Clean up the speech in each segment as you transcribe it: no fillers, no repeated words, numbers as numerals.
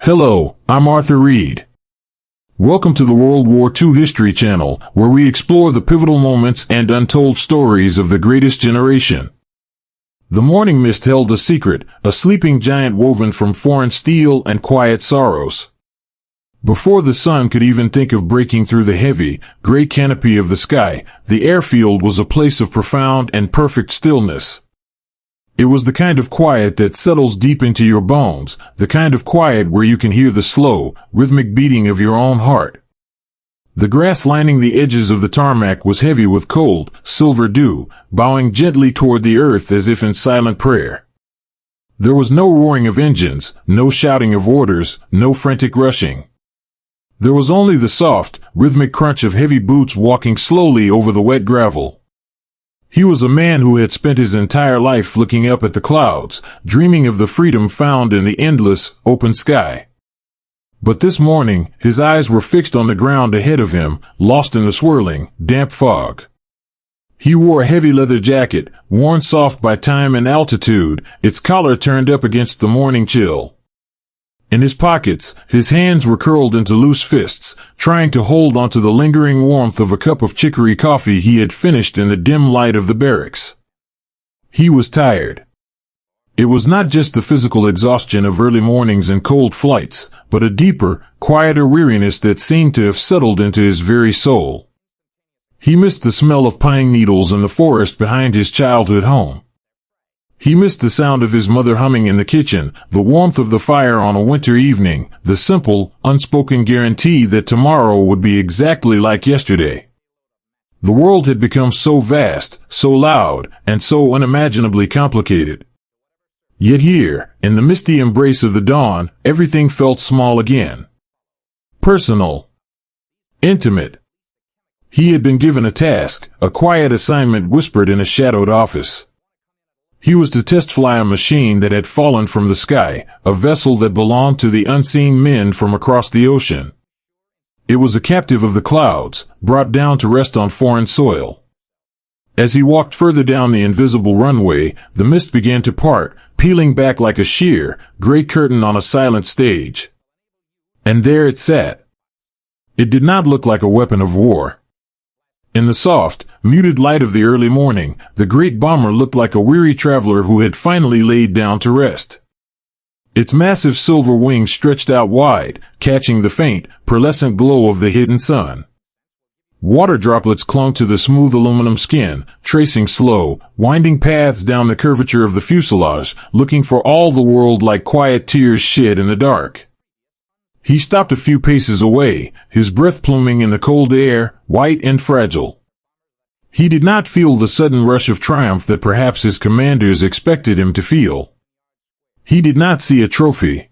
Hello, I'm Arthur Reed. Welcome to the World War II History Channel, where we explore the pivotal moments and untold stories of the greatest generation. The morning mist held a secret, a sleeping giant woven from foreign steel and quiet sorrows. Before the sun could even think of breaking through the heavy, gray canopy of the sky, the airfield was a place of profound and perfect stillness. It was the kind of quiet that settles deep into your bones, the kind of quiet where you can hear the slow, rhythmic beating of your own heart. The grass lining the edges of the tarmac was heavy with cold, silver dew, bowing gently toward the earth as if in silent prayer. There was no roaring of engines, no shouting of orders, no frantic rushing. There was only the soft, rhythmic crunch of heavy boots walking slowly over the wet gravel. He was a man who had spent his entire life looking up at the clouds, dreaming of the freedom found in the endless, open sky. But this morning, his eyes were fixed on the ground ahead of him, lost in the swirling, damp fog. He wore a heavy leather jacket, worn soft by time and altitude, its collar turned up against the morning chill. In his pockets, his hands were curled into loose fists, trying to hold onto the lingering warmth of a cup of chicory coffee he had finished in the dim light of the barracks. He was tired. It was not just the physical exhaustion of early mornings and cold flights, but a deeper, quieter weariness that seemed to have settled into his very soul. He missed the smell of pine needles in the forest behind his childhood home. He missed the sound of his mother humming in the kitchen, the warmth of the fire on a winter evening, the simple, unspoken guarantee that tomorrow would be exactly like yesterday. The world had become so vast, so loud, and so unimaginably complicated. Yet here, in the misty embrace of the dawn, everything felt small again. Personal. Intimate. He had been given a task, a quiet assignment whispered in a shadowed office. He was to test fly a machine that had fallen from the sky, a vessel that belonged to the unseen men from across the ocean. It was a captive of the clouds, brought down to rest on foreign soil. As he walked further down the invisible runway, the mist began to part, peeling back like a sheer, gray curtain on a silent stage. And there it sat. It did not look like a weapon of war. In the soft, muted light of the early morning, the great bomber looked like a weary traveler who had finally laid down to rest. Its massive silver wings stretched out wide, catching the faint, pearlescent glow of the hidden sun. Water droplets clung to the smooth aluminum skin, tracing slow, winding paths down the curvature of the fuselage, looking for all the world like quiet tears shed in the dark. He stopped a few paces away, his breath pluming in the cold air, white and fragile. He did not feel the sudden rush of triumph that perhaps his commanders expected him to feel. He did not see a trophy.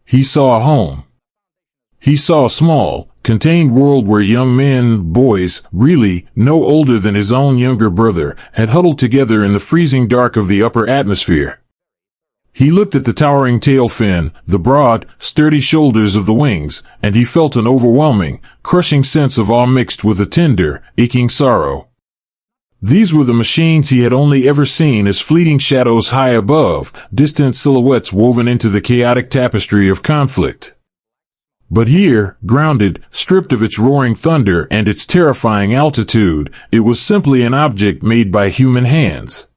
He saw a home. He saw a small, contained world where young men, boys, really, no older than his own younger brother, had huddled together in the freezing dark of the upper atmosphere. He looked at the towering tail fin, the broad, sturdy shoulders of the wings, and he felt an overwhelming, crushing sense of awe mixed with a tender, aching sorrow. These were the machines he had only ever seen as fleeting shadows high above, distant silhouettes woven into the chaotic tapestry of conflict. But here, grounded, stripped of its roaring thunder and its terrifying altitude, it was simply an object made by human hands.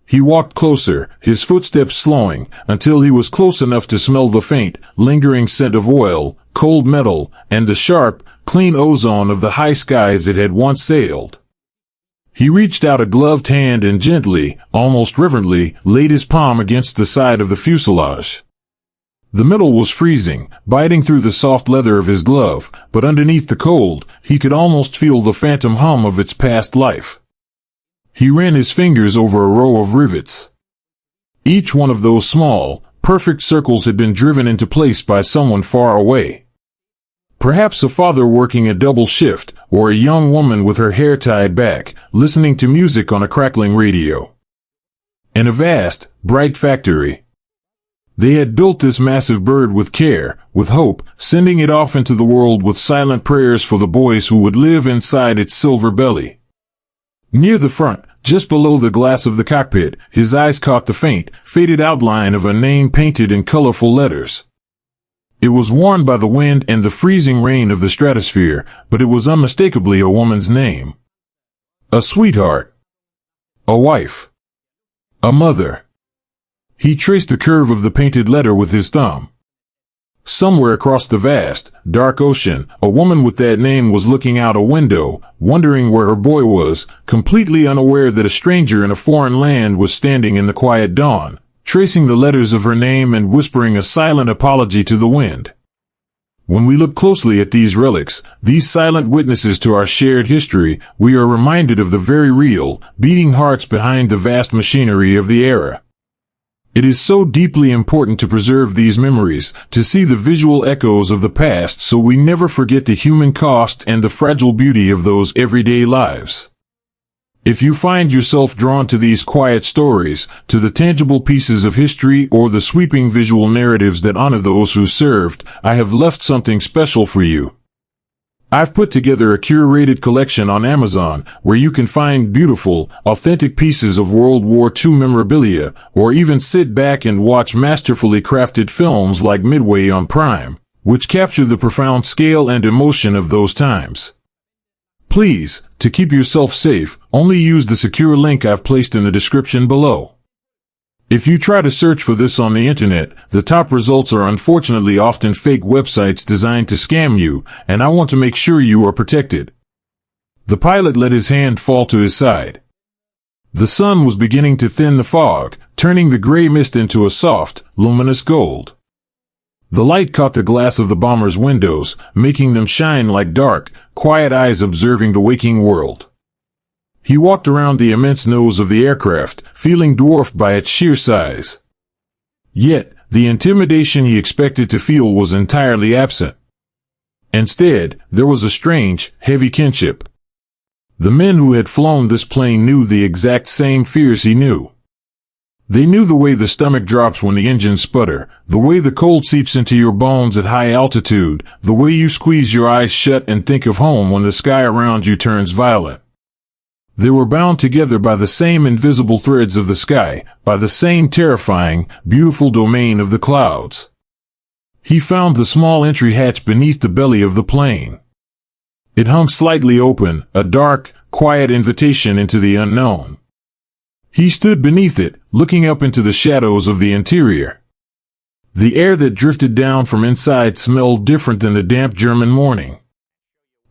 He walked closer, his footsteps slowing, until he was close enough to smell the faint, lingering scent of oil, cold metal, and the sharp, clean ozone of the high skies it had once sailed. He reached out a gloved hand and gently, almost reverently, laid his palm against the side of the fuselage. The metal was freezing, biting through the soft leather of his glove, but underneath the cold, he could almost feel the phantom hum of its past life. He ran his fingers over a row of rivets. Each one of those small, perfect circles had been driven into place by someone far away. Perhaps a father working a double shift, or a young woman with her hair tied back, listening to music on a crackling radio. In a vast, bright factory. They had built this massive bird with care, with hope, sending it off into the world with silent prayers for the boys who would live inside its silver belly. Near the front, just below the glass of the cockpit, his eyes caught the faint, faded outline of a name painted in colorful letters. It was worn by the wind and the freezing rain of the stratosphere, but it was unmistakably a woman's name. A sweetheart. A wife. A mother. He traced the curve of the painted letter with his thumb. Somewhere across the vast, dark ocean, a woman with that name was looking out a window, wondering where her boy was, completely unaware that a stranger in a foreign land was standing in the quiet dawn, tracing the letters of her name and whispering a silent apology to the wind. When we look closely at these relics, these silent witnesses to our shared history, we are reminded of the very real, beating hearts behind the vast machinery of the era. It is so deeply important to preserve these memories, to see the visual echoes of the past so we never forget the human cost and the fragile beauty of those everyday lives. If you find yourself drawn to these quiet stories, to the tangible pieces of history or the sweeping visual narratives that honor those who served, I have left something special for you. I've put together a curated collection on Amazon where you can find beautiful, authentic pieces of World War II memorabilia, or even sit back and watch masterfully crafted films like Midway on Prime, which capture the profound scale and emotion of those times. Please, to keep yourself safe, only use the secure link I've placed in the description below. If you try to search for this on the internet, the top results are unfortunately often fake websites designed to scam you, and I want to make sure you are protected. The pilot let his hand fall to his side. The sun was beginning to thin the fog, turning the gray mist into a soft, luminous gold. The light caught the glass of the bomber's windows, making them shine like dark, quiet eyes observing the waking world. He walked around the immense nose of the aircraft, feeling dwarfed by its sheer size. Yet, the intimidation he expected to feel was entirely absent. Instead, there was a strange, heavy kinship. The men who had flown this plane knew the exact same fears he knew. They knew the way the stomach drops when the engines sputter, the way the cold seeps into your bones at high altitude, the way you squeeze your eyes shut and think of home when the sky around you turns violet. They were bound together by the same invisible threads of the sky, by the same terrifying, beautiful domain of the clouds. He found the small entry hatch beneath the belly of the plane. It hung slightly open, a dark, quiet invitation into the unknown. He stood beneath it, looking up into the shadows of the interior. The air that drifted down from inside smelled different than the damp German morning.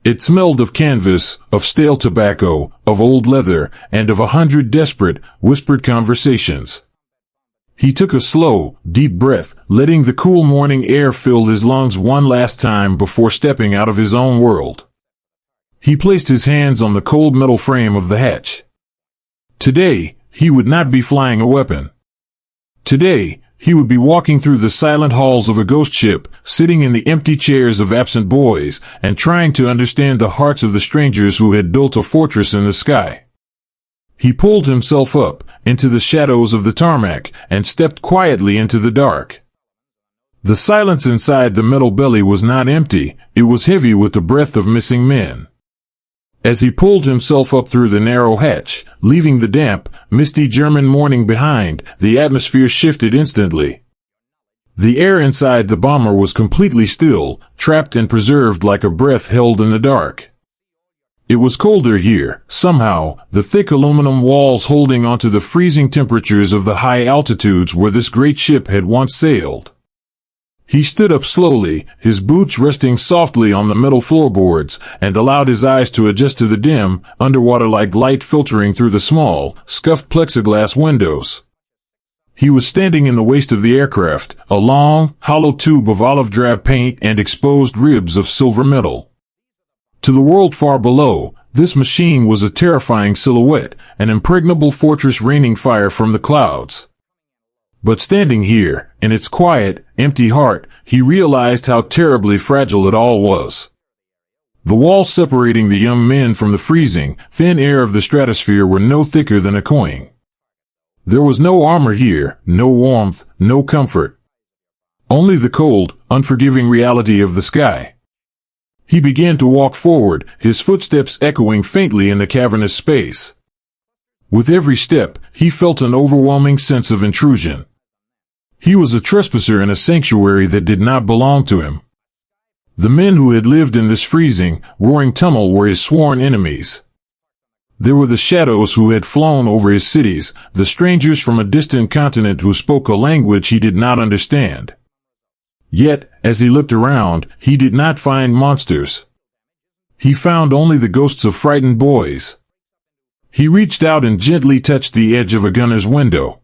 It smelled of canvas, of stale tobacco, of old leather, and of 100 desperate, whispered conversations. He took a slow, deep breath, letting the cool morning air fill his lungs one last time before stepping out of his own world. He placed his hands on the cold metal frame of the hatch. Today, he would not be flying a weapon. Today, he would be walking through the silent halls of a ghost ship, sitting in the empty chairs of absent boys, and trying to understand the hearts of the strangers who had built a fortress in the sky. He pulled himself up, into the shadows of the tarmac, and stepped quietly into the dark. The silence inside the metal belly was not empty, it was heavy with the breath of missing men. As he pulled himself up through the narrow hatch, leaving the damp, misty German morning behind, the atmosphere shifted instantly. The air inside the bomber was completely still, trapped and preserved like a breath held in the dark. It was colder here, somehow, the thick aluminum walls holding onto the freezing temperatures of the high altitudes where this great ship had once sailed. He stood up slowly, his boots resting softly on the metal floorboards, and allowed his eyes to adjust to the dim, underwater-like light filtering through the small, scuffed plexiglass windows. He was standing in the waist of the aircraft, a long, hollow tube of olive-drab paint and exposed ribs of silver metal. To the world far below, this machine was a terrifying silhouette, an impregnable fortress raining fire from the clouds. But standing here, in its quiet, empty heart, he realized how terribly fragile it all was. The walls separating the young men from the freezing, thin air of the stratosphere were no thicker than a coin. There was no armor here, no warmth, no comfort. Only the cold, unforgiving reality of the sky. He began to walk forward, his footsteps echoing faintly in the cavernous space. With every step, he felt an overwhelming sense of intrusion. He was a trespasser in a sanctuary that did not belong to him. The men who had lived in this freezing, roaring tunnel were his sworn enemies. There were the shadows who had flown over his cities, the strangers from a distant continent who spoke a language he did not understand. Yet, as he looked around, he did not find monsters. He found only the ghosts of frightened boys. He reached out and gently touched the edge of a gunner's window.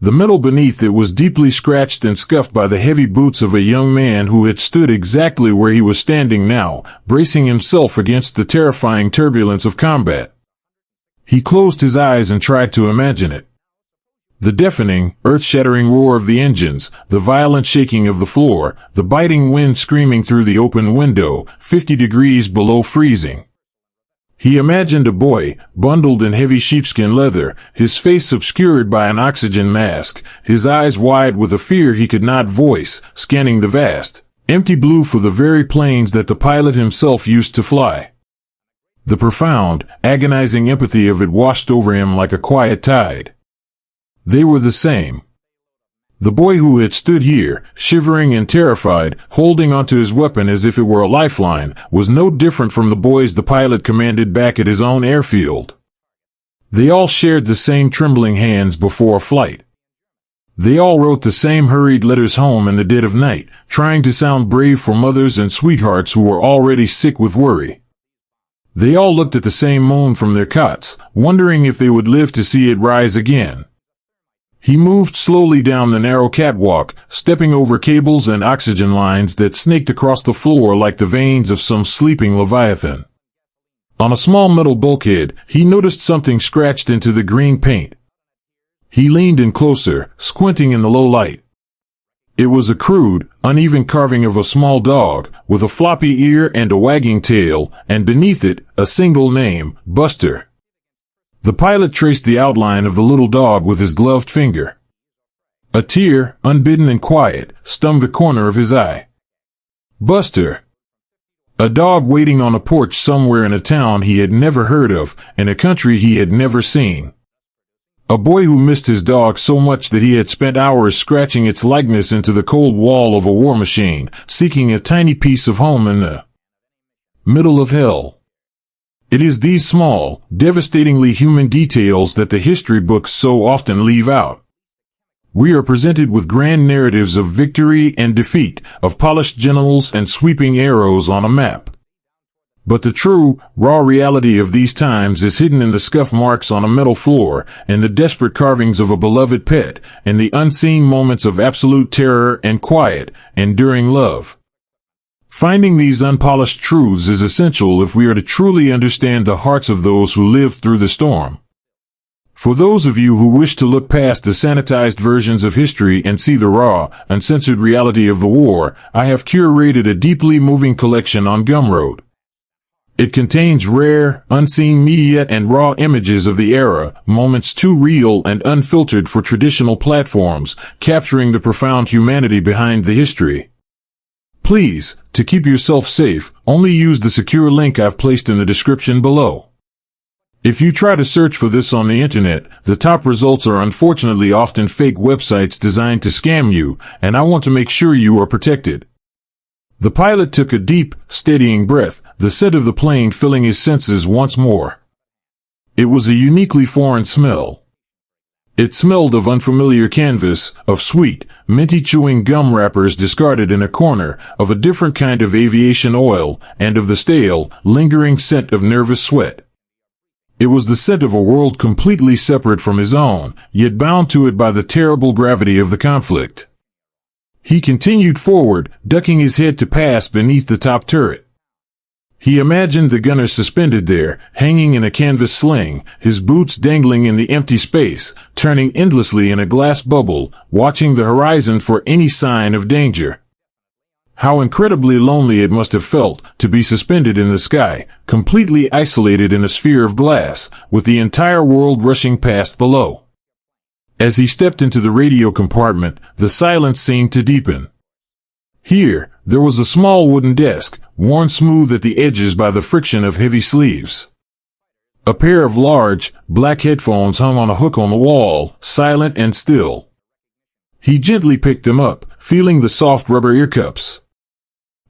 The metal beneath it was deeply scratched and scuffed by the heavy boots of a young man who had stood exactly where he was standing now, bracing himself against the terrifying turbulence of combat. He closed his eyes and tried to imagine it. The deafening, earth-shattering roar of the engines, the violent shaking of the floor, the biting wind screaming through the open window, 50 degrees below freezing. He imagined a boy, bundled in heavy sheepskin leather, his face obscured by an oxygen mask, his eyes wide with a fear he could not voice, scanning the vast, empty blue for the very planes that the pilot himself used to fly. The profound, agonizing empathy of it washed over him like a quiet tide. They were the same. The boy who had stood here, shivering and terrified, holding onto his weapon as if it were a lifeline, was no different from the boys the pilot commanded back at his own airfield. They all shared the same trembling hands before a flight. They all wrote the same hurried letters home in the dead of night, trying to sound brave for mothers and sweethearts who were already sick with worry. They all looked at the same moon from their cots, wondering if they would live to see it rise again. He moved slowly down the narrow catwalk, stepping over cables and oxygen lines that snaked across the floor like the veins of some sleeping leviathan. On a small metal bulkhead, he noticed something scratched into the green paint. He leaned in closer, squinting in the low light. It was a crude, uneven carving of a small dog, with a floppy ear and a wagging tail, and beneath it, a single name, Buster. The pilot traced the outline of the little dog with his gloved finger. A tear, unbidden and quiet, stung the corner of his eye. Buster. A dog waiting on a porch somewhere in a town he had never heard of, in a country he had never seen. A boy who missed his dog so much that he had spent hours scratching its likeness into the cold wall of a war machine, seeking a tiny piece of home in the middle of hell. It is these small, devastatingly human details that the history books so often leave out. We are presented with grand narratives of victory and defeat, of polished generals and sweeping arrows on a map. But the true, raw reality of these times is hidden in the scuff marks on a metal floor, in the desperate carvings of a beloved pet, in the unseen moments of absolute terror and quiet, enduring love. Finding these unpolished truths is essential if we are to truly understand the hearts of those who lived through the storm. For those of you who wish to look past the sanitized versions of history and see the raw, uncensored reality of the war, I have curated a deeply moving collection on Gumroad. It contains rare, unseen media and raw images of the era, moments too real and unfiltered for traditional platforms, capturing the profound humanity behind the history. Please, to keep yourself safe, only use the secure link I've placed in the description below. If you try to search for this on the internet, the top results are unfortunately often fake websites designed to scam you, and I want to make sure you are protected. The pilot took a deep, steadying breath, the scent of the plane filling his senses once more. It was a uniquely foreign smell. It smelled of unfamiliar canvas, of sweet, minty chewing gum wrappers discarded in a corner, of a different kind of aviation oil, and of the stale, lingering scent of nervous sweat. It was the scent of a world completely separate from his own, yet bound to it by the terrible gravity of the conflict. He continued forward, ducking his head to pass beneath the top turret. He imagined the gunner suspended there, hanging in a canvas sling, his boots dangling in the empty space, turning endlessly in a glass bubble, watching the horizon for any sign of danger. How incredibly lonely it must have felt to be suspended in the sky, completely isolated in a sphere of glass, with the entire world rushing past below. As he stepped into the radio compartment, the silence seemed to deepen. Here, there was a small wooden desk, worn smooth at the edges by the friction of heavy sleeves. A pair of large, black headphones hung on a hook on the wall, silent and still. He gently picked them up, feeling the soft rubber ear cups.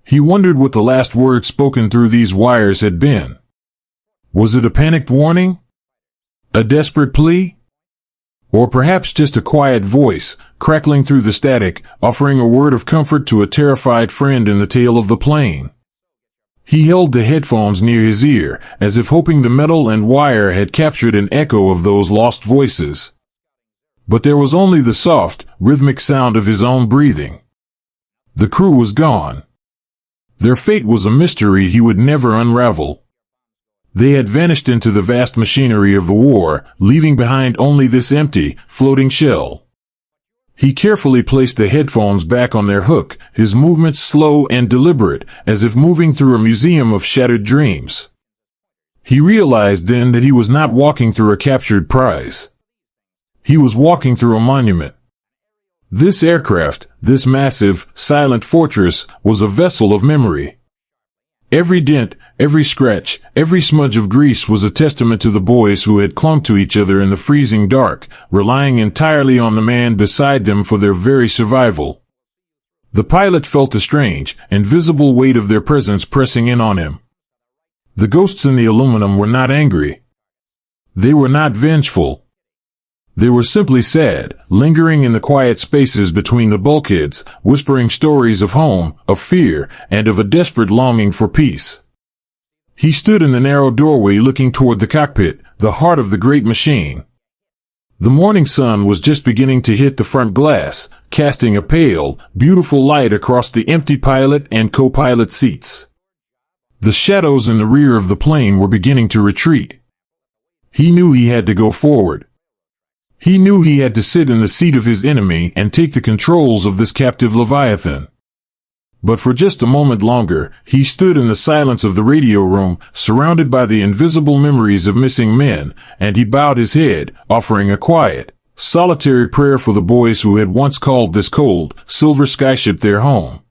He wondered what the last word spoken through these wires had been. Was it a panicked warning? A desperate plea? Or perhaps just a quiet voice, crackling through the static, offering a word of comfort to a terrified friend in the tail of the plane. He held the headphones near his ear, as if hoping the metal and wire had captured an echo of those lost voices. But there was only the soft, rhythmic sound of his own breathing. The crew was gone. Their fate was a mystery he would never unravel. They had vanished into the vast machinery of the war, leaving behind only this empty, floating shell. He carefully placed the headphones back on their hook, his movements slow and deliberate, as if moving through a museum of shattered dreams. He realized then that he was not walking through a captured prize. He was walking through a monument. This aircraft, this massive, silent fortress, was a vessel of memory. Every dent, every scratch, every smudge of grease was a testament to the boys who had clung to each other in the freezing dark, relying entirely on the man beside them for their very survival. The pilot felt the strange, invisible weight of their presence pressing in on him. The ghosts in the aluminum were not angry. They were not vengeful. They were simply sad, lingering in the quiet spaces between the bulkheads, whispering stories of home, of fear, and of a desperate longing for peace. He stood in the narrow doorway looking toward the cockpit, the heart of the great machine. The morning sun was just beginning to hit the front glass, casting a pale, beautiful light across the empty pilot and co-pilot seats. The shadows in the rear of the plane were beginning to retreat. He knew he had to go forward. He knew he had to sit in the seat of his enemy and take the controls of this captive Leviathan. But for just a moment longer, he stood in the silence of the radio room, surrounded by the invisible memories of missing men, and he bowed his head, offering a quiet, solitary prayer for the boys who had once called this cold, silver skyship their home.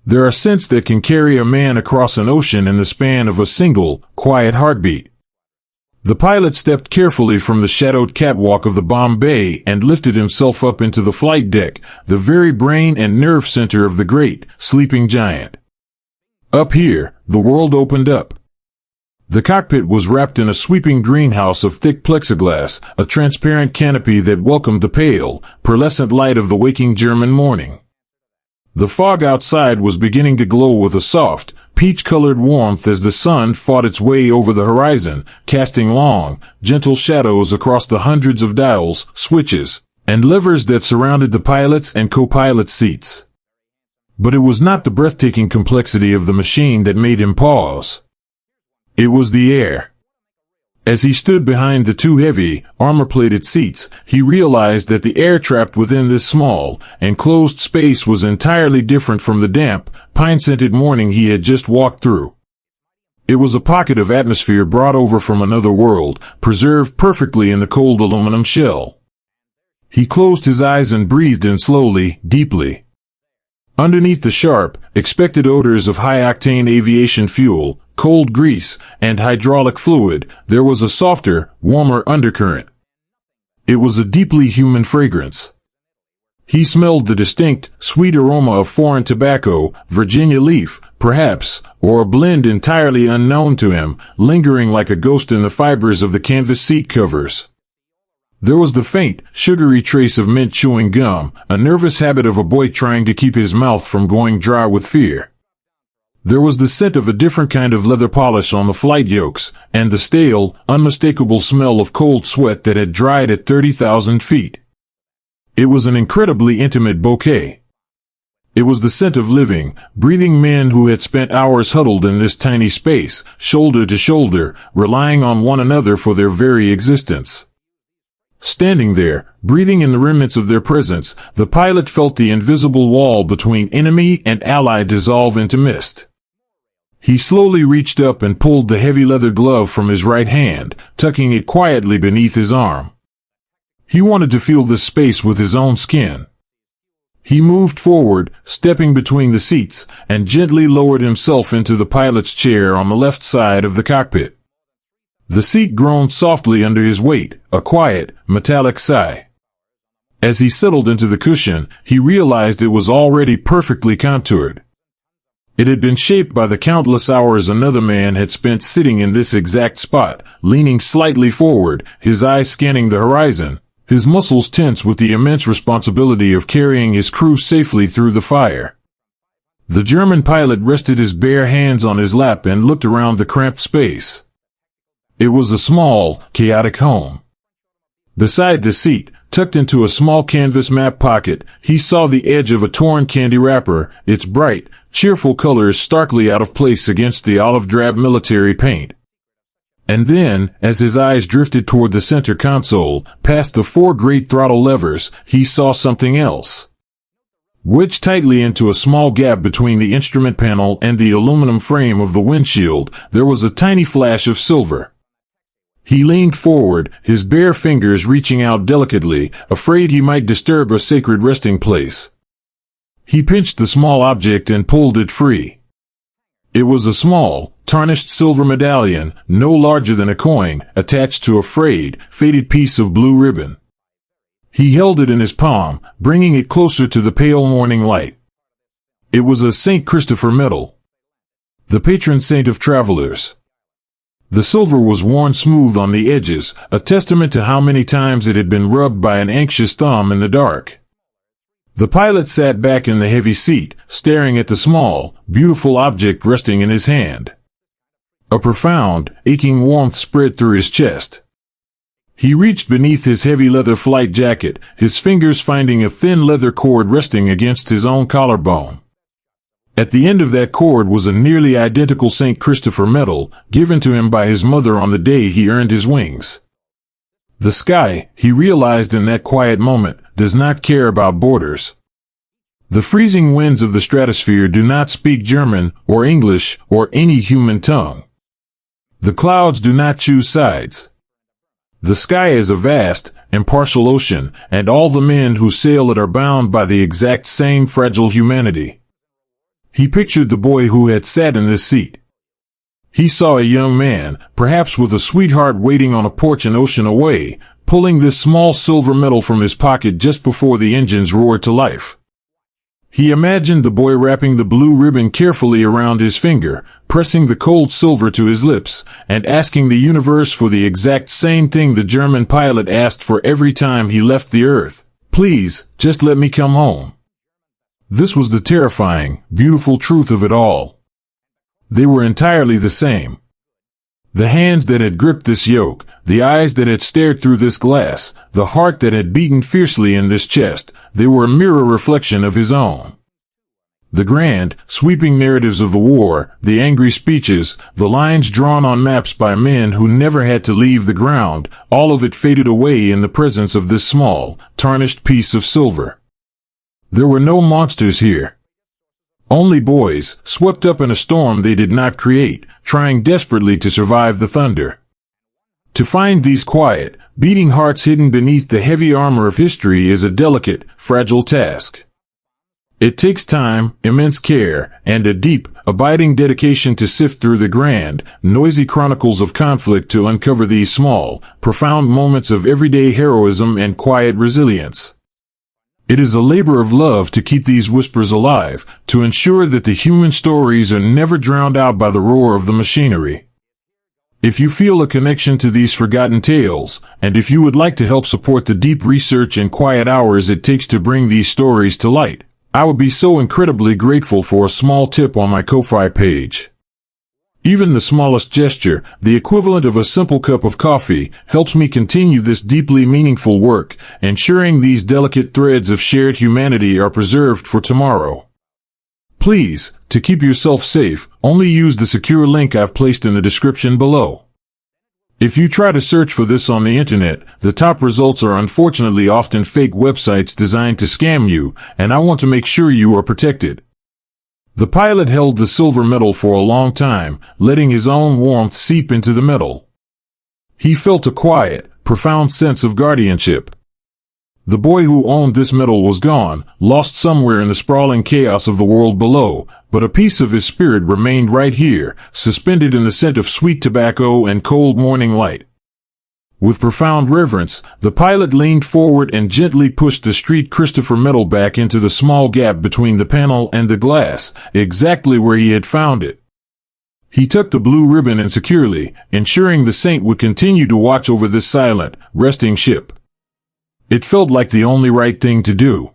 There are scents that can carry a man across an ocean in the span of a single, quiet heartbeat. The pilot stepped carefully from the shadowed catwalk of the bomb bay and lifted himself up into the flight deck, the very brain and nerve center of the great, sleeping giant. Up here, the world opened up. The cockpit was wrapped in a sweeping greenhouse of thick plexiglass, a transparent canopy that welcomed the pale, pearlescent light of the waking German morning. The fog outside was beginning to glow with a soft, peach-colored warmth as the sun fought its way over the horizon, casting long, gentle shadows across the hundreds of dials, switches, and levers that surrounded the pilot's and co-pilot's seats. But it was not the breathtaking complexity of the machine that made him pause. It was the air. As he stood behind the two heavy, armor-plated seats, he realized that the air trapped within this small, enclosed space was entirely different from the damp, pine-scented morning he had just walked through. It was a pocket of atmosphere brought over from another world, preserved perfectly in the cold aluminum shell. He closed his eyes and breathed in slowly, deeply. Underneath the sharp, expected odors of high-octane aviation fuel, cold grease, and hydraulic fluid, there was a softer, warmer undercurrent. It was a deeply human fragrance. He smelled the distinct, sweet aroma of foreign tobacco, Virginia leaf, perhaps, or a blend entirely unknown to him, lingering like a ghost in the fibers of the canvas seat covers. There was the faint, sugary trace of mint chewing gum, a nervous habit of a boy trying to keep his mouth from going dry with fear. There was the scent of a different kind of leather polish on the flight yokes, and the stale, unmistakable smell of cold sweat that had dried at 30,000 feet. It was an incredibly intimate bouquet. It was the scent of living, breathing men who had spent hours huddled in this tiny space, shoulder to shoulder, relying on one another for their very existence. Standing there, breathing in the remnants of their presence, the pilot felt the invisible wall between enemy and ally dissolve into mist. He slowly reached up and pulled the heavy leather glove from his right hand, tucking it quietly beneath his arm. He wanted to feel this space with his own skin. He moved forward, stepping between the seats, and gently lowered himself into the pilot's chair on the left side of the cockpit. The seat groaned softly under his weight, a quiet, metallic sigh. As he settled into the cushion, he realized it was already perfectly contoured. It had been shaped by the countless hours another man had spent sitting in this exact spot, leaning slightly forward, his eyes scanning the horizon, his muscles tense with the immense responsibility of carrying his crew safely through the fire. The German pilot rested his bare hands on his lap and looked around the cramped space. It was a small, chaotic home. Beside the seat, tucked into a small canvas map pocket, he saw the edge of a torn candy wrapper, its bright, cheerful colors starkly out of place against the olive-drab military paint. And then, as his eyes drifted toward the center console, past the 4 great throttle levers, he saw something else. Wedged tightly into a small gap between the instrument panel and the aluminum frame of the windshield, there was a tiny flash of silver. He leaned forward, his bare fingers reaching out delicately, afraid he might disturb a sacred resting place. He pinched the small object and pulled it free. It was a small, tarnished silver medallion, no larger than a coin, attached to a frayed, faded piece of blue ribbon. He held it in his palm, bringing it closer to the pale morning light. It was a St. Christopher medal, the patron saint of travelers. The silver was worn smooth on the edges, a testament to how many times it had been rubbed by an anxious thumb in the dark. The pilot sat back in the heavy seat, staring at the small, beautiful object resting in his hand. A profound, aching warmth spread through his chest. He reached beneath his heavy leather flight jacket, his fingers finding a thin leather cord resting against his own collarbone. At the end of that cord was a nearly identical St. Christopher medal, given to him by his mother on the day he earned his wings. The sky, he realized in that quiet moment, does not care about borders. The freezing winds of the stratosphere do not speak German, or English, or any human tongue. The clouds do not choose sides. The sky is a vast, impartial ocean, and all the men who sail it are bound by the exact same fragile humanity. He pictured the boy who had sat in this seat. He saw a young man, perhaps with a sweetheart waiting on a porch an ocean away, pulling this small silver medal from his pocket just before the engines roared to life. He imagined the boy wrapping the blue ribbon carefully around his finger, pressing the cold silver to his lips, and asking the universe for the exact same thing the German pilot asked for every time he left the earth. Please, just let me come home. This was the terrifying, beautiful truth of it all. They were entirely the same. The hands that had gripped this yoke, the eyes that had stared through this glass, the heart that had beaten fiercely in this chest, they were a mirror reflection of his own. The grand, sweeping narratives of the war, the angry speeches, the lines drawn on maps by men who never had to leave the ground, all of it faded away in the presence of this small, tarnished piece of silver. There were no monsters here. Only boys, swept up in a storm they did not create, trying desperately to survive the thunder. To find these quiet, beating hearts hidden beneath the heavy armor of history is a delicate, fragile task. It takes time, immense care, and a deep, abiding dedication to sift through the grand, noisy chronicles of conflict to uncover these small, profound moments of everyday heroism and quiet resilience. It is a labor of love to keep these whispers alive, to ensure that the human stories are never drowned out by the roar of the machinery. If you feel a connection to these forgotten tales, and if you would like to help support the deep research and quiet hours it takes to bring these stories to light, I would be so incredibly grateful for a small tip on my Ko-Fi page. Even the smallest gesture, the equivalent of a simple cup of coffee, helps me continue this deeply meaningful work, ensuring these delicate threads of shared humanity are preserved for tomorrow. Please, to keep yourself safe, only use the secure link I've placed in the description below. If you try to search for this on the internet, the top results are unfortunately often fake websites designed to scam you, and I want to make sure you are protected. The pilot held the silver medal for a long time, letting his own warmth seep into the medal. He felt a quiet, profound sense of guardianship. The boy who owned this medal was gone, lost somewhere in the sprawling chaos of the world below, but a piece of his spirit remained right here, suspended in the scent of sweet tobacco and cold morning light. With profound reverence, the pilot leaned forward and gently pushed the Street Christopher medal back into the small gap between the panel and the glass, exactly where he had found it. He tucked the blue ribbon in securely, ensuring the saint would continue to watch over this silent, resting ship. It felt like the only right thing to do.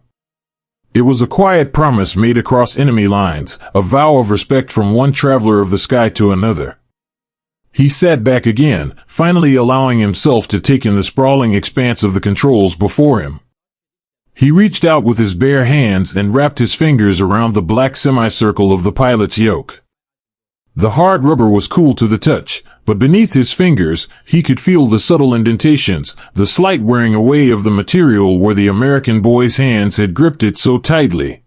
It was a quiet promise made across enemy lines, a vow of respect from one traveler of the sky to another. He sat back again, finally allowing himself to take in the sprawling expanse of the controls before him. He reached out with his bare hands and wrapped his fingers around the black semicircle of the pilot's yoke. The hard rubber was cool to the touch, but beneath his fingers, he could feel the subtle indentations, the slight wearing away of the material where the American boy's hands had gripped it so tightly.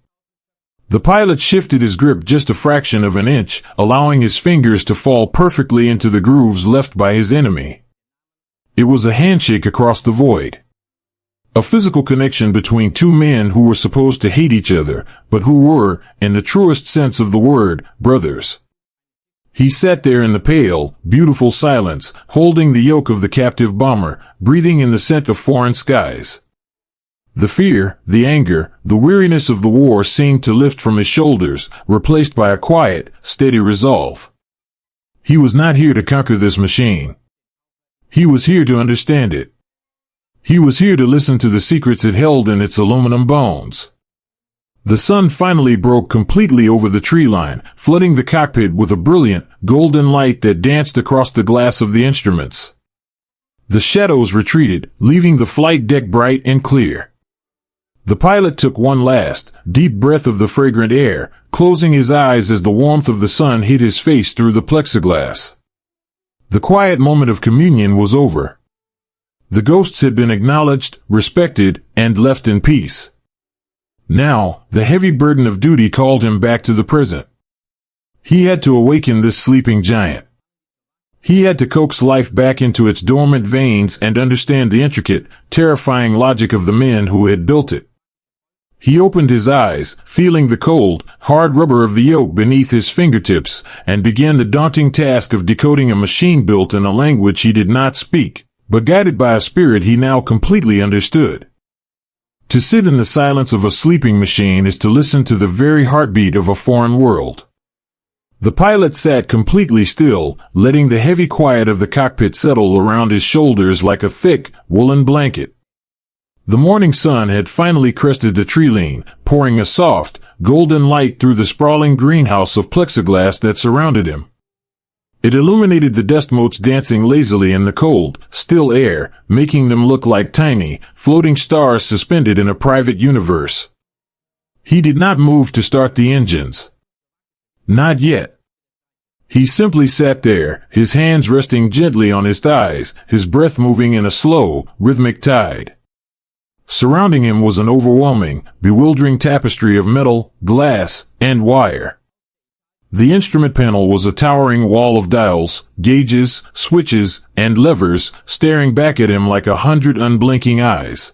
The pilot shifted his grip just a fraction of an inch, allowing his fingers to fall perfectly into the grooves left by his enemy. It was a handshake across the void. A physical connection between two men who were supposed to hate each other, but who were, in the truest sense of the word, brothers. He sat there in the pale, beautiful silence, holding the yoke of the captive bomber, breathing in the scent of foreign skies. The fear, the anger, the weariness of the war seemed to lift from his shoulders, replaced by a quiet, steady resolve. He was not here to conquer this machine. He was here to understand it. He was here to listen to the secrets it held in its aluminum bones. The sun finally broke completely over the tree line, flooding the cockpit with a brilliant, golden light that danced across the glass of the instruments. The shadows retreated, leaving the flight deck bright and clear. The pilot took one last, deep breath of the fragrant air, closing his eyes as the warmth of the sun hit his face through the plexiglass. The quiet moment of communion was over. The ghosts had been acknowledged, respected, and left in peace. Now, the heavy burden of duty called him back to the present. He had to awaken this sleeping giant. He had to coax life back into its dormant veins and understand the intricate, terrifying logic of the men who had built it. He opened his eyes, feeling the cold, hard rubber of the yoke beneath his fingertips, and began the daunting task of decoding a machine built in a language he did not speak, but guided by a spirit he now completely understood. To sit in the silence of a sleeping machine is to listen to the very heartbeat of a foreign world. The pilot sat completely still, letting the heavy quiet of the cockpit settle around his shoulders like a thick, woolen blanket. The morning sun had finally crested the tree line, pouring a soft, golden light through the sprawling greenhouse of plexiglass that surrounded him. It illuminated the dust motes dancing lazily in the cold, still air, making them look like tiny, floating stars suspended in a private universe. He did not move to start the engines. Not yet. He simply sat there, his hands resting gently on his thighs, his breath moving in a slow, rhythmic tide. Surrounding him was an overwhelming, bewildering tapestry of metal, glass, and wire. The instrument panel was a towering wall of dials, gauges, switches, and levers, staring back at him like 100 unblinking eyes.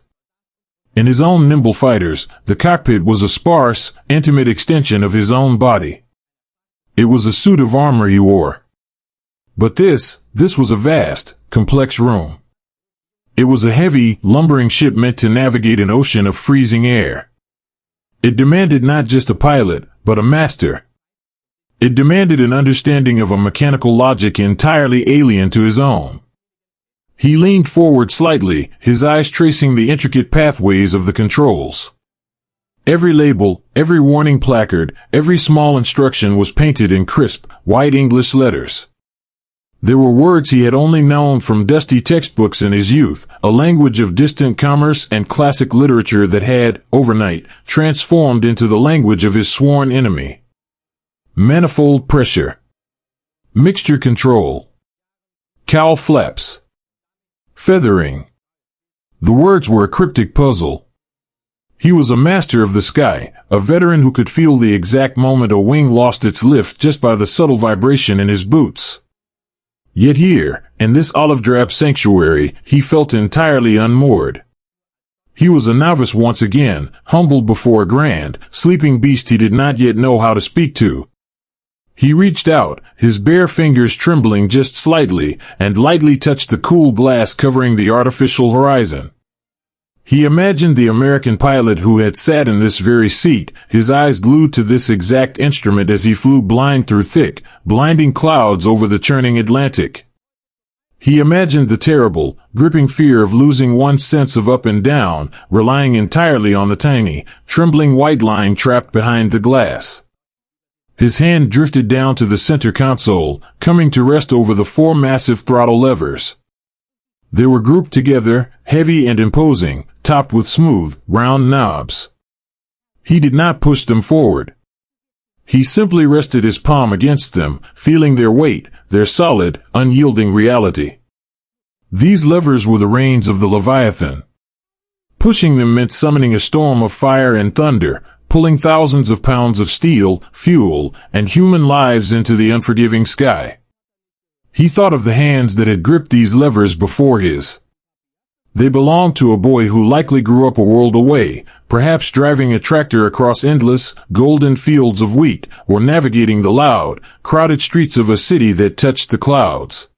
In his own nimble fighters, the cockpit was a sparse, intimate extension of his own body. It was a suit of armor he wore. But this was a vast, complex room. It was a heavy, lumbering ship meant to navigate an ocean of freezing air. It demanded not just a pilot, but a master. It demanded an understanding of a mechanical logic entirely alien to his own. He leaned forward slightly, his eyes tracing the intricate pathways of the controls. Every label, every warning placard, every small instruction was painted in crisp, white English letters. There were words he had only known from dusty textbooks in his youth, a language of distant commerce and classic literature that had, overnight, transformed into the language of his sworn enemy. Manifold pressure. Mixture control. Cowl flaps. Feathering. The words were a cryptic puzzle. He was a master of the sky, a veteran who could feel the exact moment a wing lost its lift just by the subtle vibration in his boots. Yet here, in this olive-drab sanctuary, he felt entirely unmoored. He was a novice once again, humbled before a grand, sleeping beast he did not yet know how to speak to. He reached out, his bare fingers trembling just slightly, and lightly touched the cool glass covering the artificial horizon. He imagined the American pilot who had sat in this very seat, his eyes glued to this exact instrument as he flew blind through thick, blinding clouds over the churning Atlantic. He imagined the terrible, gripping fear of losing one's sense of up and down, relying entirely on the tiny, trembling white line trapped behind the glass. His hand drifted down to the center console, coming to rest over the 4 massive throttle levers. They were grouped together, heavy and imposing, topped with smooth, round knobs. He did not push them forward. He simply rested his palm against them, feeling their weight, their solid, unyielding reality. These levers were the reins of the Leviathan. Pushing them meant summoning a storm of fire and thunder, pulling thousands of pounds of steel, fuel, and human lives into the unforgiving sky. He thought of the hands that had gripped these levers before his. They belonged to a boy who likely grew up a world away, perhaps driving a tractor across endless, golden fields of wheat, or navigating the loud, crowded streets of a city that touched the clouds.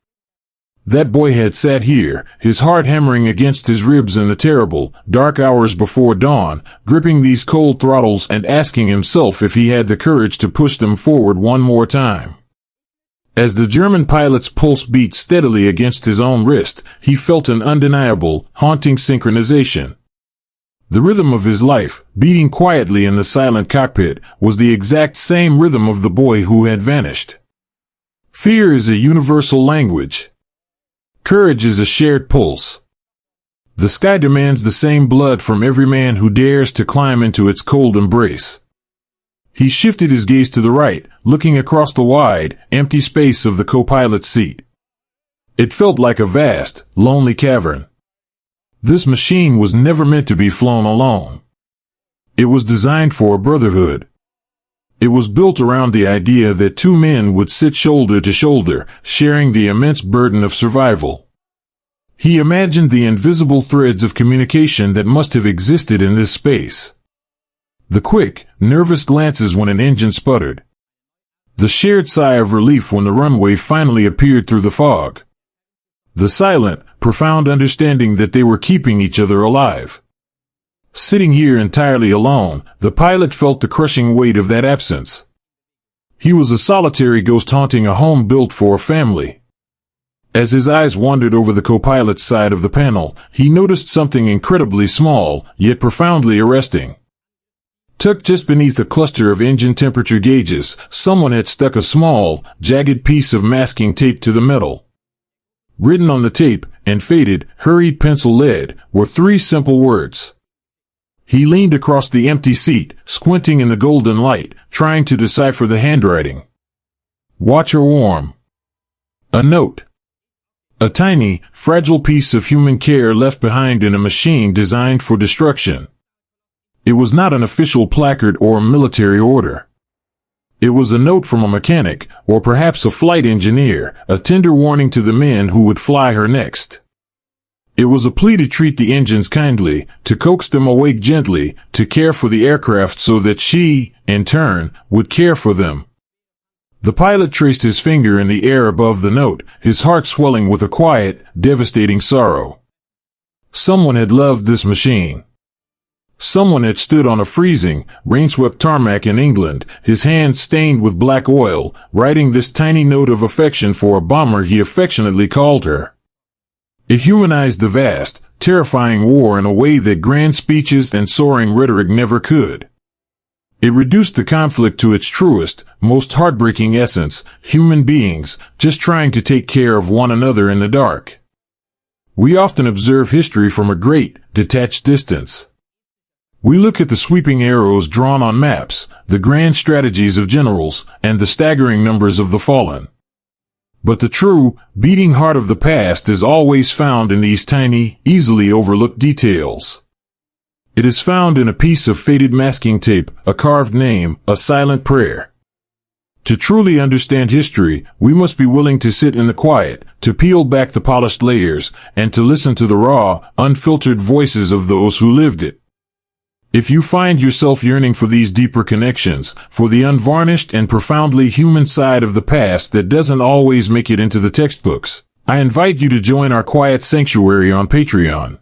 That boy had sat here, his heart hammering against his ribs in the terrible, dark hours before dawn, gripping these cold throttles and asking himself if he had the courage to push them forward one more time. As the German pilot's pulse beat steadily against his own wrist, he felt an undeniable, haunting synchronization. The rhythm of his life, beating quietly in the silent cockpit, was the exact same rhythm of the boy who had vanished. Fear is a universal language. Courage is a shared pulse. The sky demands the same blood from every man who dares to climb into its cold embrace. He shifted his gaze to the right, looking across the wide, empty space of the co-pilot's seat. It felt like a vast, lonely cavern. This machine was never meant to be flown alone. It was designed for a brotherhood. It was built around the idea that 2 men would sit shoulder to shoulder, sharing the immense burden of survival. He imagined the invisible threads of communication that must have existed in this space. The quick, nervous glances when an engine sputtered. The shared sigh of relief when the runway finally appeared through the fog. The silent, profound understanding that they were keeping each other alive. Sitting here entirely alone, the pilot felt the crushing weight of that absence. He was a solitary ghost haunting a home built for a family. As his eyes wandered over the co-pilot's side of the panel, he noticed something incredibly small, yet profoundly arresting. Tucked just beneath a cluster of engine temperature gauges, someone had stuck a small, jagged piece of masking tape to the metal. Written on the tape, in faded, hurried pencil lead, were 3 simple words. He leaned across the empty seat, squinting in the golden light, trying to decipher the handwriting. Watch her warm. A note. A tiny, fragile piece of human care left behind in a machine designed for destruction. It was not an official placard or a military order. It was a note from a mechanic, or perhaps a flight engineer, a tender warning to the men who would fly her next. It was a plea to treat the engines kindly, to coax them awake gently, to care for the aircraft so that she, in turn, would care for them. The pilot traced his finger in the air above the note, his heart swelling with a quiet, devastating sorrow. Someone had loved this machine. Someone had stood on a freezing, rain-swept tarmac in England, his hands stained with black oil, writing this tiny note of affection for a bomber he affectionately called her. It humanized the vast, terrifying war in a way that grand speeches and soaring rhetoric never could. It reduced the conflict to its truest, most heartbreaking essence, human beings, just trying to take care of one another in the dark. We often observe history from a great, detached distance. We look at the sweeping arrows drawn on maps, the grand strategies of generals, and the staggering numbers of the fallen. But the true, beating heart of the past is always found in these tiny, easily overlooked details. It is found in a piece of faded masking tape, a carved name, a silent prayer. To truly understand history, we must be willing to sit in the quiet, to peel back the polished layers, and to listen to the raw, unfiltered voices of those who lived it. If you find yourself yearning for these deeper connections, for the unvarnished and profoundly human side of the past that doesn't always make it into the textbooks, I invite you to join our quiet sanctuary on Patreon.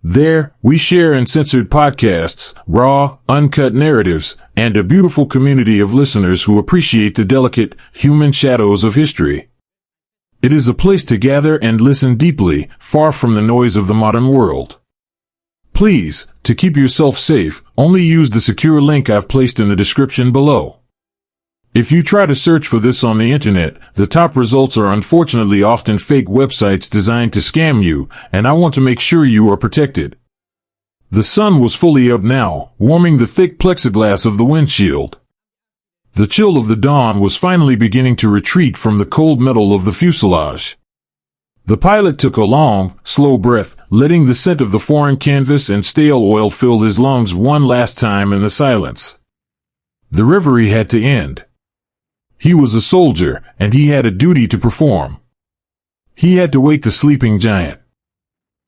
There, we share uncensored podcasts, raw, uncut narratives, and a beautiful community of listeners who appreciate the delicate, human shadows of history. It is a place to gather and listen deeply, far from the noise of the modern world. Please, to keep yourself safe, only use the secure link I've placed in the description below. If you try to search for this on the internet, the top results are unfortunately often fake websites designed to scam you, and I want to make sure you are protected. The sun was fully up now, warming the thick plexiglass of the windshield. The chill of the dawn was finally beginning to retreat from the cold metal of the fuselage. The pilot took a long, slow breath, letting the scent of the foreign canvas and stale oil fill his lungs one last time in the silence. The reverie had to end. He was a soldier, and he had a duty to perform. He had to wake the sleeping giant.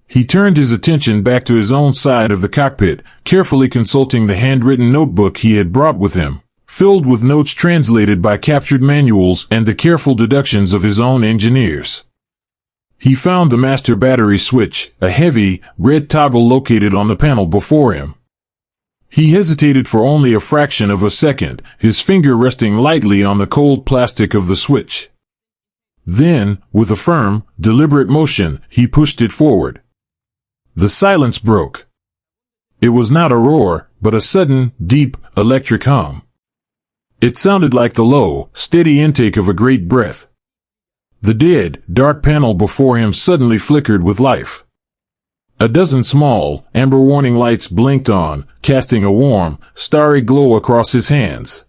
He turned his attention back to his own side of the cockpit, carefully consulting the handwritten notebook he had brought with him, filled with notes translated by captured manuals and the careful deductions of his own engineers. He found the master battery switch, a heavy, red toggle located on the panel before him. He hesitated for only a fraction of a second, his finger resting lightly on the cold plastic of the switch. Then, with a firm, deliberate motion, he pushed it forward. The silence broke. It was not a roar, but a sudden, deep, electric hum. It sounded like the low, steady intake of a great breath. The dead, dark panel before him suddenly flickered with life. A dozen small, amber warning lights blinked on, casting a warm, starry glow across his hands.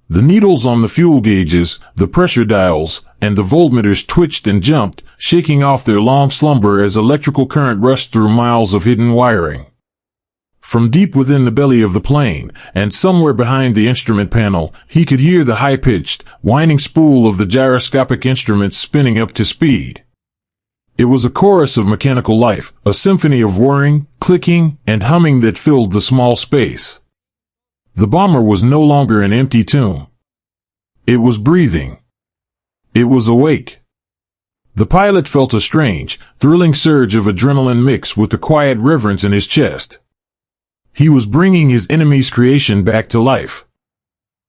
The needles on the fuel gauges, the pressure dials, and the voltmeters twitched and jumped, shaking off their long slumber as electrical current rushed through miles of hidden wiring. From deep within the belly of the plane, and somewhere behind the instrument panel, he could hear the high-pitched, whining spool of the gyroscopic instruments spinning up to speed. It was a chorus of mechanical life, a symphony of whirring, clicking, and humming that filled the small space. The bomber was no longer an empty tomb. It was breathing. It was awake. The pilot felt a strange, thrilling surge of adrenaline mixed with the quiet reverence in his chest. He was bringing his enemy's creation back to life.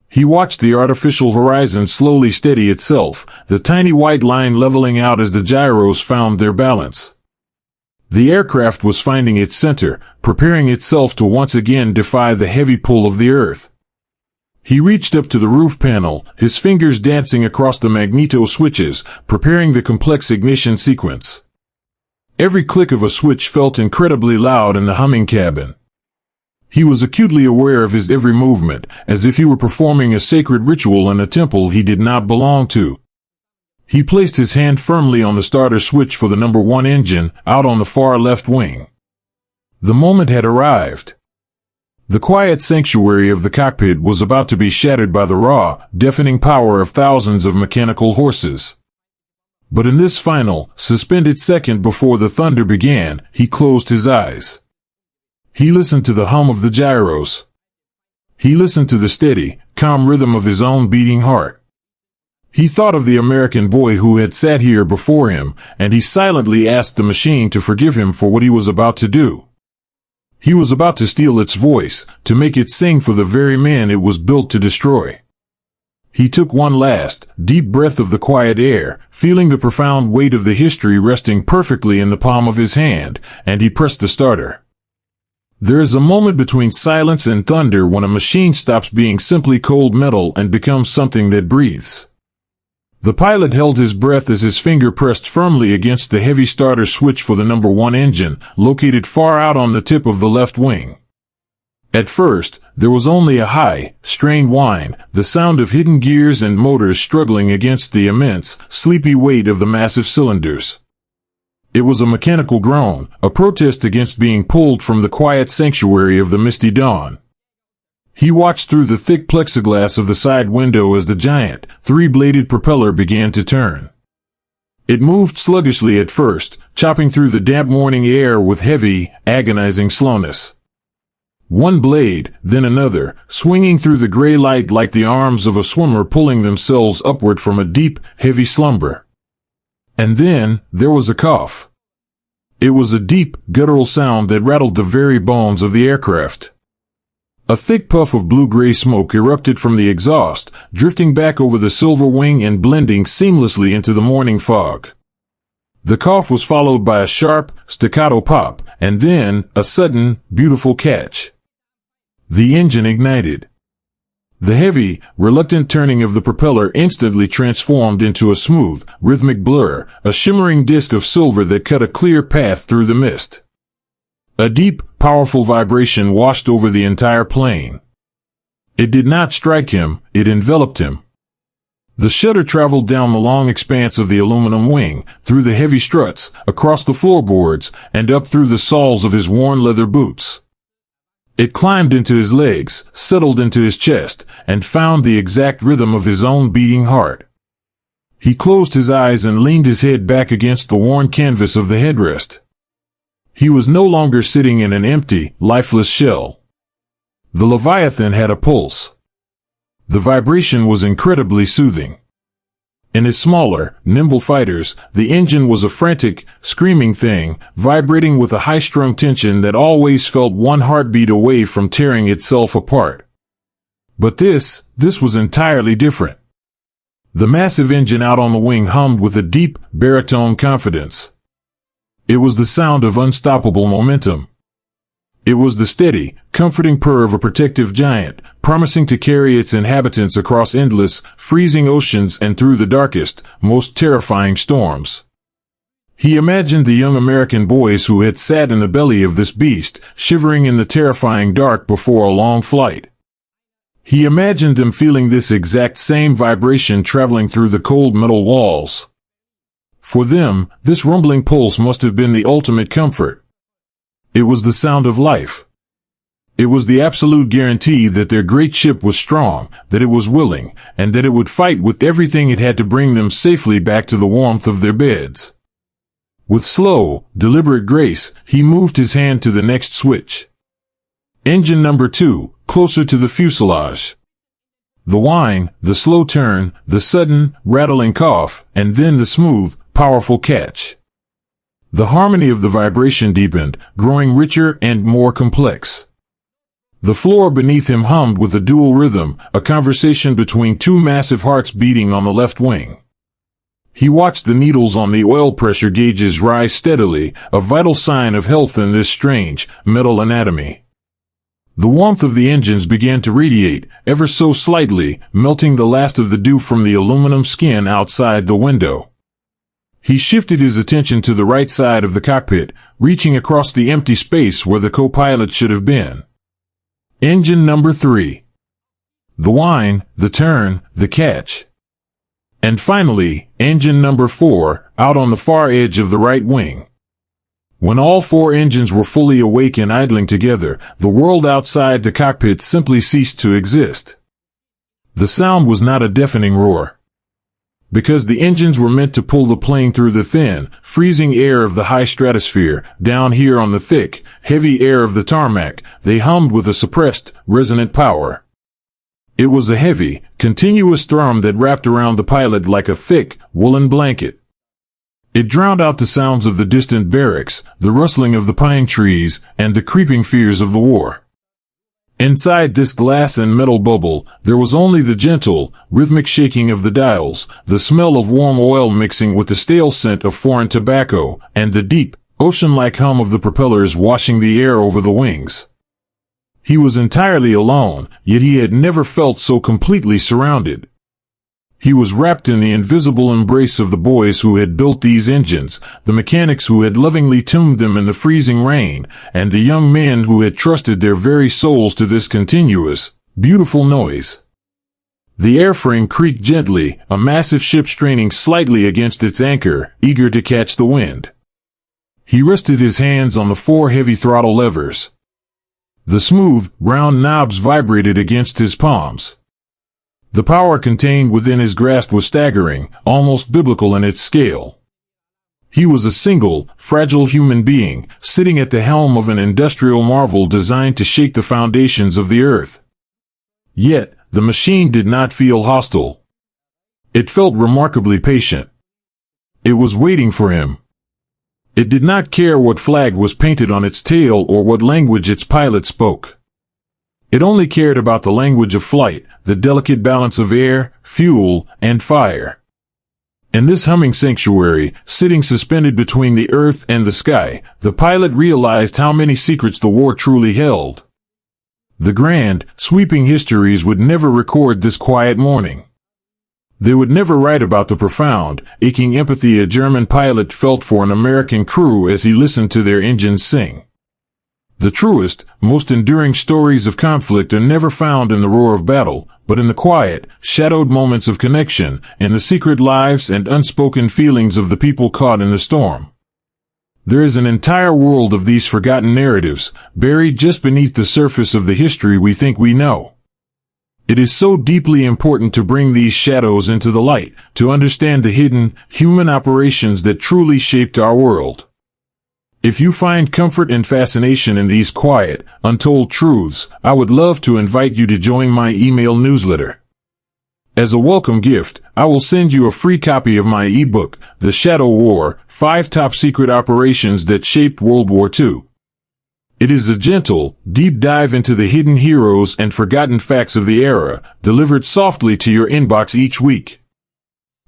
He watched the artificial horizon slowly steady itself, the tiny white line leveling out as the gyros found their balance. The aircraft was finding its center, preparing itself to once again defy the heavy pull of the earth. He reached up to the roof panel, his fingers dancing across the magneto switches, preparing the complex ignition sequence. Every click of a switch felt incredibly loud in the humming cabin. He was acutely aware of his every movement, as if he were performing a sacred ritual in a temple he did not belong to. He placed his hand firmly on the starter switch for the number 1 engine, out on the far left wing. The moment had arrived. The quiet sanctuary of the cockpit was about to be shattered by the raw, deafening power of thousands of mechanical horses. But in this final, suspended second before the thunder began, he closed his eyes. He listened to the hum of the gyros. He listened to the steady, calm rhythm of his own beating heart. He thought of the American boy who had sat here before him, and he silently asked the machine to forgive him for what he was about to do. He was about to steal its voice, to make it sing for the very man it was built to destroy. He took one last, deep breath of the quiet air, feeling the profound weight of the history resting perfectly in the palm of his hand, and he pressed the starter. There is a moment between silence and thunder when a machine stops being simply cold metal and becomes something that breathes. The pilot held his breath as his finger pressed firmly against the heavy starter switch for the number 1 engine, located far out on the tip of the left wing. At first, there was only a high, strained whine, the sound of hidden gears and motors struggling against the immense, sleepy weight of the massive cylinders. It was a mechanical groan, a protest against being pulled from the quiet sanctuary of the misty dawn. He watched through the thick plexiglass of the side window as the giant, 3-bladed propeller began to turn. It moved sluggishly at first, chopping through the damp morning air with heavy, agonizing slowness. One blade, then another, swinging through the gray light like the arms of a swimmer pulling themselves upward from a deep, heavy slumber. And then, there was a cough. It was a deep, guttural sound that rattled the very bones of the aircraft. A thick puff of blue-gray smoke erupted from the exhaust, drifting back over the silver wing and blending seamlessly into the morning fog. The cough was followed by a sharp, staccato pop, and then, a sudden, beautiful catch. The engine ignited. The heavy, reluctant turning of the propeller instantly transformed into a smooth, rhythmic blur, a shimmering disk of silver that cut a clear path through the mist. A deep, powerful vibration washed over the entire plane. It did not strike him, it enveloped him. The shudder traveled down the long expanse of the aluminum wing, through the heavy struts, across the floorboards, and up through the soles of his worn leather boots. It climbed into his legs, settled into his chest, and found the exact rhythm of his own beating heart. He closed his eyes and leaned his head back against the worn canvas of the headrest. He was no longer sitting in an empty, lifeless shell. The Leviathan had a pulse. The vibration was incredibly soothing. In his smaller, nimble fighters, the engine was a frantic, screaming thing, vibrating with a high-strung tension that always felt one heartbeat away from tearing itself apart. But this was entirely different. The massive engine out on the wing hummed with a deep, baritone confidence. It was the sound of unstoppable momentum. It was the steady, comforting purr of a protective giant, promising to carry its inhabitants across endless, freezing oceans and through the darkest, most terrifying storms. He imagined the young American boys who had sat in the belly of this beast, shivering in the terrifying dark before a long flight. He imagined them feeling this exact same vibration traveling through the cold metal walls. For them, this rumbling pulse must have been the ultimate comfort. It was the sound of life. It was the absolute guarantee that their great ship was strong, that it was willing, and that it would fight with everything it had to bring them safely back to the warmth of their beds. With slow, deliberate grace, he moved his hand to the next switch. Engine number 2, closer to the fuselage. The whine, the slow turn, the sudden, rattling cough, and then the smooth, powerful catch. The harmony of the vibration deepened, growing richer and more complex. The floor beneath him hummed with a dual rhythm, a conversation between two massive hearts beating on the left wing. He watched the needles on the oil pressure gauges rise steadily, a vital sign of health in this strange, metal anatomy. The warmth of the engines began to radiate, ever so slightly, melting the last of the dew from the aluminum skin outside the window. He shifted his attention to the right side of the cockpit, reaching across the empty space where the co-pilot should have been. Engine number 3. The whine, the turn, the catch. And finally, engine number 4, out on the far edge of the right wing. When all 4 engines were fully awake and idling together, the world outside the cockpit simply ceased to exist. The sound was not a deafening roar. Because the engines were meant to pull the plane through the thin, freezing air of the high stratosphere, down here on the thick, heavy air of the tarmac, they hummed with a suppressed, resonant power. It was a heavy, continuous thrum that wrapped around the pilot like a thick, woolen blanket. It drowned out the sounds of the distant barracks, the rustling of the pine trees, and the creeping fears of the war. Inside this glass and metal bubble, there was only the gentle, rhythmic shaking of the dials, the smell of warm oil mixing with the stale scent of foreign tobacco, and the deep, ocean-like hum of the propellers washing the air over the wings. He was entirely alone, yet he had never felt so completely surrounded. He was wrapped in the invisible embrace of the boys who had built these engines, the mechanics who had lovingly tuned them in the freezing rain, and the young men who had trusted their very souls to this continuous, beautiful noise. The airframe creaked gently, a massive ship straining slightly against its anchor, eager to catch the wind. He rested his hands on the 4 heavy throttle levers. The smooth, round knobs vibrated against his palms. The power contained within his grasp was staggering, almost biblical in its scale. He was a single, fragile human being, sitting at the helm of an industrial marvel designed to shake the foundations of the earth. Yet, the machine did not feel hostile. It felt remarkably patient. It was waiting for him. It did not care what flag was painted on its tail or what language its pilot spoke. It only cared about the language of flight, the delicate balance of air, fuel, and fire. In this humming sanctuary, sitting suspended between the earth and the sky, the pilot realized how many secrets the war truly held. The grand, sweeping histories would never record this quiet morning. They would never write about the profound, aching empathy a German pilot felt for an American crew as he listened to their engines sing. The truest, most enduring stories of conflict are never found in the roar of battle, but in the quiet, shadowed moments of connection, in the secret lives and unspoken feelings of the people caught in the storm. There is an entire world of these forgotten narratives, buried just beneath the surface of the history we think we know. It is so deeply important to bring these shadows into the light, to understand the hidden, human operations that truly shaped our world. If you find comfort and fascination in these quiet, untold truths, I would love to invite you to join my email newsletter. As a welcome gift, I will send you a free copy of my ebook, The Shadow War: 5 Top Secret Operations That Shaped World War II. It is a gentle, deep dive into the hidden heroes and forgotten facts of the era, delivered softly to your inbox each week.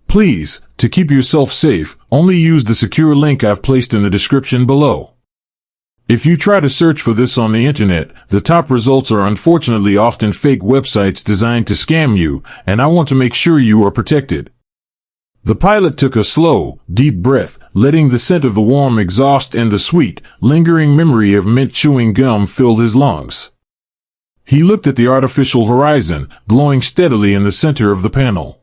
Please, to keep yourself safe, only use the secure link I've placed in the description below. If you try to search for this on the internet, the top results are unfortunately often fake websites designed to scam you, and I want to make sure you are protected. The pilot took a slow, deep breath, letting the scent of the warm exhaust and the sweet, lingering memory of mint chewing gum fill his lungs. He looked at the artificial horizon, glowing steadily in the center of the panel.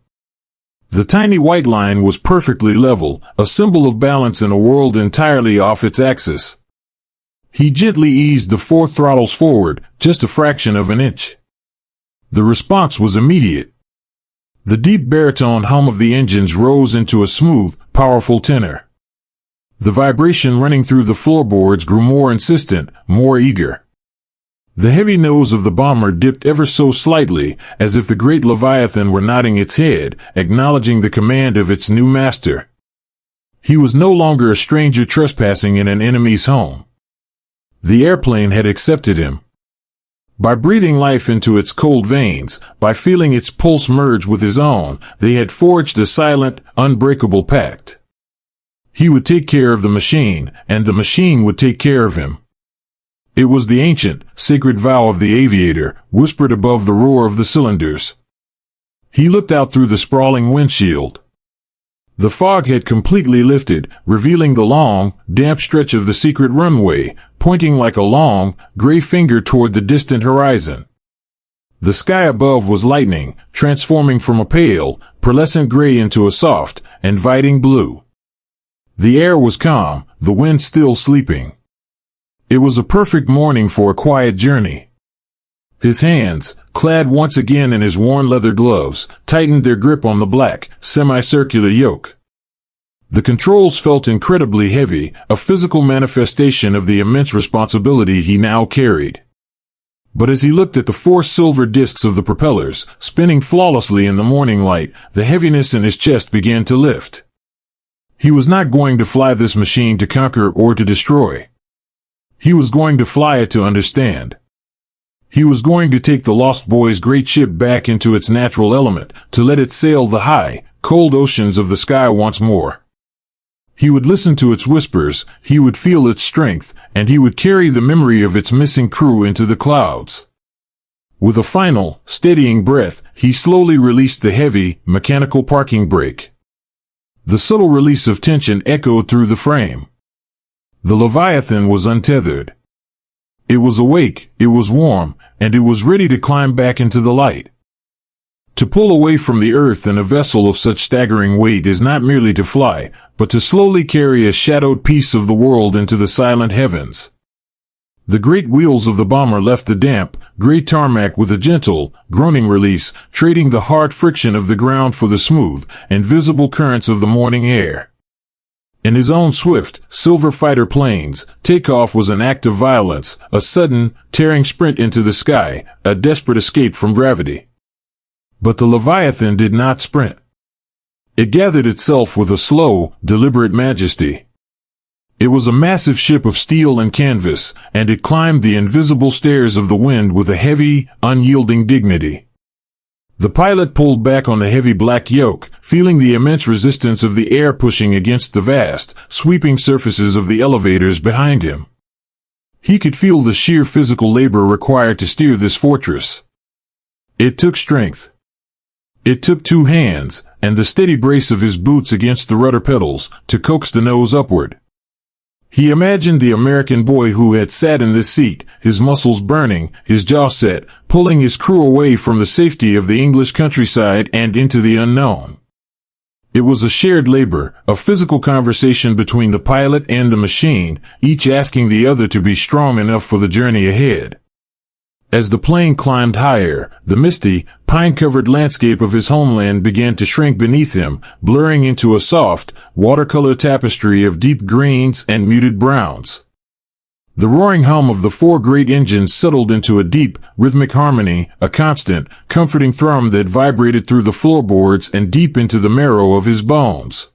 The tiny white line was perfectly level, a symbol of balance in a world entirely off its axis. He gently eased the 4 throttles forward, just a fraction of an inch. The response was immediate. The deep baritone hum of the engines rose into a smooth, powerful tenor. The vibration running through the floorboards grew more insistent, more eager. The heavy nose of the bomber dipped ever so slightly, as if the great Leviathan were nodding its head, acknowledging the command of its new master. He was no longer a stranger trespassing in an enemy's home. The airplane had accepted him. By breathing life into its cold veins, by feeling its pulse merge with his own, they had forged a silent, unbreakable pact. He would take care of the machine, and the machine would take care of him. It was the ancient, sacred vow of the aviator, whispered above the roar of the cylinders. He looked out through the sprawling windshield. The fog had completely lifted, revealing the long, damp stretch of the secret runway, pointing like a long, gray finger toward the distant horizon. The sky above was lightening, transforming from a pale, pearlescent gray into a soft, inviting blue. The air was calm, the wind still sleeping. It was a perfect morning for a quiet journey. His hands, clad once again in his worn leather gloves, tightened their grip on the black, semicircular yoke. The controls felt incredibly heavy, a physical manifestation of the immense responsibility he now carried. But as he looked at the 4 silver discs of the propellers, spinning flawlessly in the morning light, the heaviness in his chest began to lift. He was not going to fly this machine to conquer or to destroy. He was going to fly it to understand. He was going to take the Lost Boys' great ship back into its natural element, to let it sail the high, cold oceans of the sky once more. He would listen to its whispers, he would feel its strength, and he would carry the memory of its missing crew into the clouds. With a final, steadying breath, he slowly released the heavy, mechanical parking brake. The subtle release of tension echoed through the frame. The Leviathan was untethered. It was awake, it was warm, and it was ready to climb back into the light. To pull away from the earth in a vessel of such staggering weight is not merely to fly, but to slowly carry a shadowed piece of the world into the silent heavens. The great wheels of the bomber left the damp, gray tarmac with a gentle, groaning release, trading the hard friction of the ground for the smooth, invisible currents of the morning air. In his own swift, silver fighter planes, takeoff was an act of violence, a sudden, tearing sprint into the sky, a desperate escape from gravity. But the Leviathan did not sprint. It gathered itself with a slow, deliberate majesty. It was a massive ship of steel and canvas, and it climbed the invisible stairs of the wind with a heavy, unyielding dignity. The pilot pulled back on the heavy black yoke, feeling the immense resistance of the air pushing against the vast, sweeping surfaces of the elevators behind him. He could feel the sheer physical labor required to steer this fortress. It took strength. It took two hands, and the steady brace of his boots against the rudder pedals, to coax the nose upward. He imagined the American boy who had sat in this seat, his muscles burning, his jaw set, pulling his crew away from the safety of the English countryside and into the unknown. It was a shared labor, a physical conversation between the pilot and the machine, each asking the other to be strong enough for the journey ahead. As the plane climbed higher, the misty, pine-covered landscape of his homeland began to shrink beneath him, blurring into a soft, watercolor tapestry of deep greens and muted browns. The roaring hum of the four great engines settled into a deep, rhythmic harmony, a constant, comforting thrum that vibrated through the floorboards and deep into the marrow of his bones.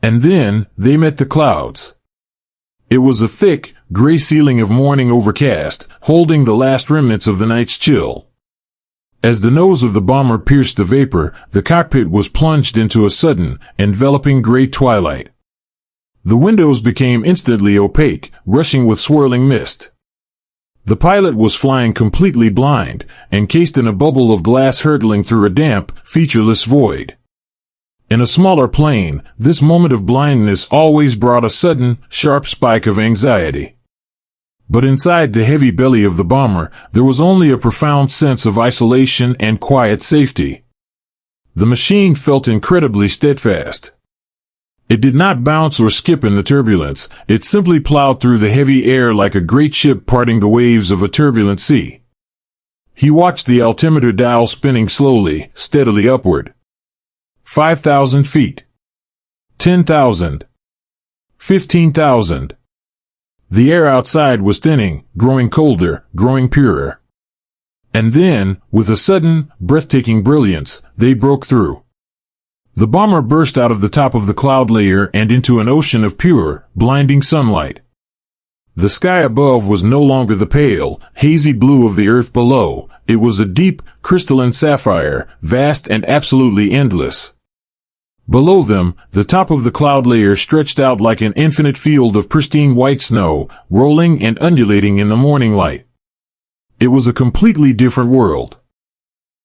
And then, they met the clouds. It was a thick, gray ceiling of morning overcast, holding the last remnants of the night's chill. As the nose of the bomber pierced the vapor, the cockpit was plunged into a sudden, enveloping gray twilight. The windows became instantly opaque, rushing with swirling mist. The pilot was flying completely blind, encased in a bubble of glass hurtling through a damp, featureless void. In a smaller plane, this moment of blindness always brought a sudden, sharp spike of anxiety. But inside the heavy belly of the bomber, there was only a profound sense of isolation and quiet safety. The machine felt incredibly steadfast. It did not bounce or skip in the turbulence, it simply plowed through the heavy air like a great ship parting the waves of a turbulent sea. He watched the altimeter dial spinning slowly, steadily upward. 5,000 feet. 10,000. 15,000. The air outside was thinning, growing colder, growing purer. And then, with a sudden, breathtaking brilliance, they broke through. The bomber burst out of the top of the cloud layer and into an ocean of pure, blinding sunlight. The sky above was no longer the pale, hazy blue of the earth below. It was a deep, crystalline sapphire, vast and absolutely endless. Below them, the top of the cloud layer stretched out like an infinite field of pristine white snow, rolling and undulating in the morning light. It was a completely different world.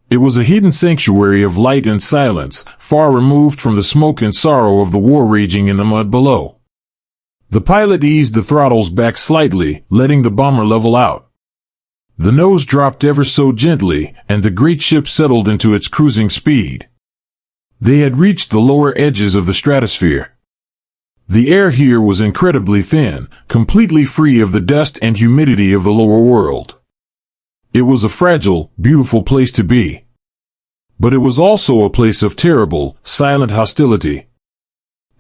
It was a hidden sanctuary of light and silence, far removed from the smoke and sorrow of the war raging in the mud below. The pilot eased the throttles back slightly, letting the bomber level out. The nose dropped ever so gently, and the great ship settled into its cruising speed. They had reached the lower edges of the stratosphere. The air here was incredibly thin, completely free of the dust and humidity of the lower world. It was a fragile, beautiful place to be. But it was also a place of terrible, silent hostility.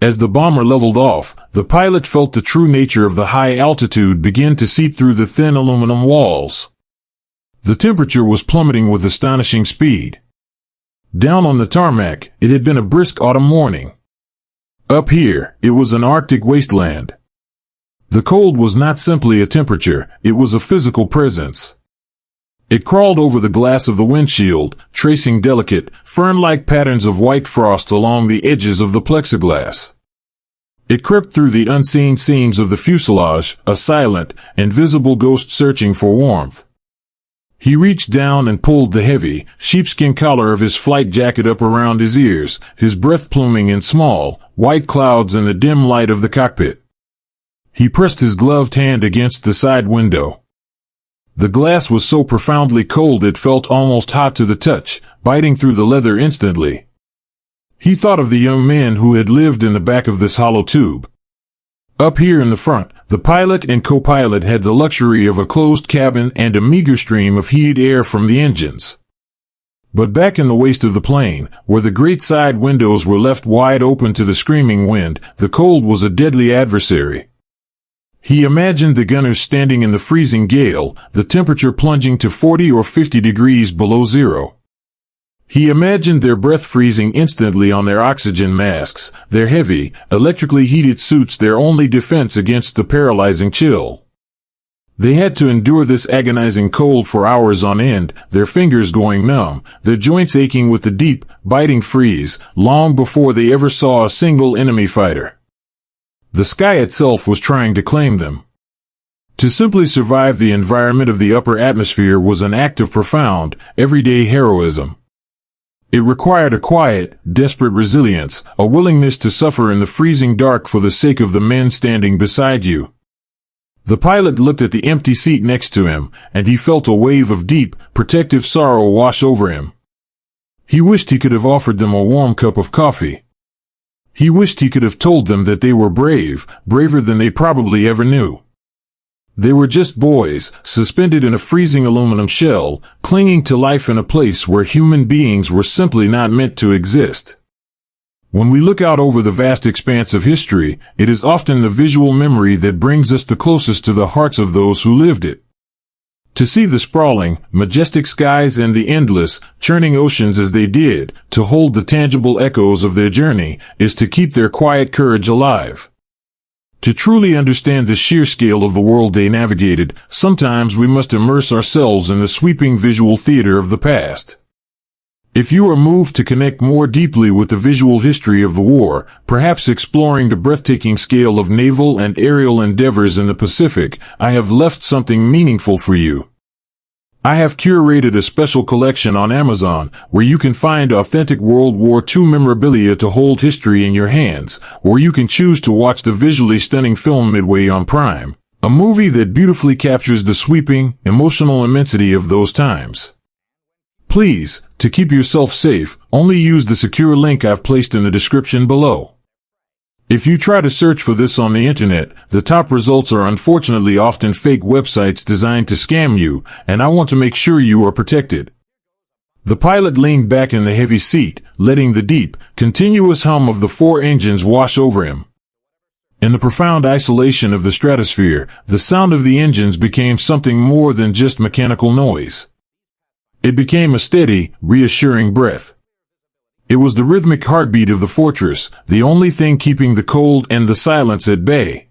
As the bomber leveled off, the pilot felt the true nature of the high altitude begin to seep through the thin aluminum walls. The temperature was plummeting with astonishing speed. Down on the tarmac, it had been a brisk autumn morning. Up here, it was an Arctic wasteland. The cold was not simply a temperature, it was a physical presence. It crawled over the glass of the windshield, tracing delicate, fern-like patterns of white frost along the edges of the plexiglass. It crept through the unseen seams of the fuselage, a silent, invisible ghost searching for warmth. He reached down and pulled the heavy, sheepskin collar of his flight jacket up around his ears, his breath pluming in small, white clouds in the dim light of the cockpit. He pressed his gloved hand against the side window. The glass was so profoundly cold it felt almost hot to the touch, biting through the leather instantly. He thought of the young men who had lived in the back of this hollow tube. Up here in the front, the pilot and co-pilot had the luxury of a closed cabin and a meager stream of heated air from the engines. But back in the waist of the plane, where the great side windows were left wide open to the screaming wind, the cold was a deadly adversary. He imagined the gunners standing in the freezing gale, the temperature plunging to 40 or 50 degrees below zero. He imagined their breath freezing instantly on their oxygen masks, their heavy, electrically heated suits their only defense against the paralyzing chill. They had to endure this agonizing cold for hours on end, their fingers going numb, their joints aching with the deep, biting freeze, long before they ever saw a single enemy fighter. The sky itself was trying to claim them. To simply survive the environment of the upper atmosphere was an act of profound, everyday heroism. It required a quiet, desperate resilience, a willingness to suffer in the freezing dark for the sake of the men standing beside you. The pilot looked at the empty seat next to him, and he felt a wave of deep, protective sorrow wash over him. He wished he could have offered them a warm cup of coffee. He wished he could have told them that they were brave, braver than they probably ever knew. They were just boys, suspended in a freezing aluminum shell, clinging to life in a place where human beings were simply not meant to exist. When we look out over the vast expanse of history, it is often the visual memory that brings us the closest to the hearts of those who lived it. To see the sprawling, majestic skies and the endless, churning oceans as they did, to hold the tangible echoes of their journey, is to keep their quiet courage alive. To truly understand the sheer scale of the world they navigated, sometimes we must immerse ourselves in the sweeping visual theater of the past. If you are moved to connect more deeply with the visual history of the war, perhaps exploring the breathtaking scale of naval and aerial endeavors in the Pacific, I have left something meaningful for you. I have curated a special collection on Amazon, where you can find authentic World War II memorabilia to hold history in your hands, or you can choose to watch the visually stunning film Midway on Prime, a movie that beautifully captures the sweeping, emotional immensity of those times. Please, to keep yourself safe, only use the secure link I've placed in the description below. If you try to search for this on the internet, the top results are unfortunately often fake websites designed to scam you, and I want to make sure you are protected. The pilot leaned back in the heavy seat, letting the deep, continuous hum of the four engines wash over him. In the profound isolation of the stratosphere, the sound of the engines became something more than just mechanical noise. It became a steady, reassuring breath. It was the rhythmic heartbeat of the fortress, the only thing keeping the cold and the silence at bay.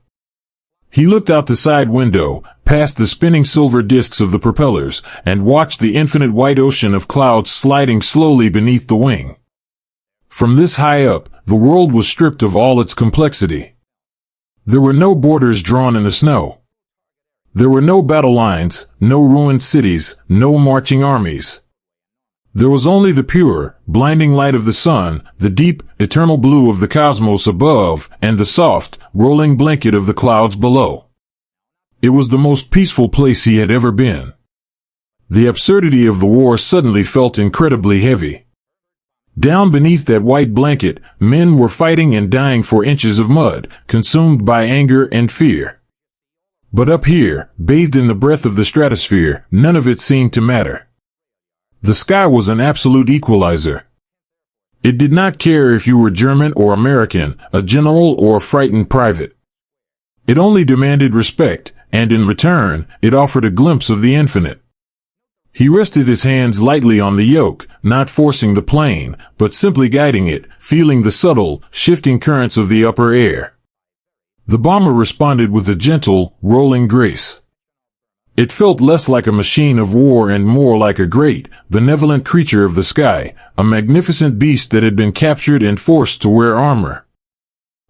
He looked out the side window, past the spinning silver discs of the propellers, and watched the infinite white ocean of clouds sliding slowly beneath the wing. From this high up, the world was stripped of all its complexity. There were no borders drawn in the snow. There were no battle lines, no ruined cities, no marching armies. There was only the pure, blinding light of the sun, the deep, eternal blue of the cosmos above, and the soft, rolling blanket of the clouds below. It was the most peaceful place he had ever been. The absurdity of the war suddenly felt incredibly heavy. Down beneath that white blanket, men were fighting and dying for inches of mud, consumed by anger and fear. But up here, bathed in the breath of the stratosphere, none of it seemed to matter. The sky was an absolute equalizer. It did not care if you were German or American, a general or a frightened private. It only demanded respect, and in return, it offered a glimpse of the infinite. He rested his hands lightly on the yoke, not forcing the plane, but simply guiding it, feeling the subtle, shifting currents of the upper air. The bomber responded with a gentle, rolling grace. It felt less like a machine of war and more like a great, benevolent creature of the sky, a magnificent beast that had been captured and forced to wear armor.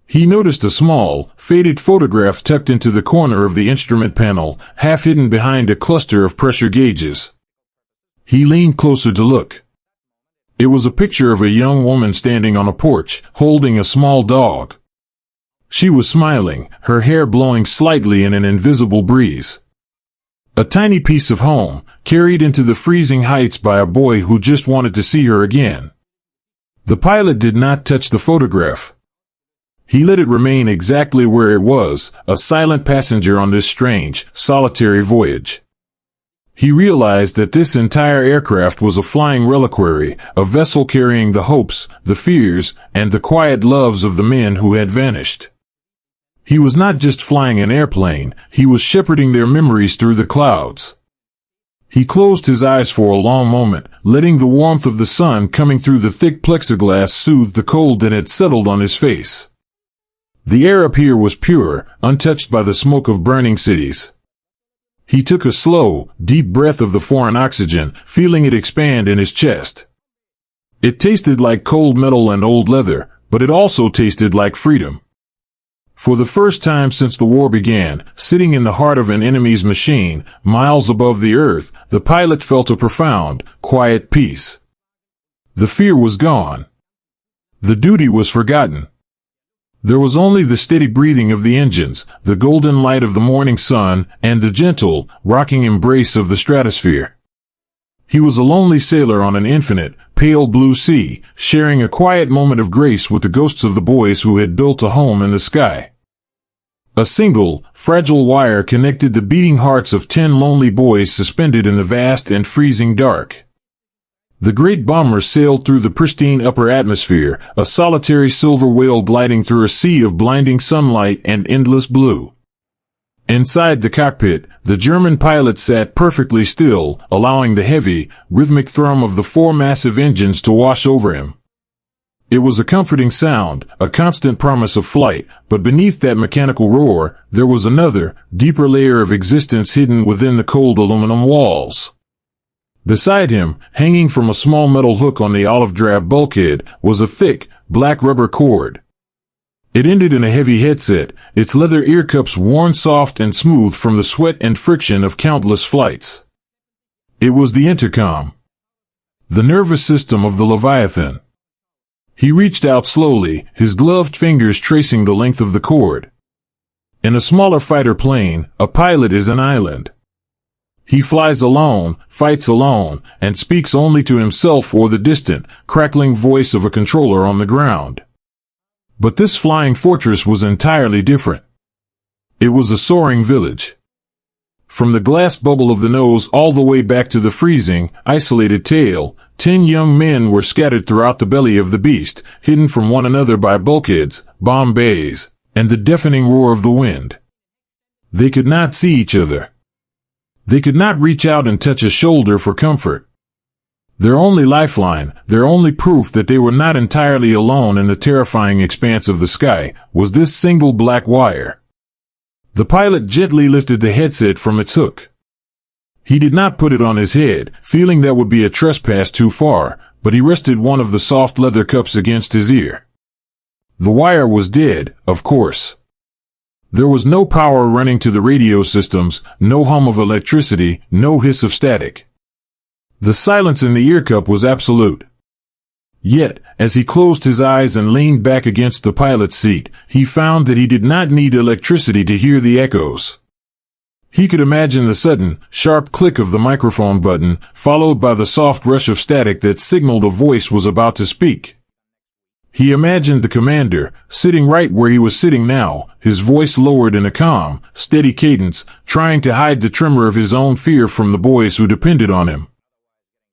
He noticed a small, faded photograph tucked into the corner of the instrument panel, half hidden behind a cluster of pressure gauges. He leaned closer to look. It was a picture of a young woman standing on a porch, holding a small dog. She was smiling, her hair blowing slightly in an invisible breeze. A tiny piece of home, carried into the freezing heights by a boy who just wanted to see her again. The pilot did not touch the photograph. He let it remain exactly where it was, a silent passenger on this strange, solitary voyage. He realized that this entire aircraft was a flying reliquary, a vessel carrying the hopes, the fears, and the quiet loves of the men who had vanished. He was not just flying an airplane, he was shepherding their memories through the clouds. He closed his eyes for a long moment, letting the warmth of the sun coming through the thick plexiglass soothe the cold that had settled on his face. The air up here was pure, untouched by the smoke of burning cities. He took a slow, deep breath of the foreign oxygen, feeling it expand in his chest. It tasted like cold metal and old leather, but it also tasted like freedom. For the first time since the war began, sitting in the heart of an enemy's machine, miles above the earth, the pilot felt a profound, quiet peace. The fear was gone. The duty was forgotten. There was only the steady breathing of the engines, the golden light of the morning sun, and the gentle, rocking embrace of the stratosphere. He was a lonely sailor on an infinite, pale blue sea, sharing a quiet moment of grace with the ghosts of the boys who had built a home in the sky. A single, fragile wire connected the beating hearts of 10 lonely boys suspended in the vast and freezing dark. The great bomber sailed through the pristine upper atmosphere, a solitary silver whale gliding through a sea of blinding sunlight and endless blue. Inside the cockpit, the German pilot sat perfectly still, allowing the heavy, rhythmic thrum of the 4 massive engines to wash over him. It was a comforting sound, a constant promise of flight, but beneath that mechanical roar, there was another, deeper layer of existence hidden within the cold aluminum walls. Beside him, hanging from a small metal hook on the olive-drab bulkhead, was a thick, black rubber cord. It ended in a heavy headset, its leather ear cups worn soft and smooth from the sweat and friction of countless flights. It was the intercom. The nervous system of the Leviathan. He reached out slowly, his gloved fingers tracing the length of the cord. In a smaller fighter plane, a pilot is an island. He flies alone, fights alone, and speaks only to himself or the distant, crackling voice of a controller on the ground. But this flying fortress was entirely different. It was a soaring village. From the glass bubble of the nose all the way back to the freezing, isolated tail, 10 young men were scattered throughout the belly of the beast, hidden from one another by bulkheads, bomb bays, and the deafening roar of the wind. They could not see each other. They could not reach out and touch a shoulder for comfort. Their only lifeline, their only proof that they were not entirely alone in the terrifying expanse of the sky, was this single black wire. The pilot gently lifted the headset from its hook. He did not put it on his head, feeling that would be a trespass too far, but he rested one of the soft leather cups against his ear. The wire was dead, of course. There was no power running to the radio systems, no hum of electricity, no hiss of static. The silence in the ear cup was absolute. Yet, as he closed his eyes and leaned back against the pilot's seat, he found that he did not need electricity to hear the echoes. He could imagine the sudden, sharp click of the microphone button, followed by the soft rush of static that signaled a voice was about to speak. He imagined the commander, sitting right where he was sitting now, his voice lowered in a calm, steady cadence, trying to hide the tremor of his own fear from the boys who depended on him.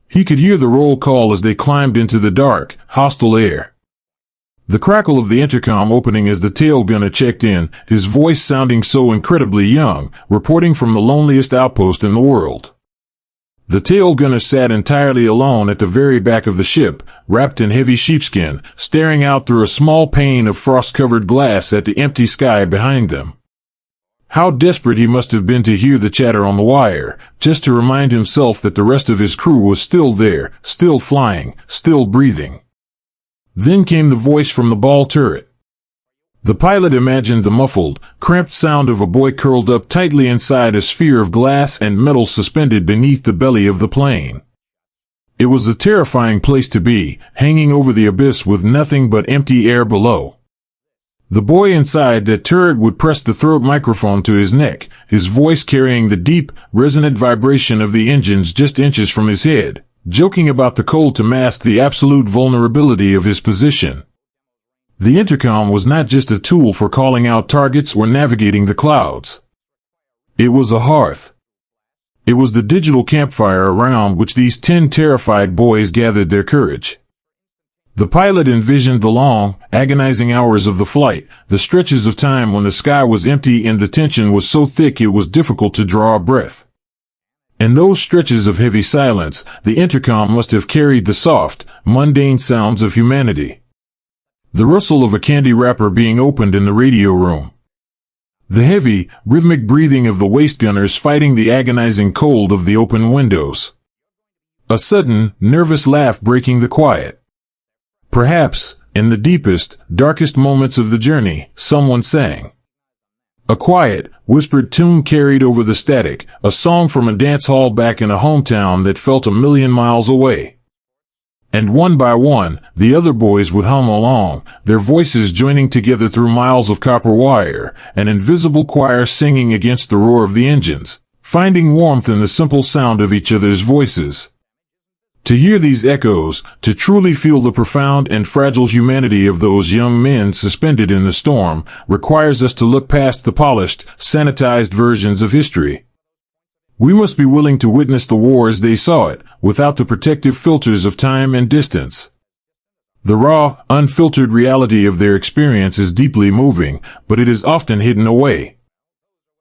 He could hear the roll call as they climbed into the dark, hostile air. The crackle of the intercom opening as the tail gunner checked in, his voice sounding so incredibly young, reporting from the loneliest outpost in the world. The tail gunner sat entirely alone at the very back of the ship, wrapped in heavy sheepskin, staring out through a small pane of frost-covered glass at the empty sky behind them. How desperate he must have been to hear the chatter on the wire, just to remind himself that the rest of his crew was still there, still flying, still breathing. Then came the voice from the ball turret. The pilot imagined the muffled, cramped sound of a boy curled up tightly inside a sphere of glass and metal suspended beneath the belly of the plane. It was a terrifying place to be, hanging over the abyss with nothing but empty air below. The boy inside that turret would press the throat microphone to his neck, his voice carrying the deep, resonant vibration of the engines just inches from his head, joking about the cold to mask the absolute vulnerability of his position. The intercom was not just a tool for calling out targets or navigating the clouds. It was a hearth. It was the digital campfire around which these 10 terrified boys gathered their courage. The pilot envisioned the long, agonizing hours of the flight, the stretches of time when the sky was empty and the tension was so thick it was difficult to draw a breath. In those stretches of heavy silence, the intercom must have carried the soft, mundane sounds of humanity. The rustle of a candy wrapper being opened in the radio room. The heavy, rhythmic breathing of the waist gunners fighting the agonizing cold of the open windows. A sudden, nervous laugh breaking the quiet. Perhaps, in the deepest, darkest moments of the journey, someone sang. A quiet, whispered tune carried over the static, a song from a dance hall back in a hometown that felt a million miles away. And one by one, the other boys would hum along, their voices joining together through miles of copper wire, an invisible choir singing against the roar of the engines, finding warmth in the simple sound of each other's voices. To hear these echoes, to truly feel the profound and fragile humanity of those young men suspended in the storm, requires us to look past the polished, sanitized versions of history. We must be willing to witness the war as they saw it, without the protective filters of time and distance. The raw, unfiltered reality of their experience is deeply moving, but it is often hidden away.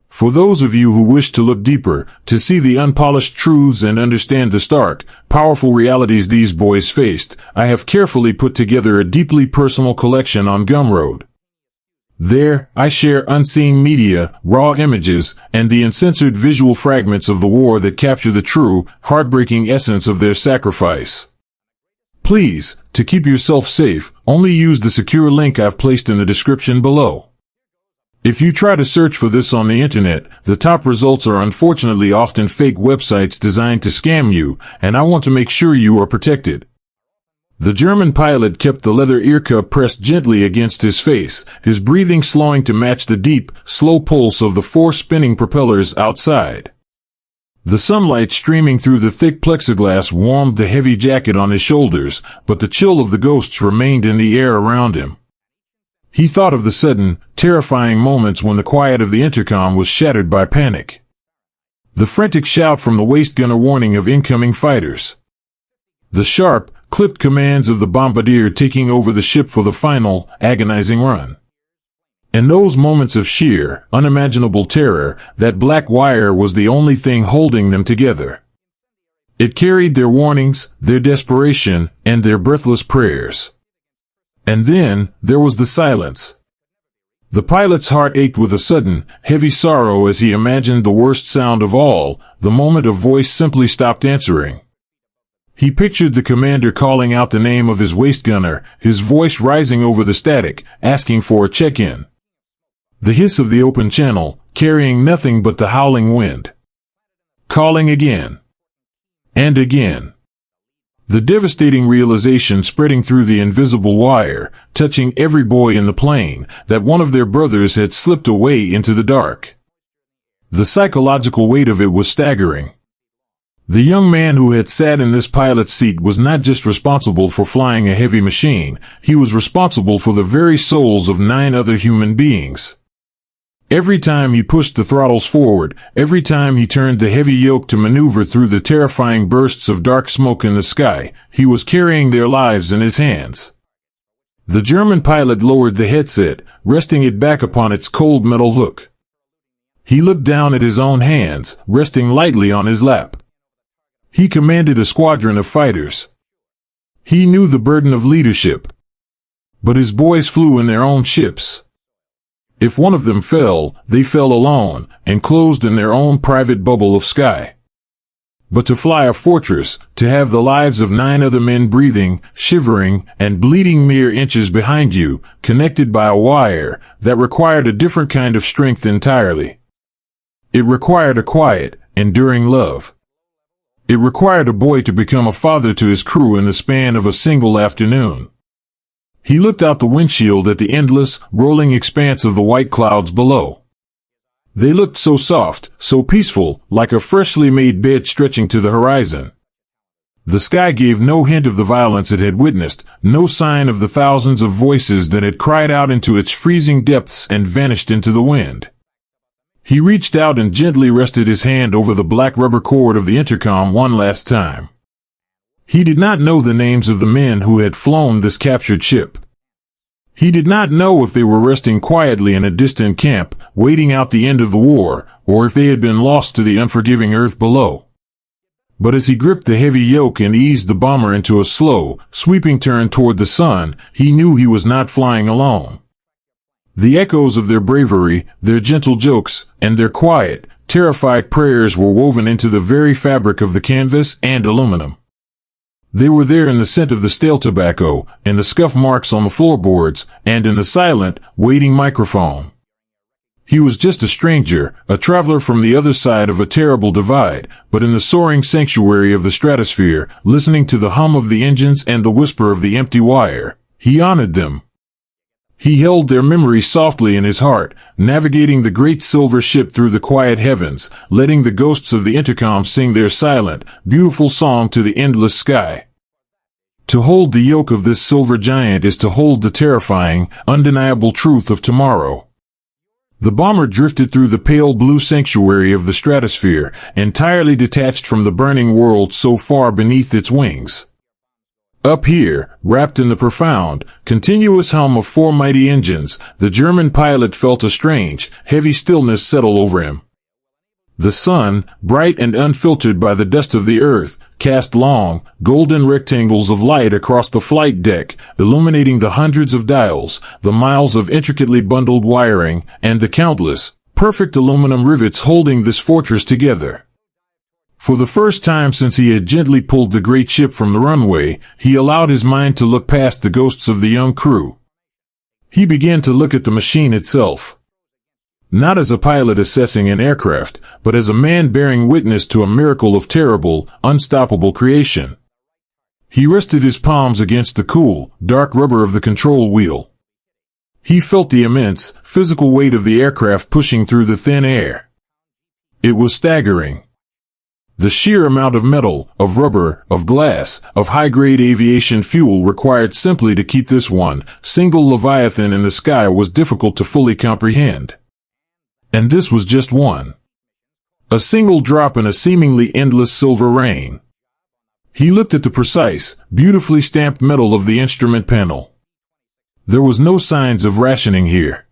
For those of you who wish to look deeper, to see the unpolished truths and understand the stark, powerful realities these boys faced, I have carefully put together a deeply personal collection on Gumroad. There, I share unseen media, raw images, and the uncensored visual fragments of the war that capture the true, heartbreaking essence of their sacrifice. Please, to keep yourself safe, only use the secure link I've placed in the description below. If you try to search for this on the internet, the top results are unfortunately often fake websites designed to scam you, and I want to make sure you are protected. The German pilot kept the leather ear cup pressed gently against his face, his breathing slowing to match the deep, slow pulse of the 4 spinning propellers outside. The sunlight streaming through the thick plexiglass warmed the heavy jacket on his shoulders, but the chill of the ghosts remained in the air around him. He thought of the sudden, terrifying moments when the quiet of the intercom was shattered by panic. The frantic shout from the waist gunner warning of incoming fighters. The sharp, clipped commands of the bombardier taking over the ship for the final, agonizing run. In those moments of sheer, unimaginable terror, that black wire was the only thing holding them together. It carried their warnings, their desperation, and their breathless prayers. And then, there was the silence. The pilot's heart ached with a sudden, heavy sorrow as he imagined the worst sound of all, the moment a voice simply stopped answering. He pictured the commander calling out the name of his waist gunner, his voice rising over the static, asking for a check-in. The hiss of the open channel, carrying nothing but the howling wind. Calling again. And again. The devastating realization spreading through the invisible wire, touching every boy in the plane, that one of their brothers had slipped away into the dark. The psychological weight of it was staggering. The young man who had sat in this pilot's seat was not just responsible for flying a heavy machine, he was responsible for the very souls of 9 other human beings. Every time he pushed the throttles forward, every time he turned the heavy yoke to maneuver through the terrifying bursts of dark smoke in the sky, he was carrying their lives in his hands. The German pilot lowered the headset, resting it back upon its cold metal hook. He looked down at his own hands, resting lightly on his lap. He commanded a squadron of fighters. He knew the burden of leadership. But his boys flew in their own ships. If one of them fell, they fell alone, enclosed in their own private bubble of sky. But to fly a fortress, to have the lives of 9 other men breathing, shivering, and bleeding mere inches behind you, connected by a wire, that required a different kind of strength entirely. It required a quiet, enduring love. It required a boy to become a father to his crew in the span of a single afternoon. He looked out the windshield at the endless, rolling expanse of the white clouds below. They looked so soft, so peaceful, like a freshly made bed stretching to the horizon. The sky gave no hint of the violence it had witnessed, no sign of the thousands of voices that had cried out into its freezing depths and vanished into the wind. He reached out and gently rested his hand over the black rubber cord of the intercom one last time. He did not know the names of the men who had flown this captured ship. He did not know if they were resting quietly in a distant camp, waiting out the end of the war, or if they had been lost to the unforgiving earth below. But as he gripped the heavy yoke and eased the bomber into a slow, sweeping turn toward the sun, he knew he was not flying alone. The echoes of their bravery, their gentle jokes, and their quiet, terrified prayers were woven into the very fabric of the canvas and aluminum. They were there in the scent of the stale tobacco, in the scuff marks on the floorboards, and in the silent, waiting microphone. He was just a stranger, a traveler from the other side of a terrible divide, but in the soaring sanctuary of the stratosphere, listening to the hum of the engines and the whisper of the empty wire, he honored them. He held their memories softly in his heart, navigating the great silver ship through the quiet heavens, letting the ghosts of the intercom sing their silent, beautiful song to the endless sky. To hold the yoke of this silver giant is to hold the terrifying, undeniable truth of tomorrow. The bomber drifted through the pale blue sanctuary of the stratosphere, entirely detached from the burning world so far beneath its wings. Up here, wrapped in the profound, continuous hum of four mighty engines, the German pilot felt a strange, heavy stillness settle over him. The sun, bright and unfiltered by the dust of the earth, cast long, golden rectangles of light across the flight deck, illuminating the hundreds of dials, the miles of intricately bundled wiring, and the countless, perfect aluminum rivets holding this fortress together. For the first time since he had gently pulled the great ship from the runway, he allowed his mind to look past the ghosts of the young crew. He began to look at the machine itself. Not as a pilot assessing an aircraft, but as a man bearing witness to a miracle of terrible, unstoppable creation. He rested his palms against the cool, dark rubber of the control wheel. He felt the immense, physical weight of the aircraft pushing through the thin air. It was staggering. The sheer amount of metal, of rubber, of glass, of high-grade aviation fuel required simply to keep this one, single Leviathan in the sky was difficult to fully comprehend. And this was just one. A single drop in a seemingly endless silver rain. He looked at the precise, beautifully stamped metal of the instrument panel. There was no signs of rationing here.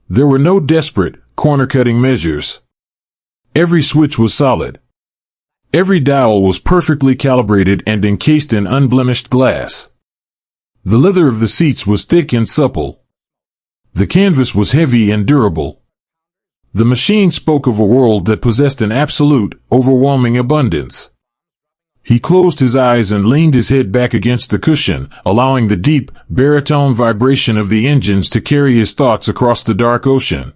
There were no desperate, corner-cutting measures. Every switch was solid. Every dial was perfectly calibrated and encased in unblemished glass. The leather of the seats was thick and supple. The canvas was heavy and durable. The machine spoke of a world that possessed an absolute, overwhelming abundance. He closed his eyes and leaned his head back against the cushion, allowing the deep, baritone vibration of the engines to carry his thoughts across the dark ocean.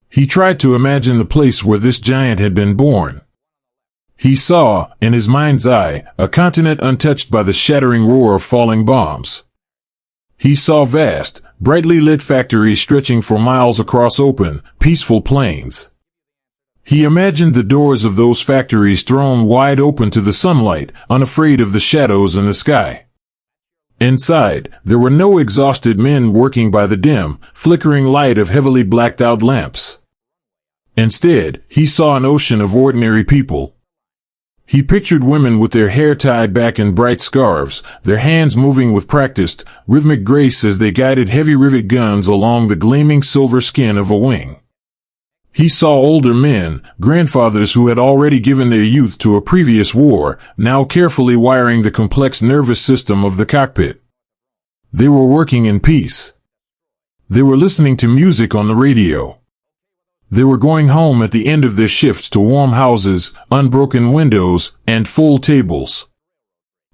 He tried to imagine the place where this giant had been born. He saw, in his mind's eye, a continent untouched by the shattering roar of falling bombs. He saw vast, brightly lit factories stretching for miles across open, peaceful plains. He imagined the doors of those factories thrown wide open to the sunlight, unafraid of the shadows in the sky. Inside, there were no exhausted men working by the dim, flickering light of heavily blacked-out lamps. Instead, he saw an ocean of ordinary people. He pictured women with their hair tied back in bright scarves, their hands moving with practiced, rhythmic grace as they guided heavy rivet guns along the gleaming silver skin of a wing. He saw older men, grandfathers who had already given their youth to a previous war, now carefully wiring the complex nervous system of the cockpit. They were working in peace. They were listening to music on the radio. They were going home at the end of their shifts to warm houses, unbroken windows, and full tables.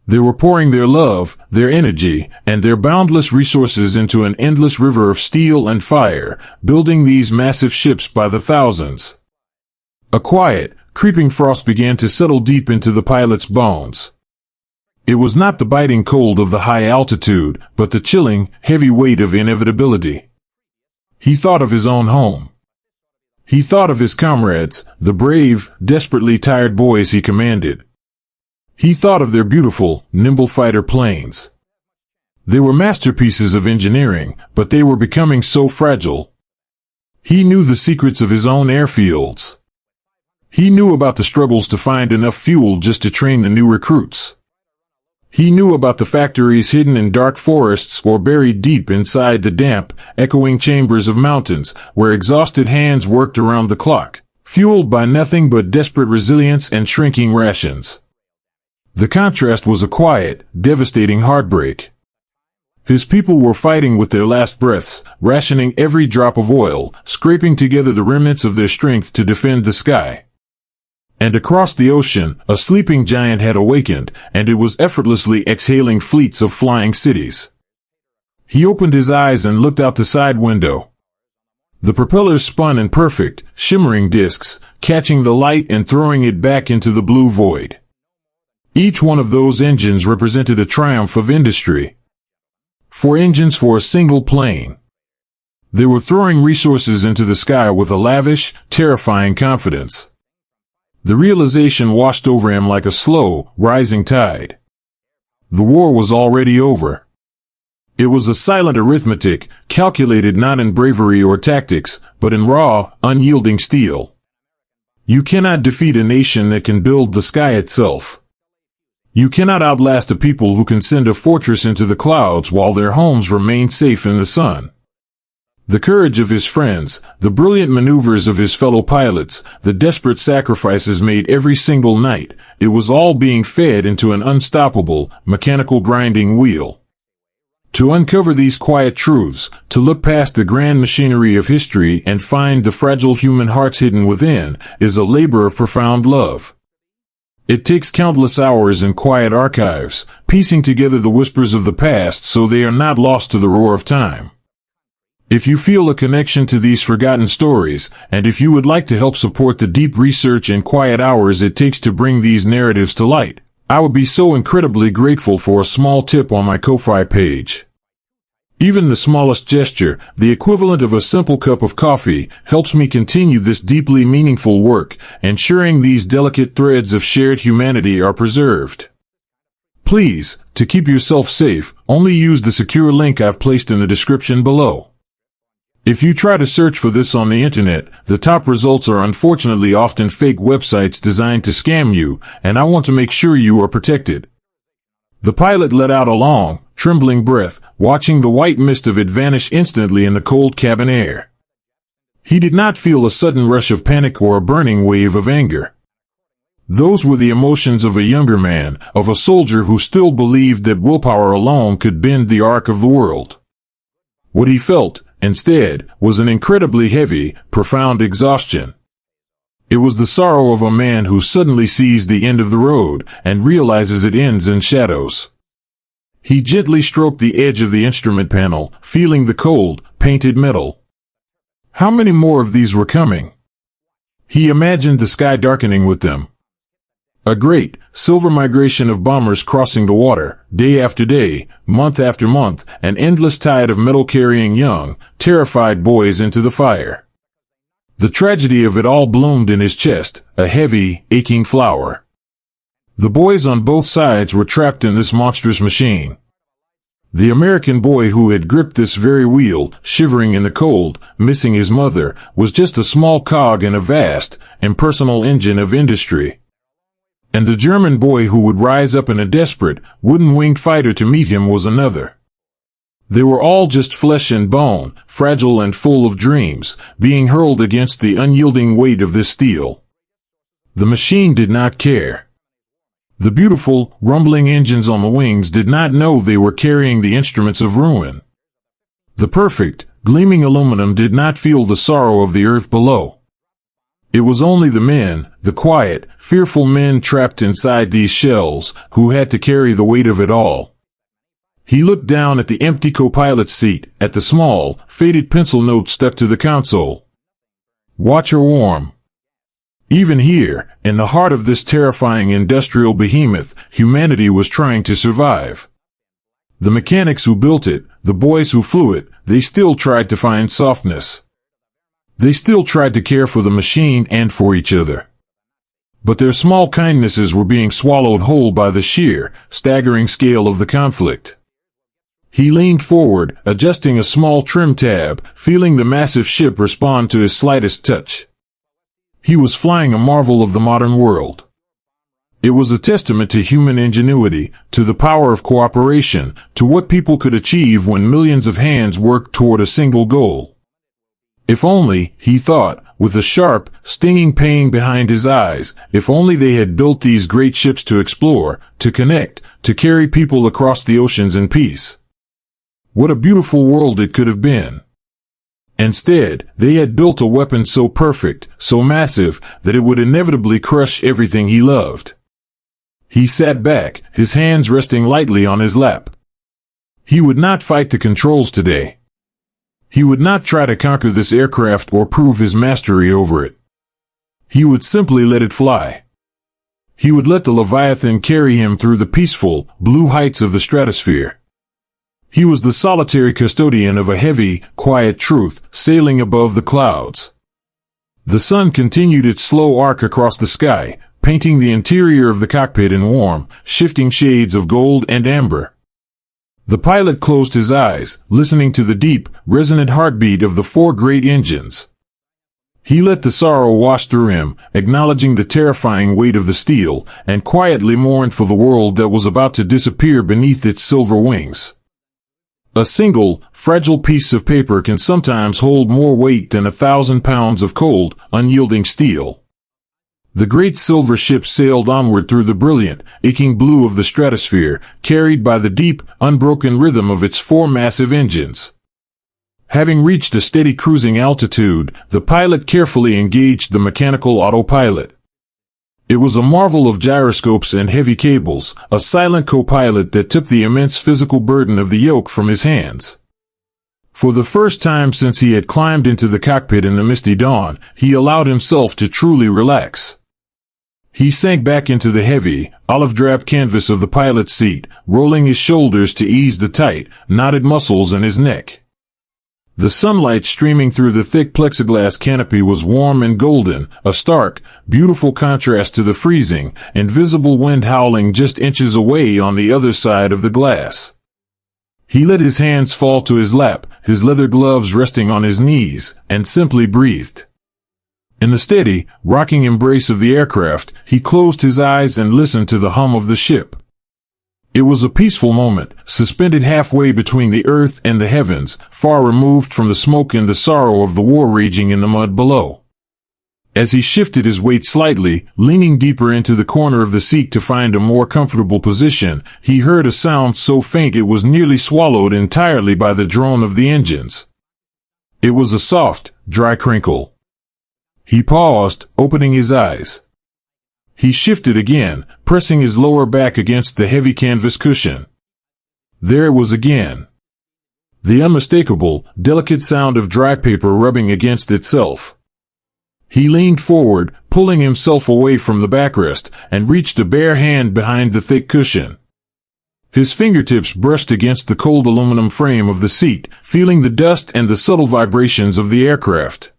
They were pouring their love, their energy, and their boundless resources into an endless river of steel and fire, building these massive ships by the thousands. A quiet, creeping frost began to settle deep into the pilot's bones. It was not the biting cold of the high altitude, but the chilling, heavy weight of inevitability. He thought of his own home. He thought of his comrades, the brave, desperately tired boys he commanded. He thought of their beautiful, nimble fighter planes. They were masterpieces of engineering, but they were becoming so fragile. He knew the secrets of his own airfields. He knew about the struggles to find enough fuel just to train the new recruits. He knew about the factories hidden in dark forests or buried deep inside the damp, echoing chambers of mountains, where exhausted hands worked around the clock, fueled by nothing but desperate resilience and shrinking rations. The contrast was a quiet, devastating heartbreak. His people were fighting with their last breaths, rationing every drop of oil, scraping together the remnants of their strength to defend the sky. And across the ocean, a sleeping giant had awakened, and it was effortlessly exhaling fleets of flying cities. He opened his eyes and looked out the side window. The propellers spun in perfect, shimmering discs, catching the light and throwing it back into the blue void. Each one of those engines represented a triumph of industry. 4 engines for a single plane. They were throwing resources into the sky with a lavish, terrifying confidence. The realization washed over him like a slow, rising tide. The war was already over. It was a silent arithmetic, calculated not in bravery or tactics, but in raw, unyielding steel. You cannot defeat a nation that can build the sky itself. You cannot outlast a people who can send a fortress into the clouds while their homes remain safe in the sun. The courage of his friends, the brilliant maneuvers of his fellow pilots, the desperate sacrifices made every single night, it was all being fed into an unstoppable, mechanical grinding wheel. To uncover these quiet truths, to look past the grand machinery of history and find the fragile human hearts hidden within, is a labor of profound love. It takes countless hours in quiet archives, piecing together the whispers of the past so they are not lost to the roar of time. If you feel a connection to these forgotten stories, and if you would like to help support the deep research and quiet hours it takes to bring these narratives to light, I would be so incredibly grateful for a small tip on my Ko-Fi page. Even the smallest gesture, the equivalent of a simple cup of coffee, helps me continue this deeply meaningful work, ensuring these delicate threads of shared humanity are preserved. Please, to keep yourself safe, only use the secure link I've placed in the description below. If you try to search for this on the internet, the top results are unfortunately often fake websites designed to scam you, and I want to make sure you are protected. The pilot let out a long, trembling breath, watching the white mist of it vanish instantly in the cold cabin air. He did not feel a sudden rush of panic or a burning wave of anger. Those were the emotions of a younger man, of a soldier who still believed that willpower alone could bend the arc of the world. What he felt, instead, was an incredibly heavy, profound exhaustion. It was the sorrow of a man who suddenly sees the end of the road and realizes it ends in shadows. He gently stroked the edge of the instrument panel, feeling the cold, painted metal. How many more of these were coming? He imagined the sky darkening with them. A great, silver migration of bombers crossing the water, day after day, month after month, an endless tide of metal-carrying young, terrified boys into the fire. The tragedy of it all bloomed in his chest, a heavy, aching flower. The boys on both sides were trapped in this monstrous machine. The American boy who had gripped this very wheel, shivering in the cold, missing his mother, was just a small cog in a vast, impersonal engine of industry. And the German boy who would rise up in a desperate, wooden-winged fighter to meet him was another. They were all just flesh and bone, fragile and full of dreams, being hurled against the unyielding weight of this steel. The machine did not care. The beautiful, rumbling engines on the wings did not know they were carrying the instruments of ruin. The perfect, gleaming aluminum did not feel the sorrow of the earth below. It was only the men, the quiet, fearful men trapped inside these shells, who had to carry the weight of it all. He looked down at the empty co-pilot's seat, at the small, faded pencil note stuck to the console. Watch her warm. Even here, in the heart of this terrifying industrial behemoth, humanity was trying to survive. The mechanics who built it, the boys who flew it, they still tried to find softness. They still tried to care for the machine and for each other. But their small kindnesses were being swallowed whole by the sheer, staggering scale of the conflict. He leaned forward, adjusting a small trim tab, feeling the massive ship respond to his slightest touch. He was flying a marvel of the modern world. It was a testament to human ingenuity, to the power of cooperation, to what people could achieve when millions of hands worked toward a single goal. If only, he thought, with a sharp, stinging pain behind his eyes, if only they had built these great ships to explore, to connect, to carry people across the oceans in peace. What a beautiful world it could have been. Instead, they had built a weapon so perfect, so massive, that it would inevitably crush everything he loved. He sat back, his hands resting lightly on his lap. He would not fight the controls today. He would not try to conquer this aircraft or prove his mastery over it. He would simply let it fly. He would let the Leviathan carry him through the peaceful, blue heights of the stratosphere. He was the solitary custodian of a heavy, quiet truth, sailing above the clouds. The sun continued its slow arc across the sky, painting the interior of the cockpit in warm, shifting shades of gold and amber. The pilot closed his eyes, listening to the deep, resonant heartbeat of the four great engines. He let the sorrow wash through him, acknowledging the terrifying weight of the steel, and quietly mourned for the world that was about to disappear beneath its silver wings. A single, fragile piece of paper can sometimes hold more weight than 1,000 pounds of cold, unyielding steel. The great silver ship sailed onward through the brilliant, aching blue of the stratosphere, carried by the deep, unbroken rhythm of its four massive engines. Having reached a steady cruising altitude, the pilot carefully engaged the mechanical autopilot. It was a marvel of gyroscopes and heavy cables, a silent co-pilot that took the immense physical burden of the yoke from his hands. For the first time since he had climbed into the cockpit in the misty dawn, he allowed himself to truly relax. He sank back into the heavy, olive-drab canvas of the pilot's seat, rolling his shoulders to ease the tight, knotted muscles in his neck. The sunlight streaming through the thick plexiglass canopy was warm and golden, a stark, beautiful contrast to the freezing, invisible wind howling just inches away on the other side of the glass. He let his hands fall to his lap, his leather gloves resting on his knees, and simply breathed. In the steady, rocking embrace of the aircraft, he closed his eyes and listened to the hum of the ship. It was a peaceful moment, suspended halfway between the earth and the heavens, far removed from the smoke and the sorrow of the war raging in the mud below. As he shifted his weight slightly, leaning deeper into the corner of the seat to find a more comfortable position, he heard a sound so faint it was nearly swallowed entirely by the drone of the engines. It was a soft, dry crinkle. He paused, opening his eyes. He shifted again, pressing his lower back against the heavy canvas cushion. There it was again. The unmistakable, delicate sound of dry paper rubbing against itself. He leaned forward, pulling himself away from the backrest, and reached a bare hand behind the thick cushion. His fingertips brushed against the cold aluminum frame of the seat, feeling the dust and the subtle vibrations of the aircraft.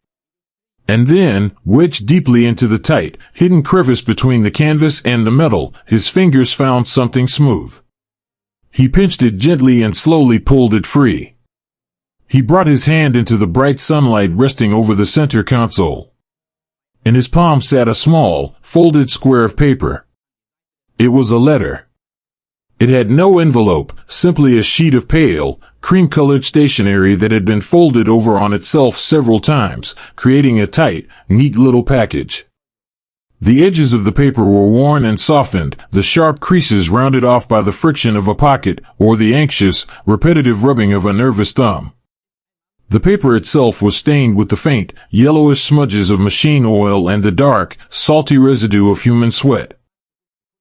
And then, wedged deeply into the tight, hidden crevice between the canvas and the metal, his fingers found something smooth. He pinched it gently and slowly pulled it free. He brought his hand into the bright sunlight resting over the center console. In his palm sat a small, folded square of paper. It was a letter. It had no envelope, simply a sheet of pale, cream-colored stationery that had been folded over on itself several times, creating a tight, neat little package. The edges of the paper were worn and softened, the sharp creases rounded off by the friction of a pocket or the anxious, repetitive rubbing of a nervous thumb. The paper itself was stained with the faint, yellowish smudges of machine oil and the dark, salty residue of human sweat.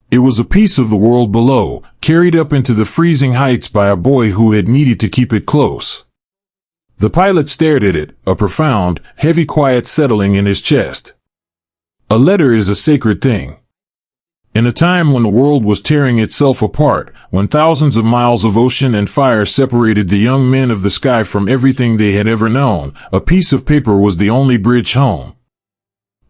It was a piece of the world below, carried up into the freezing heights by a boy who had needed to keep it close. The pilot stared at it, a profound, heavy quiet settling in his chest. A letter is a sacred thing. In a time when the world was tearing itself apart, when thousands of miles of ocean and fire separated the young men of the sky from everything they had ever known, a piece of paper was the only bridge home.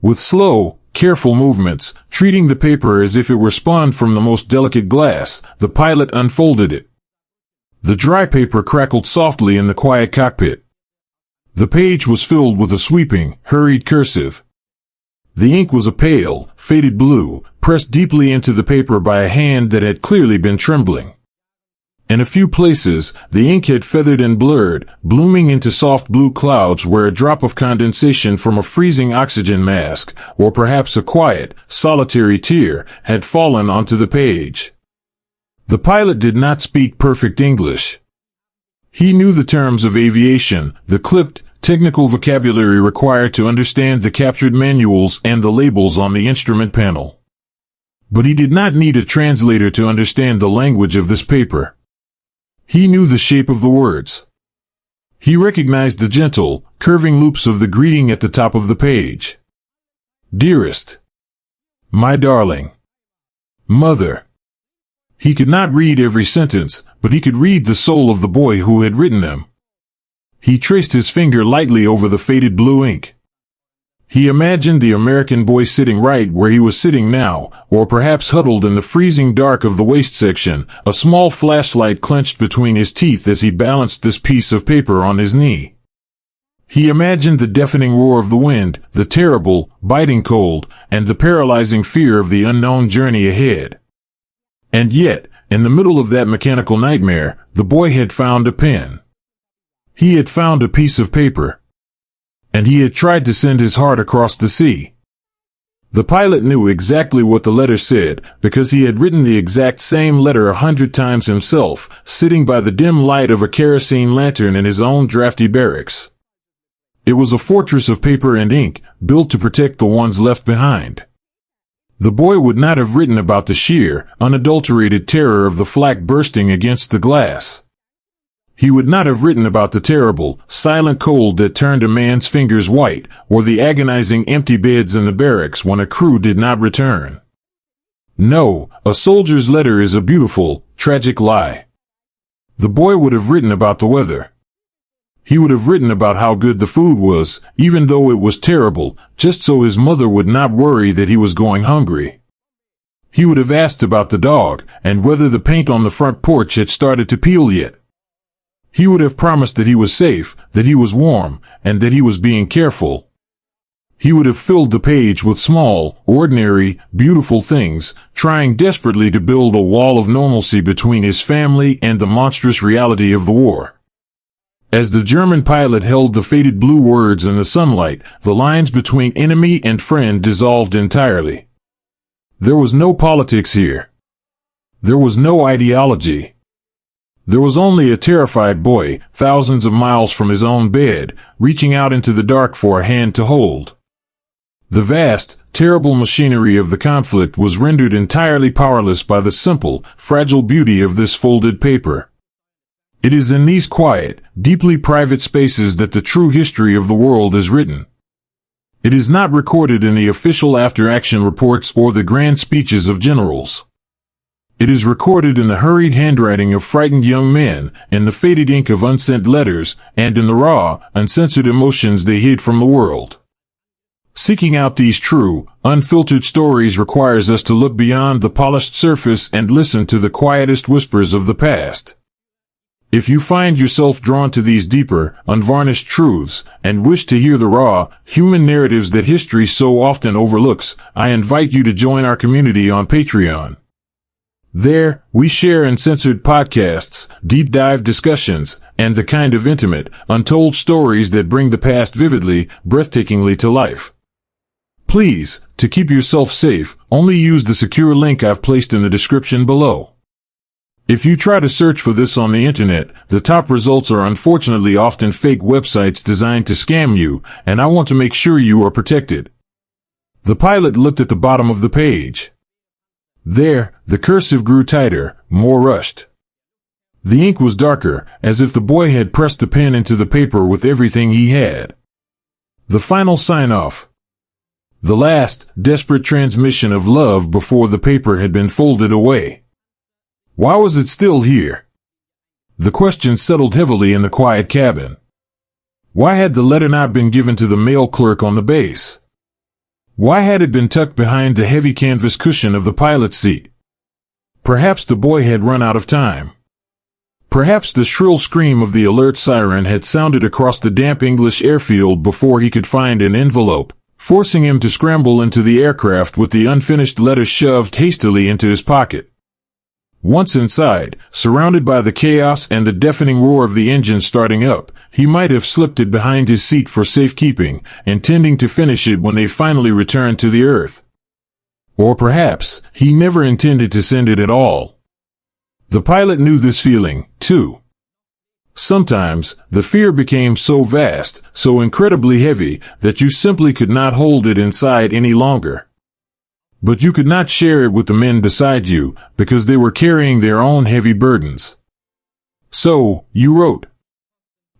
With slow, careful movements, treating the paper as if it were spun from the most delicate glass, the pilot unfolded it. The dry paper crackled softly in the quiet cockpit. The page was filled with a sweeping, hurried cursive. The ink was a pale, faded blue, pressed deeply into the paper by a hand that had clearly been trembling. In a few places, the ink had feathered and blurred, blooming into soft blue clouds where a drop of condensation from a freezing oxygen mask, or perhaps a quiet, solitary tear, had fallen onto the page. The pilot did not speak perfect English. He knew the terms of aviation, the clipped, technical vocabulary required to understand the captured manuals and the labels on the instrument panel. But he did not need a translator to understand the language of this paper. He knew the shape of the words. He recognized the gentle, curving loops of the greeting at the top of the page. Dearest. My darling. Mother. He could not read every sentence, but he could read the soul of the boy who had written them. He traced his finger lightly over the faded blue ink. He imagined the American boy sitting right where he was sitting now, or perhaps huddled in the freezing dark of the waist section, a small flashlight clenched between his teeth as he balanced this piece of paper on his knee. He imagined the deafening roar of the wind, the terrible, biting cold, and the paralyzing fear of the unknown journey ahead. And yet, in the middle of that mechanical nightmare, the boy had found a pen. He had found a piece of paper. And he had tried to send his heart across the sea. The pilot knew exactly what the letter said, because he had written the exact same letter 100 times himself, sitting by the dim light of a kerosene lantern in his own drafty barracks. It was a fortress of paper and ink, built to protect the ones left behind. The boy would not have written about the sheer, unadulterated terror of the flak bursting against the glass. He would not have written about the terrible, silent cold that turned a man's fingers white, or the agonizing empty beds in the barracks when a crew did not return. No, a soldier's letter is a beautiful, tragic lie. The boy would have written about the weather. He would have written about how good the food was, even though it was terrible, just so his mother would not worry that he was going hungry. He would have asked about the dog, and whether the paint on the front porch had started to peel yet. He would have promised that he was safe, that he was warm, and that he was being careful. He would have filled the page with small, ordinary, beautiful things, trying desperately to build a wall of normalcy between his family and the monstrous reality of the war. As the German pilot held the faded blue words in the sunlight, the lines between enemy and friend dissolved entirely. There was no politics here. There was no ideology. There was only a terrified boy, thousands of miles from his own bed, reaching out into the dark for a hand to hold. The vast, terrible machinery of the conflict was rendered entirely powerless by the simple, fragile beauty of this folded paper. It is in these quiet, deeply private spaces that the true history of the world is written. It is not recorded in the official after-action reports or the grand speeches of generals. It is recorded in the hurried handwriting of frightened young men, in the faded ink of unsent letters, and in the raw, uncensored emotions they hid from the world. Seeking out these true, unfiltered stories requires us to look beyond the polished surface and listen to the quietest whispers of the past. If you find yourself drawn to these deeper, unvarnished truths, and wish to hear the raw, human narratives that history so often overlooks, I invite you to join our community on Patreon. There, we share uncensored podcasts, deep dive discussions, and the kind of intimate, untold stories that bring the past vividly, breathtakingly to life. Please, to keep yourself safe, only use the secure link I've placed in the description below. If you try to search for this on the internet, the top results are unfortunately often fake websites designed to scam you, and I want to make sure you are protected. The pilot looked at the bottom of the page. There, the cursive grew tighter, more rushed. The ink was darker, as if the boy had pressed the pen into the paper with everything he had. The final sign-off. The last, desperate transmission of love before the paper had been folded away. Why was it still here? The question settled heavily in the quiet cabin. Why had the letter not been given to the mail clerk on the base? Why had it been tucked behind the heavy canvas cushion of the pilot's seat? Perhaps the boy had run out of time. Perhaps the shrill scream of the alert siren had sounded across the damp English airfield before he could find an envelope, forcing him to scramble into the aircraft with the unfinished letter shoved hastily into his pocket. Once inside, surrounded by the chaos and the deafening roar of the engine starting up, he might have slipped it behind his seat for safekeeping, intending to finish it when they finally returned to the Earth. Or perhaps, he never intended to send it at all. The pilot knew this feeling, too. Sometimes, the fear became so vast, so incredibly heavy, that you simply could not hold it inside any longer. But you could not share it with the men beside you, because they were carrying their own heavy burdens. So, you wrote.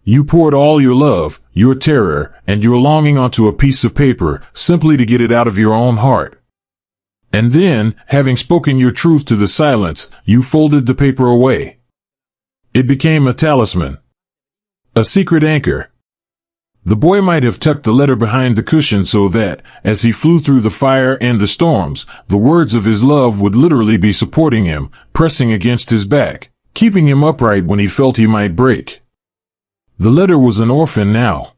You poured all your love, your terror, and your longing onto a piece of paper, simply to get it out of your own heart. And then, having spoken your truth to the silence, you folded the paper away. It became a talisman. A secret anchor. The boy might have tucked the letter behind the cushion so that, as he flew through the fire and the storms, the words of his love would literally be supporting him, pressing against his back, keeping him upright when he felt he might break. The letter was an orphan now.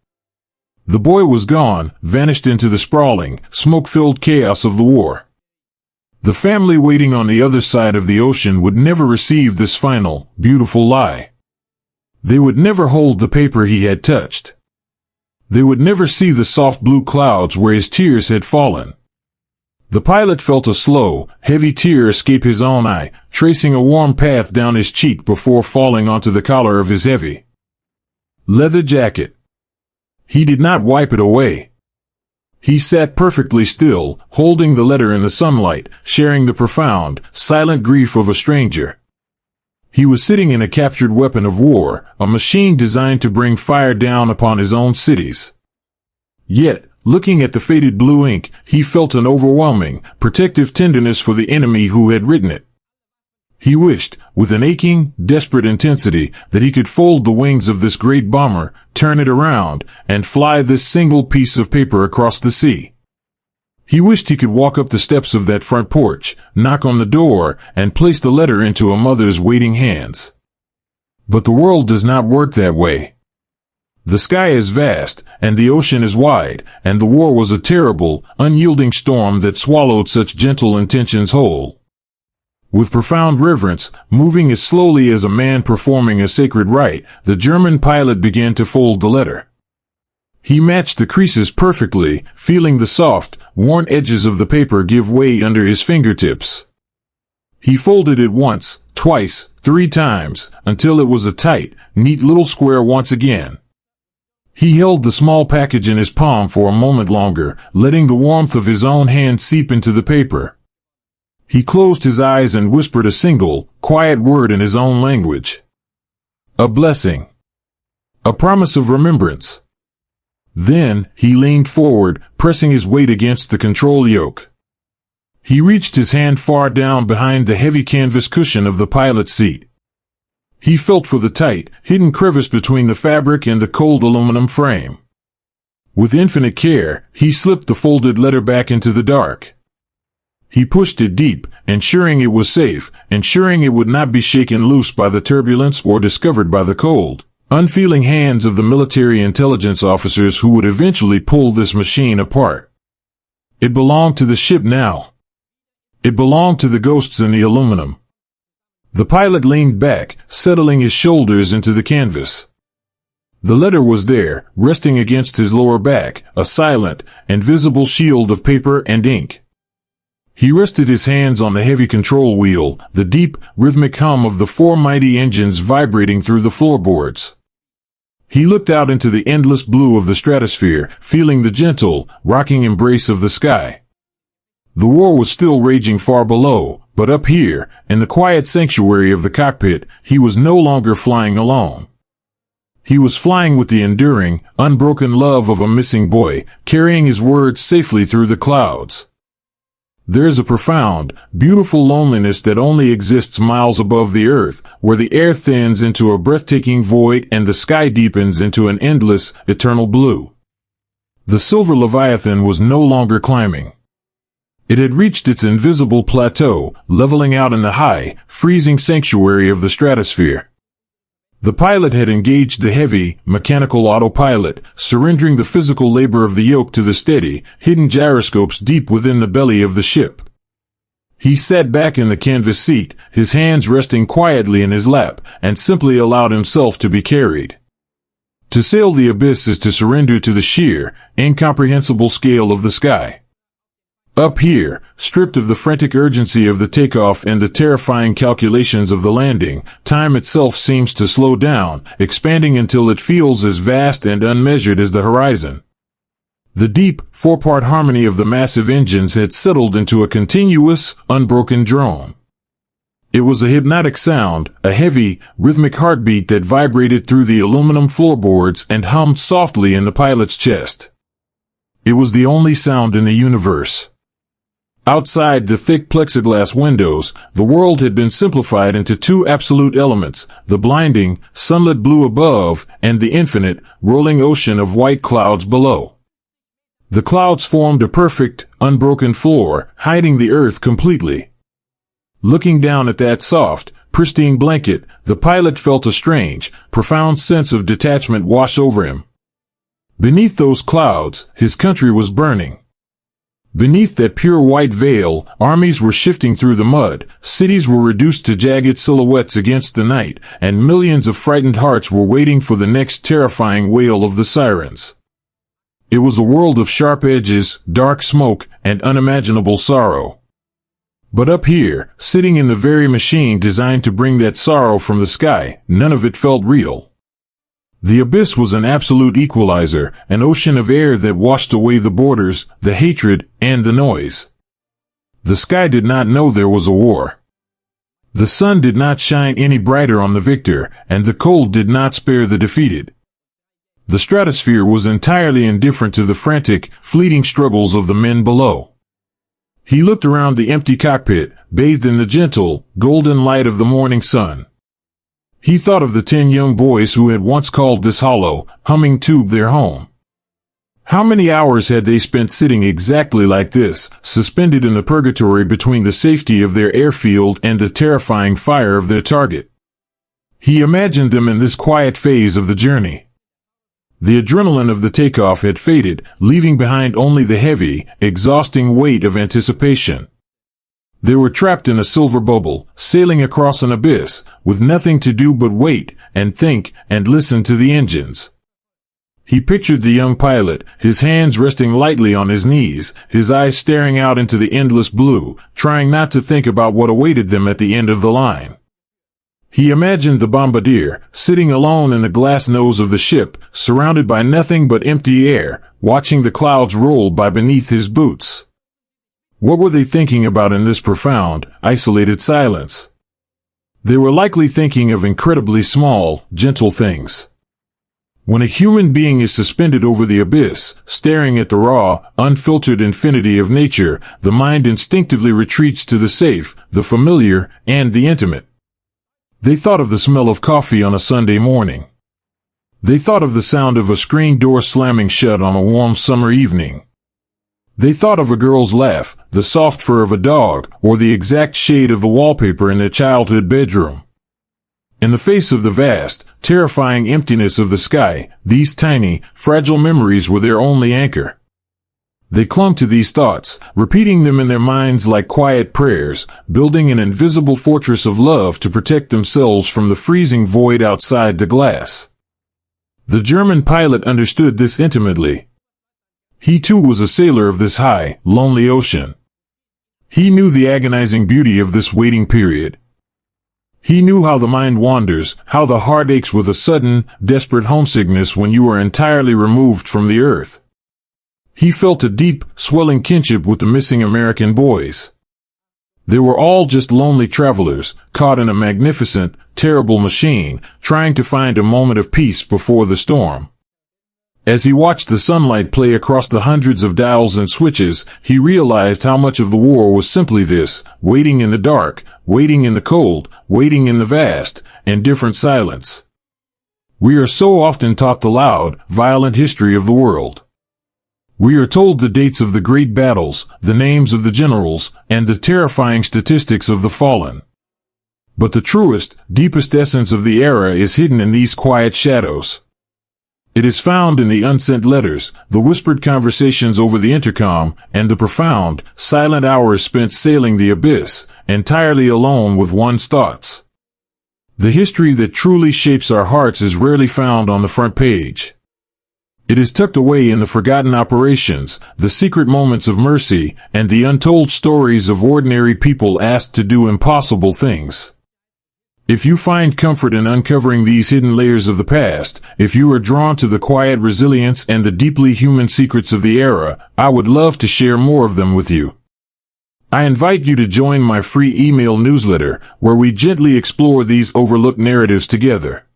The boy was gone, vanished into the sprawling, smoke-filled chaos of the war. The family waiting on the other side of the ocean would never receive this final, beautiful lie. They would never hold the paper he had touched. They would never see the soft blue clouds where his tears had fallen. The pilot felt a slow, heavy tear escape his own eye, tracing a warm path down his cheek before falling onto the collar of his heavy leather jacket. He did not wipe it away. He sat perfectly still, holding the letter in the sunlight, sharing the profound, silent grief of a stranger. He was sitting in a captured weapon of war, a machine designed to bring fire down upon his own cities. Yet, looking at the faded blue ink, he felt an overwhelming, protective tenderness for the enemy who had written it. He wished, with an aching, desperate intensity, that he could fold the wings of this great bomber, turn it around, and fly this single piece of paper across the sea. He wished he could walk up the steps of that front porch, knock on the door, and place the letter into a mother's waiting hands. But the world does not work that way. The sky is vast, and the ocean is wide, and the war was a terrible, unyielding storm that swallowed such gentle intentions whole. With profound reverence, moving as slowly as a man performing a sacred rite, the German pilot began to fold the letter. He matched the creases perfectly, feeling the soft, worn edges of the paper give way under his fingertips. He folded it once, twice, 3 times, until it was a tight, neat little square once again. He held the small package in his palm for a moment longer, letting the warmth of his own hand seep into the paper. He closed his eyes and whispered a single, quiet word in his own language. A blessing. A promise of remembrance. Then, he leaned forward, pressing his weight against the control yoke. He reached his hand far down behind the heavy canvas cushion of the pilot's seat. He felt for the tight, hidden crevice between the fabric and the cold aluminum frame. With infinite care, he slipped the folded letter back into the dark. He pushed it deep, ensuring it was safe, ensuring it would not be shaken loose by the turbulence or discovered by the cold, unfeeling hands of the military intelligence officers who would eventually pull this machine apart. It belonged to the ship now. It belonged to the ghosts in the aluminum. The pilot leaned back, settling his shoulders into the canvas. The letter was there, resting against his lower back, a silent, invisible shield of paper and ink. He rested his hands on the heavy control wheel, the deep, rhythmic hum of the 4 mighty engines vibrating through the floorboards. He looked out into the endless blue of the stratosphere, feeling the gentle, rocking embrace of the sky. The war was still raging far below, but up here, in the quiet sanctuary of the cockpit, he was no longer flying alone. He was flying with the enduring, unbroken love of a missing boy, carrying his words safely through the clouds. There is a profound, beautiful loneliness that only exists miles above the earth, where the air thins into a breathtaking void and the sky deepens into an endless, eternal blue. The silver Leviathan was no longer climbing. It had reached its invisible plateau, leveling out in the high, freezing sanctuary of the stratosphere. The pilot had engaged the heavy, mechanical autopilot, surrendering the physical labor of the yoke to the steady, hidden gyroscopes deep within the belly of the ship. He sat back in the canvas seat, his hands resting quietly in his lap, and simply allowed himself to be carried. To sail the abyss is to surrender to the sheer, incomprehensible scale of the sky. Up here, stripped of the frantic urgency of the takeoff and the terrifying calculations of the landing, time itself seems to slow down, expanding until it feels as vast and unmeasured as the horizon. The deep, four-part harmony of the massive engines had settled into a continuous, unbroken drone. It was a hypnotic sound, a heavy, rhythmic heartbeat that vibrated through the aluminum floorboards and hummed softly in the pilot's chest. It was the only sound in the universe. Outside the thick plexiglass windows, the world had been simplified into two absolute elements, the blinding, sunlit blue above, and the infinite, rolling ocean of white clouds below. The clouds formed a perfect, unbroken floor, hiding the earth completely. Looking down at that soft, pristine blanket, the pilot felt a strange, profound sense of detachment wash over him. Beneath those clouds, his country was burning. Beneath that pure white veil, armies were shifting through the mud, cities were reduced to jagged silhouettes against the night, and millions of frightened hearts were waiting for the next terrifying wail of the sirens. It was a world of sharp edges, dark smoke, and unimaginable sorrow. But up here, sitting in the very machine designed to bring that sorrow from the sky, none of it felt real. The abyss was an absolute equalizer, an ocean of air that washed away the borders, the hatred, and the noise. The sky did not know there was a war. The sun did not shine any brighter on the victor, and the cold did not spare the defeated. The stratosphere was entirely indifferent to the frantic, fleeting struggles of the men below. He looked around the empty cockpit, bathed in the gentle, golden light of the morning sun. He thought of the 10 young boys who had once called this hollow, humming tube their home. How many hours had they spent sitting exactly like this, suspended in the purgatory between the safety of their airfield and the terrifying fire of their target? He imagined them in this quiet phase of the journey. The adrenaline of the takeoff had faded, leaving behind only the heavy, exhausting weight of anticipation. They were trapped in a silver bubble, sailing across an abyss, with nothing to do but wait, and think, and listen to the engines. He pictured the young pilot, his hands resting lightly on his knees, his eyes staring out into the endless blue, trying not to think about what awaited them at the end of the line. He imagined the bombardier, sitting alone in the glass nose of the ship, surrounded by nothing but empty air, watching the clouds roll by beneath his boots. What were they thinking about in this profound, isolated silence? They were likely thinking of incredibly small, gentle things. When a human being is suspended over the abyss, staring at the raw, unfiltered infinity of nature, the mind instinctively retreats to the safe, the familiar, and the intimate. They thought of the smell of coffee on a Sunday morning. They thought of the sound of a screen door slamming shut on a warm summer evening. They thought of a girl's laugh, the soft fur of a dog, or the exact shade of the wallpaper in their childhood bedroom. In the face of the vast, terrifying emptiness of the sky, these tiny, fragile memories were their only anchor. They clung to these thoughts, repeating them in their minds like quiet prayers, building an invisible fortress of love to protect themselves from the freezing void outside the glass. The German pilot understood this intimately. He too was a sailor of this high, lonely ocean. He knew the agonizing beauty of this waiting period. He knew how the mind wanders, how the heart aches with a sudden, desperate homesickness when you are entirely removed from the earth. He felt a deep, swelling kinship with the missing American boys. They were all just lonely travelers, caught in a magnificent, terrible machine, trying to find a moment of peace before the storm. As he watched the sunlight play across the hundreds of dials and switches, he realized how much of the war was simply this, waiting in the dark, waiting in the cold, waiting in the vast, indifferent silence. We are so often taught the loud, violent history of the world. We are told the dates of the great battles, the names of the generals, and the terrifying statistics of the fallen. But the truest, deepest essence of the era is hidden in these quiet shadows. It is found in the unsent letters, the whispered conversations over the intercom, and the profound, silent hours spent sailing the abyss, entirely alone with one's thoughts. The history that truly shapes our hearts is rarely found on the front page. It is tucked away in the forgotten operations, the secret moments of mercy, and the untold stories of ordinary people asked to do impossible things. If you find comfort in uncovering these hidden layers of the past, if you are drawn to the quiet resilience and the deeply human secrets of the era, I would love to share more of them with you. I invite you to join my free email newsletter, where we gently explore these overlooked narratives together.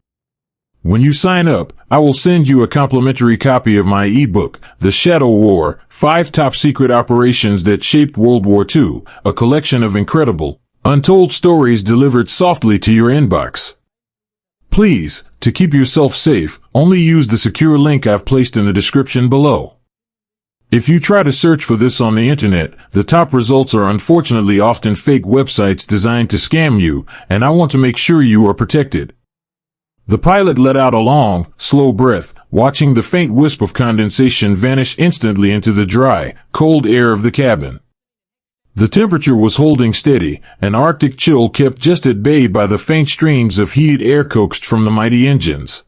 When you sign up, I will send you a complimentary copy of my ebook, The Shadow War: 5 Top Secret Operations That Shaped World War II, a collection of incredible, untold stories delivered softly to your inbox. Please, to keep yourself safe, only use the secure link I've placed in the description below. If you try to search for this on the internet, the top results are unfortunately often fake websites designed to scam you, and I want to make sure you are protected. The pilot let out a long, slow breath, watching the faint wisp of condensation vanish instantly into the dry, cold air of the cabin. The temperature was holding steady, an Arctic chill kept just at bay by the faint streams of heated air coaxed from the mighty engines.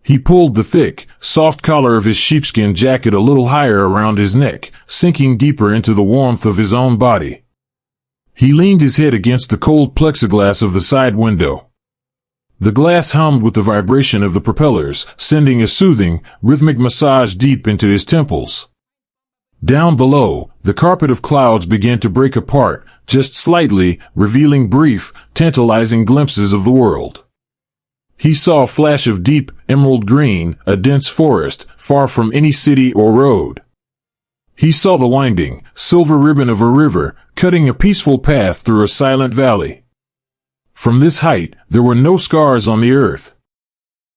He pulled the thick, soft collar of his sheepskin jacket a little higher around his neck, sinking deeper into the warmth of his own body. He leaned his head against the cold plexiglass of the side window. The glass hummed with the vibration of the propellers, sending a soothing, rhythmic massage deep into his temples. Down below, the carpet of clouds began to break apart, just slightly, revealing brief, tantalizing glimpses of the world. He saw a flash of deep, emerald green, a dense forest, far from any city or road. He saw the winding, silver ribbon of a river, cutting a peaceful path through a silent valley. From this height, there were no scars on the earth.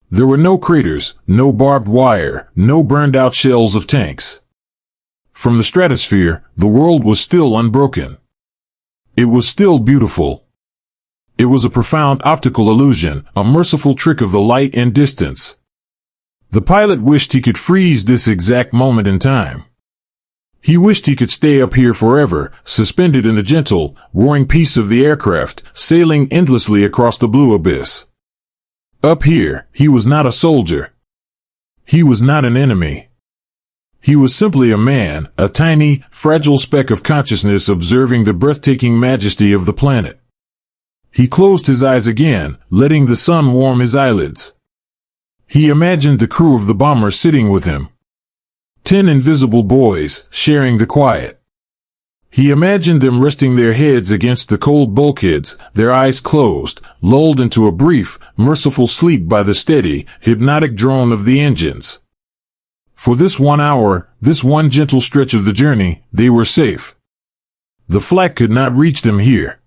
There were no craters, no barbed wire, no burned-out shells of tanks. From the stratosphere, the world was still unbroken. It was still beautiful. It was a profound optical illusion, a merciful trick of the light and distance. The pilot wished he could freeze this exact moment in time. He wished he could stay up here forever, suspended in the gentle, roaring peace of the aircraft, sailing endlessly across the blue abyss. Up here, he was not a soldier. He was not an enemy. He was simply a man, a tiny, fragile speck of consciousness observing the breathtaking majesty of the planet. He closed his eyes again, letting the sun warm his eyelids. He imagined the crew of the bomber sitting with him. 10 invisible boys, sharing the quiet. He imagined them resting their heads against the cold bulkheads, their eyes closed, lulled into a brief, merciful sleep by the steady, hypnotic drone of the engines. For this 1 hour, this one gentle stretch of the journey, they were safe. The flak could not reach them here.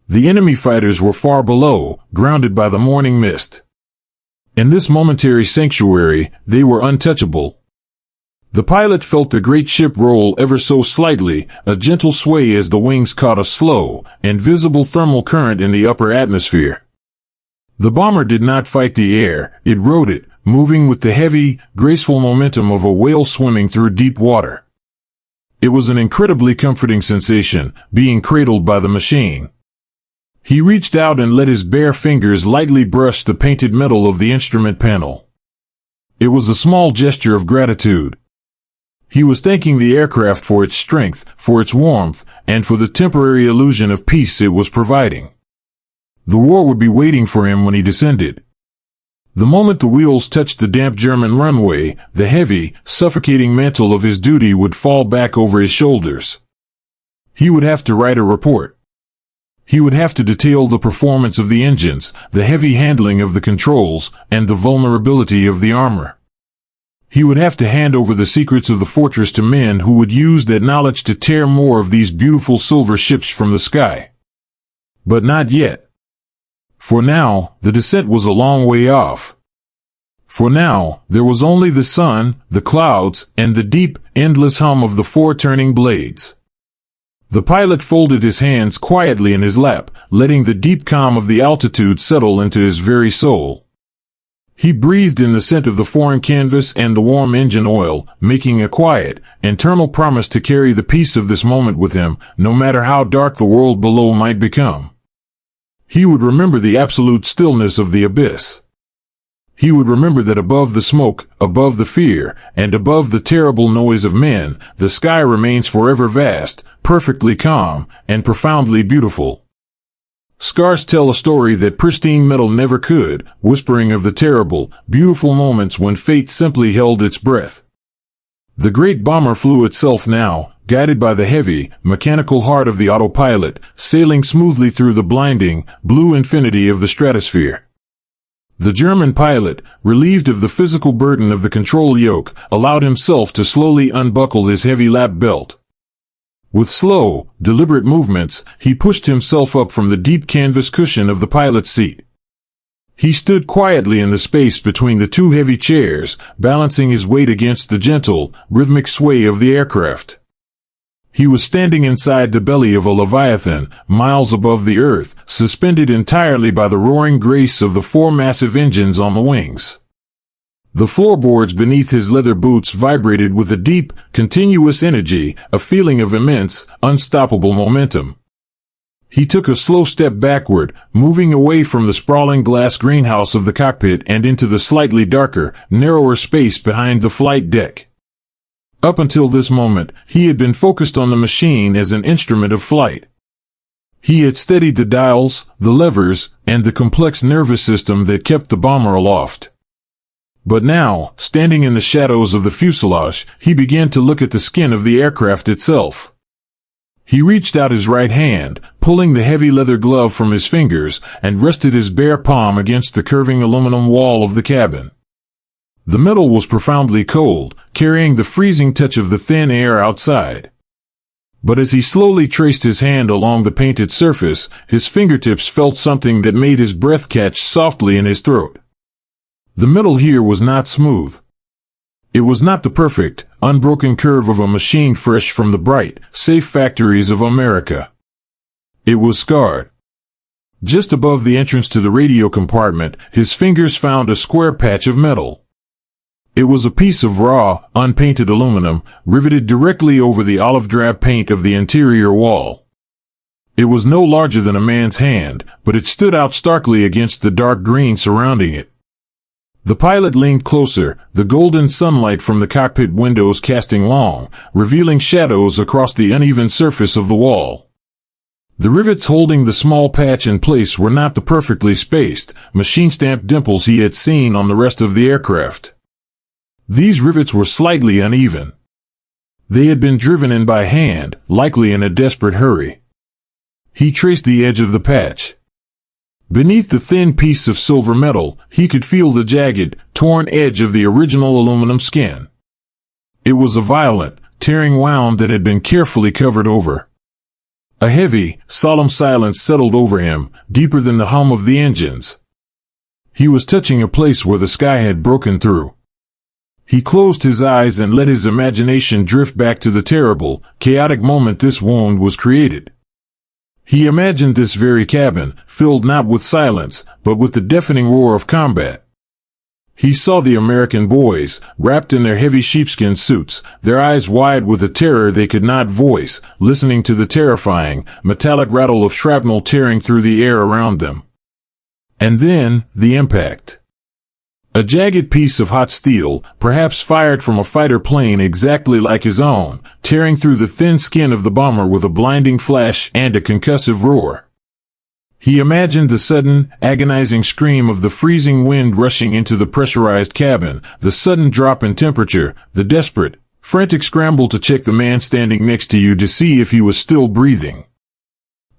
The enemy fighters were far below, grounded by the morning mist. In this momentary sanctuary, they were untouchable. The pilot felt the great ship roll ever so slightly, a gentle sway as the wings caught a slow, invisible thermal current in the upper atmosphere. The bomber did not fight the air, it rode it, moving with the heavy, graceful momentum of a whale swimming through deep water. It was an incredibly comforting sensation, being cradled by the machine. He reached out and let his bare fingers lightly brush the painted metal of the instrument panel. It was a small gesture of gratitude. He was thanking the aircraft for its strength, for its warmth, and for the temporary illusion of peace it was providing. The war would be waiting for him when he descended. The moment the wheels touched the damp German runway, the heavy, suffocating mantle of his duty would fall back over his shoulders. He would have to write a report. He would have to detail the performance of the engines, the heavy handling of the controls, and the vulnerability of the armor. He would have to hand over the secrets of the fortress to men who would use that knowledge to tear more of these beautiful silver ships from the sky. But not yet. For now, the descent was a long way off. For now, there was only the sun, the clouds, and the deep, endless hum of the 4 turning blades. The pilot folded his hands quietly in his lap, letting the deep calm of the altitude settle into his very soul. He breathed in the scent of the foreign canvas and the warm engine oil, making a quiet, internal promise to carry the peace of this moment with him, no matter how dark the world below might become. He would remember the absolute stillness of the abyss. He would remember that above the smoke, above the fear, and above the terrible noise of men, the sky remains forever vast, perfectly calm, and profoundly beautiful. Scars tell a story that pristine metal never could, whispering of the terrible, beautiful moments when fate simply held its breath. The great bomber flew itself now, guided by the heavy, mechanical heart of the autopilot, sailing smoothly through the blinding, blue infinity of the stratosphere. The German pilot, relieved of the physical burden of the control yoke, allowed himself to slowly unbuckle his heavy lap belt. With slow, deliberate movements, he pushed himself up from the deep canvas cushion of the pilot's seat. He stood quietly in the space between the two heavy chairs, balancing his weight against the gentle, rhythmic sway of the aircraft. He was standing inside the belly of a leviathan, miles above the earth, suspended entirely by the roaring grace of the four massive engines on the wings. The floorboards beneath his leather boots vibrated with a deep, continuous energy, a feeling of immense, unstoppable momentum. He took a slow step backward, moving away from the sprawling glass greenhouse of the cockpit and into the slightly darker, narrower space behind the flight deck. Up until this moment, he had been focused on the machine as an instrument of flight. He had studied the dials, the levers, and the complex nervous system that kept the bomber aloft. But now, standing in the shadows of the fuselage, he began to look at the skin of the aircraft itself. He reached out his right hand, pulling the heavy leather glove from his fingers, and rested his bare palm against the curving aluminum wall of the cabin. The metal was profoundly cold, carrying the freezing touch of the thin air outside. But as he slowly traced his hand along the painted surface, his fingertips felt something that made his breath catch softly in his throat. The metal here was not smooth. It was not the perfect, unbroken curve of a machine fresh from the bright, safe factories of America. It was scarred. Just above the entrance to the radio compartment, his fingers found a square patch of metal. It was a piece of raw, unpainted aluminum, riveted directly over the olive drab paint of the interior wall. It was no larger than a man's hand, but it stood out starkly against the dark green surrounding it. The pilot leaned closer, the golden sunlight from the cockpit windows casting long, revealing shadows across the uneven surface of the wall. The rivets holding the small patch in place were not the perfectly spaced, machine-stamped dimples he had seen on the rest of the aircraft. These rivets were slightly uneven. They had been driven in by hand, likely in a desperate hurry. He traced the edge of the patch. Beneath the thin piece of silver metal, he could feel the jagged, torn edge of the original aluminum skin. It was a violent, tearing wound that had been carefully covered over. A heavy, solemn silence settled over him, deeper than the hum of the engines. He was touching a place where the sky had broken through. He closed his eyes and let his imagination drift back to the terrible, chaotic moment this wound was created. He imagined this very cabin, filled not with silence, but with the deafening roar of combat. He saw the American boys, wrapped in their heavy sheepskin suits, their eyes wide with a terror they could not voice, listening to the terrifying, metallic rattle of shrapnel tearing through the air around them. And then, the impact. A jagged piece of hot steel, perhaps fired from a fighter plane exactly like his own, tearing through the thin skin of the bomber with a blinding flash and a concussive roar. He imagined the sudden, agonizing scream of the freezing wind rushing into the pressurized cabin, the sudden drop in temperature, the desperate, frantic scramble to check the man standing next to you to see if he was still breathing.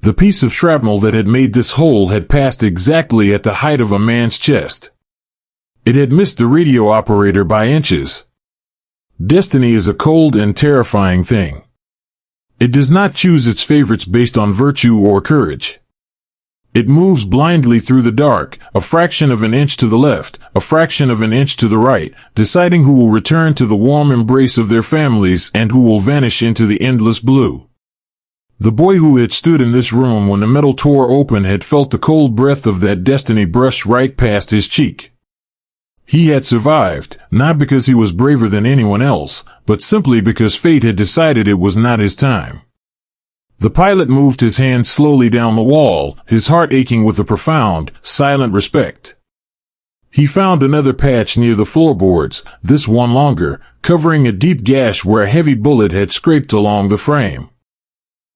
The piece of shrapnel that had made this hole had passed exactly at the height of a man's chest. It had missed the radio operator by inches. Destiny is a cold and terrifying thing. It does not choose its favorites based on virtue or courage. It moves blindly through the dark, a fraction of an inch to the left, a fraction of an inch to the right, deciding who will return to the warm embrace of their families and who will vanish into the endless blue. The boy who had stood in this room when the metal tore open had felt the cold breath of that destiny brush right past his cheek. He had survived, not because he was braver than anyone else, but simply because fate had decided it was not his time. The pilot moved his hand slowly down the wall, his heart aching with a profound, silent respect. He found another patch near the floorboards, this one longer, covering a deep gash where a heavy bullet had scraped along the frame.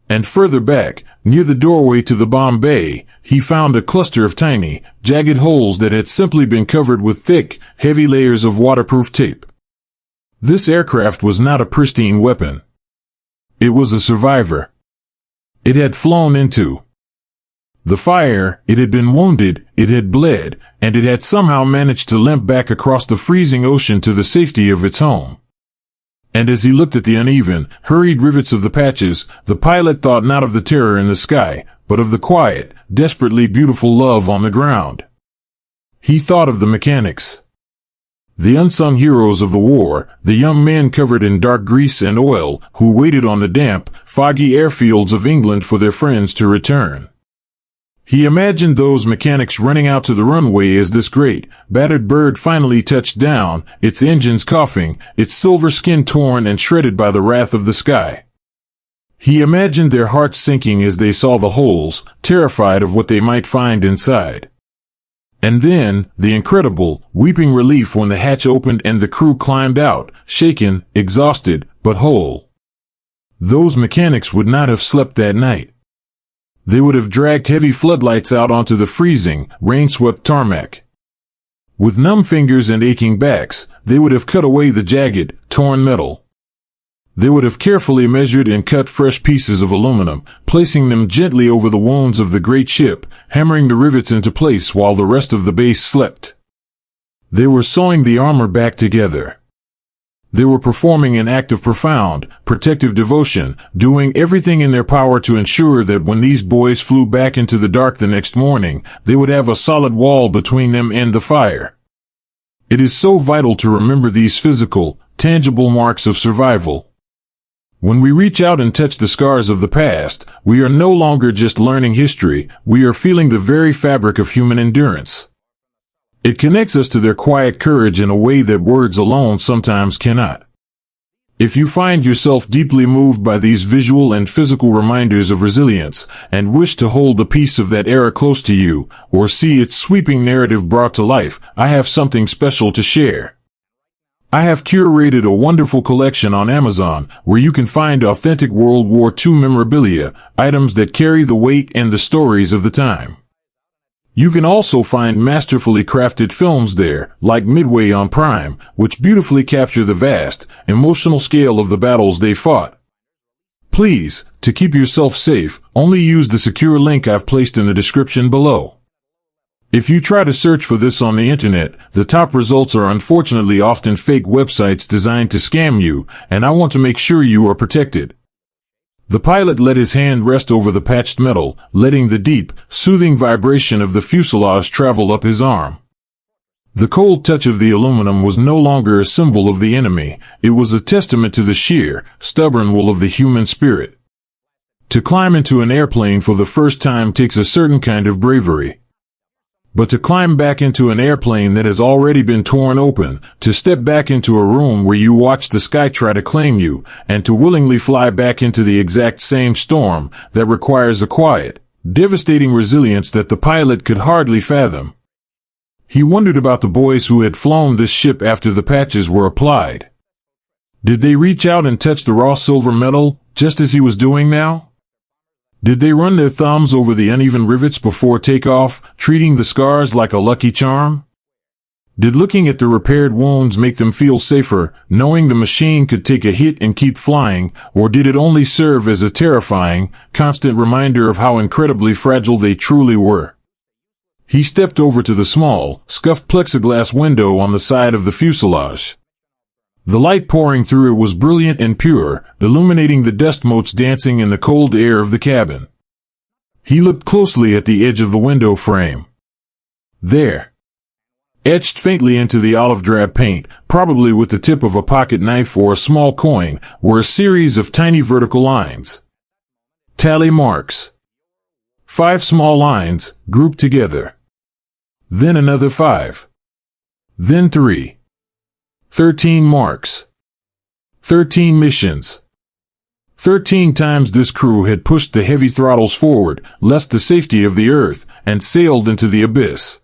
And further back, near the doorway to the bomb bay, he found a cluster of tiny, jagged holes that had simply been covered with thick, heavy layers of waterproof tape. This aircraft was not a pristine weapon. It was a survivor. It had flown into the fire, it had been wounded, it had bled, and it had somehow managed to limp back across the freezing ocean to the safety of its home. And as he looked at the uneven, hurried rivets of the patches, the pilot thought not of the terror in the sky, but of the quiet, desperately beautiful love on the ground. He thought of the mechanics. The unsung heroes of the war, the young men covered in dark grease and oil, who waited on the damp, foggy airfields of England for their friends to return. He imagined those mechanics running out to the runway as this great, battered bird finally touched down, its engines coughing, its silver skin torn and shredded by the wrath of the sky. He imagined their hearts sinking as they saw the holes, terrified of what they might find inside. And then, the incredible, weeping relief when the hatch opened and the crew climbed out, shaken, exhausted, but whole. Those mechanics would not have slept that night. They would have dragged heavy floodlights out onto the freezing, rain-swept tarmac. With numb fingers and aching backs, they would have cut away the jagged, torn metal. They would have carefully measured and cut fresh pieces of aluminum, placing them gently over the wounds of the great ship, hammering the rivets into place while the rest of the base slept. They were sewing the armor back together. They were performing an act of profound, protective devotion, doing everything in their power to ensure that when these boys flew back into the dark the next morning, they would have a solid wall between them and the fire. It is so vital to remember these physical, tangible marks of survival. When we reach out and touch the scars of the past, we are no longer just learning history, we are feeling the very fabric of human endurance. It connects us to their quiet courage in a way that words alone sometimes cannot. If you find yourself deeply moved by these visual and physical reminders of resilience, and wish to hold the piece of that era close to you, or see its sweeping narrative brought to life, I have something special to share. I have curated a wonderful collection on Amazon, where you can find authentic World War II memorabilia, items that carry the weight and the stories of the time. You can also find masterfully crafted films there, like Midway on Prime, which beautifully capture the vast, emotional scale of the battles they fought. Please, to keep yourself safe, only use the secure link I've placed in the description below. If you try to search for this on the internet, the top results are unfortunately often fake websites designed to scam you, and I want to make sure you are protected. The pilot let his hand rest over the patched metal, letting the deep, soothing vibration of the fuselage travel up his arm. The cold touch of the aluminum was no longer a symbol of the enemy, it was a testament to the sheer, stubborn will of the human spirit. To climb into an airplane for the first time takes a certain kind of bravery. But to climb back into an airplane that has already been torn open, to step back into a room where you watch the sky try to claim you, and to willingly fly back into the exact same storm, that requires a quiet, devastating resilience that the pilot could hardly fathom. He wondered about the boys who had flown this ship after the patches were applied. Did they reach out and touch the raw silver metal, just as he was doing now? Did they run their thumbs over the uneven rivets before takeoff, treating the scars like a lucky charm? Did looking at the repaired wounds make them feel safer, knowing the machine could take a hit and keep flying, or did it only serve as a terrifying, constant reminder of how incredibly fragile they truly were? He stepped over to the small, scuffed plexiglass window on the side of the fuselage. The light pouring through it was brilliant and pure, illuminating the dust motes dancing in the cold air of the cabin. He looked closely at the edge of the window frame. There, etched faintly into the olive drab paint, probably with the tip of a pocket knife or a small coin, were a series of tiny vertical lines. Tally marks. 5 small lines, grouped together. Then another 5. Then 3. 13 marks. 13 missions. 13 times this crew had pushed the heavy throttles forward, left the safety of the earth, and sailed into the abyss.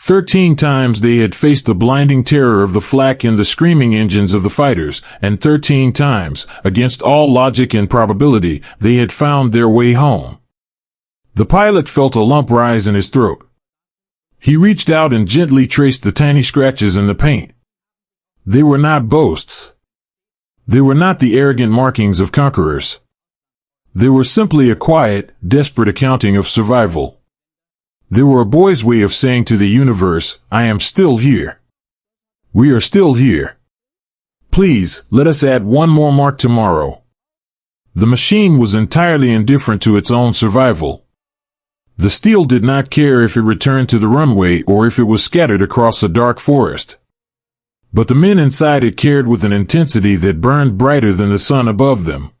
13 times they had faced the blinding terror of the flak and the screaming engines of the fighters, and 13 times, against all logic and probability, they had found their way home. The pilot felt a lump rise in his throat. He reached out and gently traced the tiny scratches in the paint. They were not boasts. They were not the arrogant markings of conquerors. They were simply a quiet, desperate accounting of survival. They were a boy's way of saying to the universe, I am still here. We are still here. Please, let us add one more mark tomorrow. The machine was entirely indifferent to its own survival. The steel did not care if it returned to the runway or if it was scattered across a dark forest. But the men inside it cared with an intensity that burned brighter than the sun above them.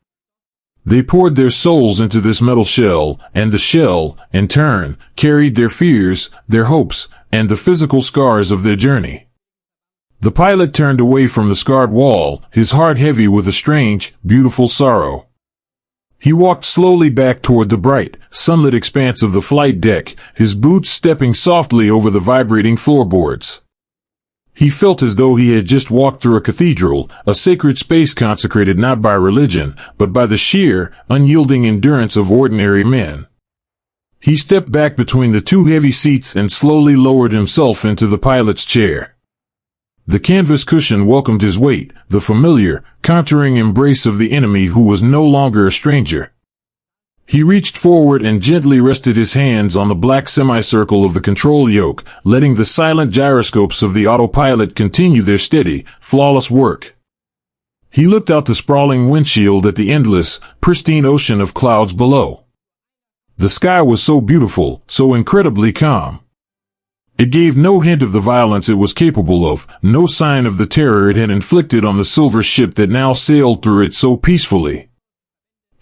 They poured their souls into this metal shell, and the shell, in turn, carried their fears, their hopes, and the physical scars of their journey. The pilot turned away from the scarred wall, his heart heavy with a strange, beautiful sorrow. He walked slowly back toward the bright, sunlit expanse of the flight deck, his boots stepping softly over the vibrating floorboards. He felt as though he had just walked through a cathedral, a sacred space consecrated not by religion, but by the sheer, unyielding endurance of ordinary men. He stepped back between the 2 heavy seats and slowly lowered himself into the pilot's chair. The canvas cushion welcomed his weight, the familiar, contouring embrace of the enemy who was no longer a stranger. He reached forward and gently rested his hands on the black semicircle of the control yoke, letting the silent gyroscopes of the autopilot continue their steady, flawless work. He looked out the sprawling windshield at the endless, pristine ocean of clouds below. The sky was so beautiful, so incredibly calm. It gave no hint of the violence it was capable of, no sign of the terror it had inflicted on the silver ship that now sailed through it so peacefully.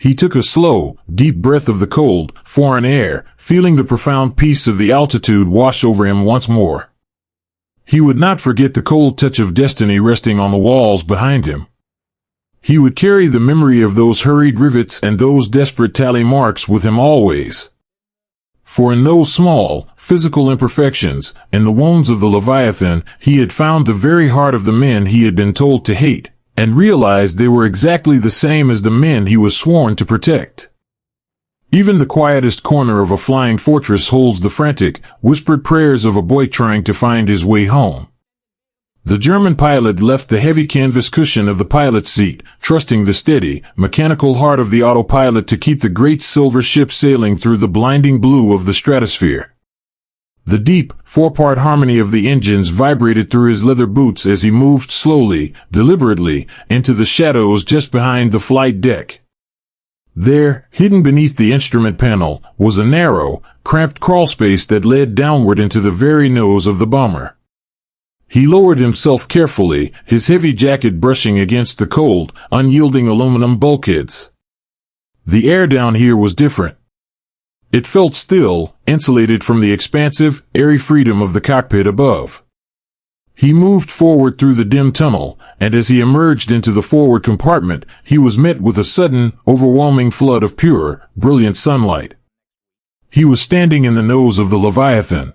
He took a slow, deep breath of the cold, foreign air, feeling the profound peace of the altitude wash over him once more. He would not forget the cold touch of destiny resting on the walls behind him. He would carry the memory of those hurried rivets and those desperate tally marks with him always. For in those small, physical imperfections, in the wounds of the Leviathan, he had found the very heart of the men he had been told to hate, and realized they were exactly the same as the men he was sworn to protect. Even the quietest corner of a flying fortress holds the frantic, whispered prayers of a boy trying to find his way home. The German pilot left the heavy canvas cushion of the pilot's seat, trusting the steady, mechanical heart of the autopilot to keep the great silver ship sailing through the blinding blue of the stratosphere. The deep, 4-part harmony of the engines vibrated through his leather boots as he moved slowly, deliberately, into the shadows just behind the flight deck. There, hidden beneath the instrument panel, was a narrow, cramped crawlspace that led downward into the very nose of the bomber. He lowered himself carefully, his heavy jacket brushing against the cold, unyielding aluminum bulkheads. The air down here was different. It felt still, insulated from the expansive, airy freedom of the cockpit above. He moved forward through the dim tunnel, and as he emerged into the forward compartment, he was met with a sudden, overwhelming flood of pure, brilliant sunlight. He was standing in the nose of the Leviathan.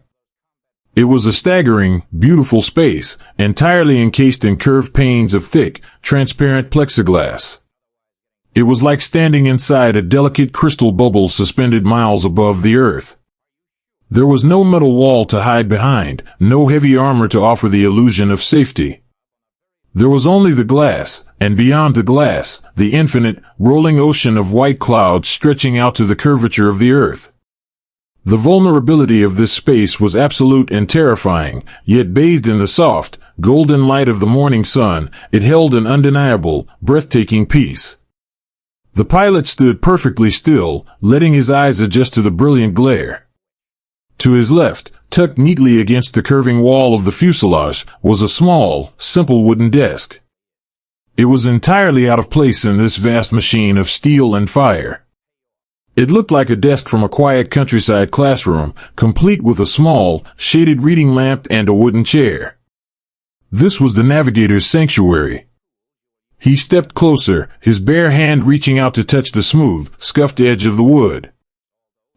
It was a staggering, beautiful space, entirely encased in curved panes of thick, transparent plexiglass. It was like standing inside a delicate crystal bubble suspended miles above the earth. There was no metal wall to hide behind, no heavy armor to offer the illusion of safety. There was only the glass, and beyond the glass, the infinite, rolling ocean of white clouds stretching out to the curvature of the earth. The vulnerability of this space was absolute and terrifying, yet bathed in the soft, golden light of the morning sun, it held an undeniable, breathtaking peace. The pilot stood perfectly still, letting his eyes adjust to the brilliant glare. To his left, tucked neatly against the curving wall of the fuselage, was a small, simple wooden desk. It was entirely out of place in this vast machine of steel and fire. It looked like a desk from a quiet countryside classroom, complete with a small, shaded reading lamp and a wooden chair. This was the navigator's sanctuary. He stepped closer, his bare hand reaching out to touch the smooth, scuffed edge of the wood.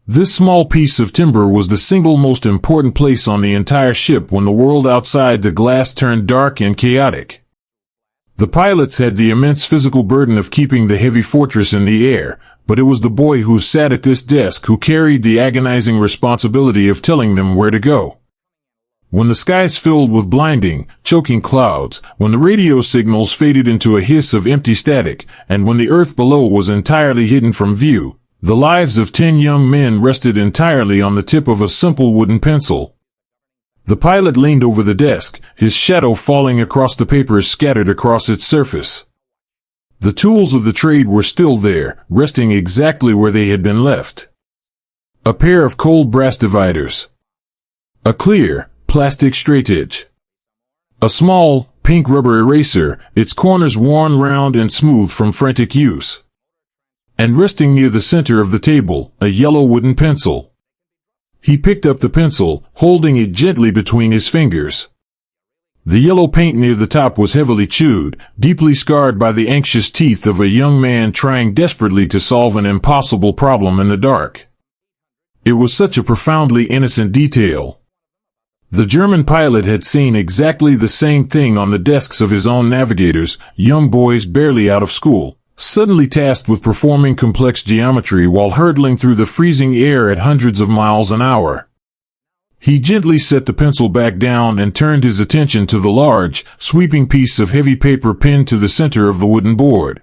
This small piece of timber was the single most important place on the entire ship when the world outside the glass turned dark and chaotic. The pilots had the immense physical burden of keeping the heavy fortress in the air, but it was the boy who sat at this desk who carried the agonizing responsibility of telling them where to go. When the skies filled with blinding, choking clouds, when the radio signals faded into a hiss of empty static, and when the earth below was entirely hidden from view, the lives of 10 young men rested entirely on the tip of a simple wooden pencil. The pilot leaned over the desk, his shadow falling across the papers scattered across its surface. The tools of the trade were still there, resting exactly where they had been left. A pair of cold brass dividers. A clear, plastic straightedge. A small, pink rubber eraser, its corners worn round and smooth from frantic use. And resting near the center of the table, a yellow wooden pencil. He picked up the pencil, holding it gently between his fingers. The yellow paint near the top was heavily chewed, deeply scarred by the anxious teeth of a young man trying desperately to solve an impossible problem in the dark. It was such a profoundly innocent detail. The German pilot had seen exactly the same thing on the desks of his own navigators, young boys barely out of school, suddenly tasked with performing complex geometry while hurtling through the freezing air at hundreds of miles an hour. He gently set the pencil back down and turned his attention to the large, sweeping piece of heavy paper pinned to the center of the wooden board.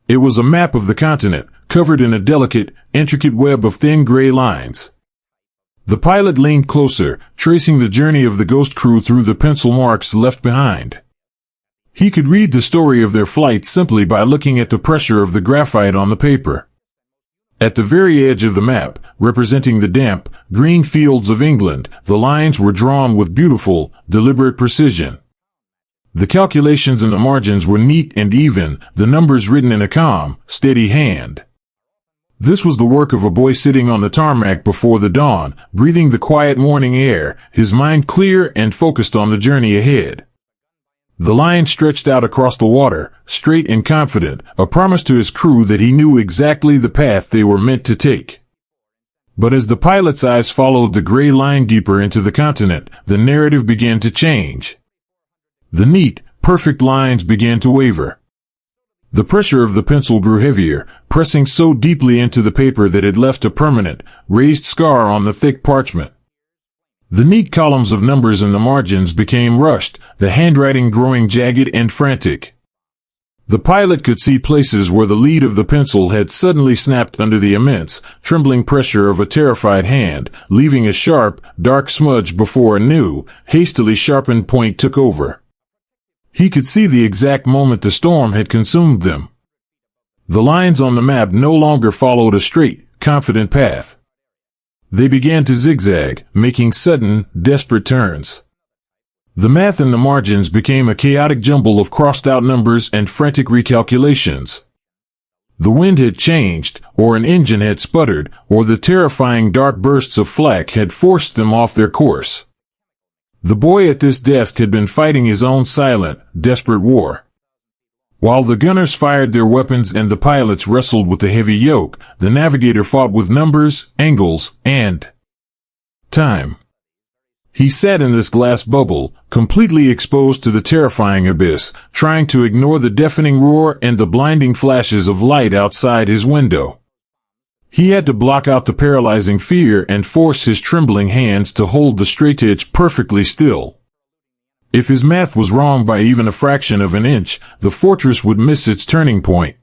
It was a map of the continent, covered in a delicate, intricate web of thin gray lines. The pilot leaned closer, tracing the journey of the ghost crew through the pencil marks left behind. He could read the story of their flight simply by looking at the pressure of the graphite on the paper. At the very edge of the map, representing the damp, green fields of England, the lines were drawn with beautiful, deliberate precision. The calculations in the margins were neat and even, the numbers written in a calm, steady hand. This was the work of a boy sitting on the tarmac before the dawn, breathing the quiet morning air, his mind clear and focused on the journey ahead. The line stretched out across the water, straight and confident, a promise to his crew that he knew exactly the path they were meant to take. But as the pilot's eyes followed the gray line deeper into the continent, the narrative began to change. The neat, perfect lines began to waver. The pressure of the pencil grew heavier, pressing so deeply into the paper that it left a permanent, raised scar on the thick parchment. The neat columns of numbers in the margins became rushed, the handwriting growing jagged and frantic. The pilot could see places where the lead of the pencil had suddenly snapped under the immense, trembling pressure of a terrified hand, leaving a sharp, dark smudge before a new, hastily sharpened point took over. He could see the exact moment the storm had consumed them. The lines on the map no longer followed a straight, confident path. They began to zigzag, making sudden, desperate turns. The math in the margins became a chaotic jumble of crossed-out numbers and frantic recalculations. The wind had changed, or an engine had sputtered, or the terrifying dark bursts of flak had forced them off their course. The boy at this desk had been fighting his own silent, desperate war. While the gunners fired their weapons and the pilots wrestled with the heavy yoke, the navigator fought with numbers, angles, and time. He sat in this glass bubble, completely exposed to the terrifying abyss, trying to ignore the deafening roar and the blinding flashes of light outside his window. He had to block out the paralyzing fear and force his trembling hands to hold the straightedge perfectly still. If his math was wrong by even a fraction of an inch, the fortress would miss its turning point.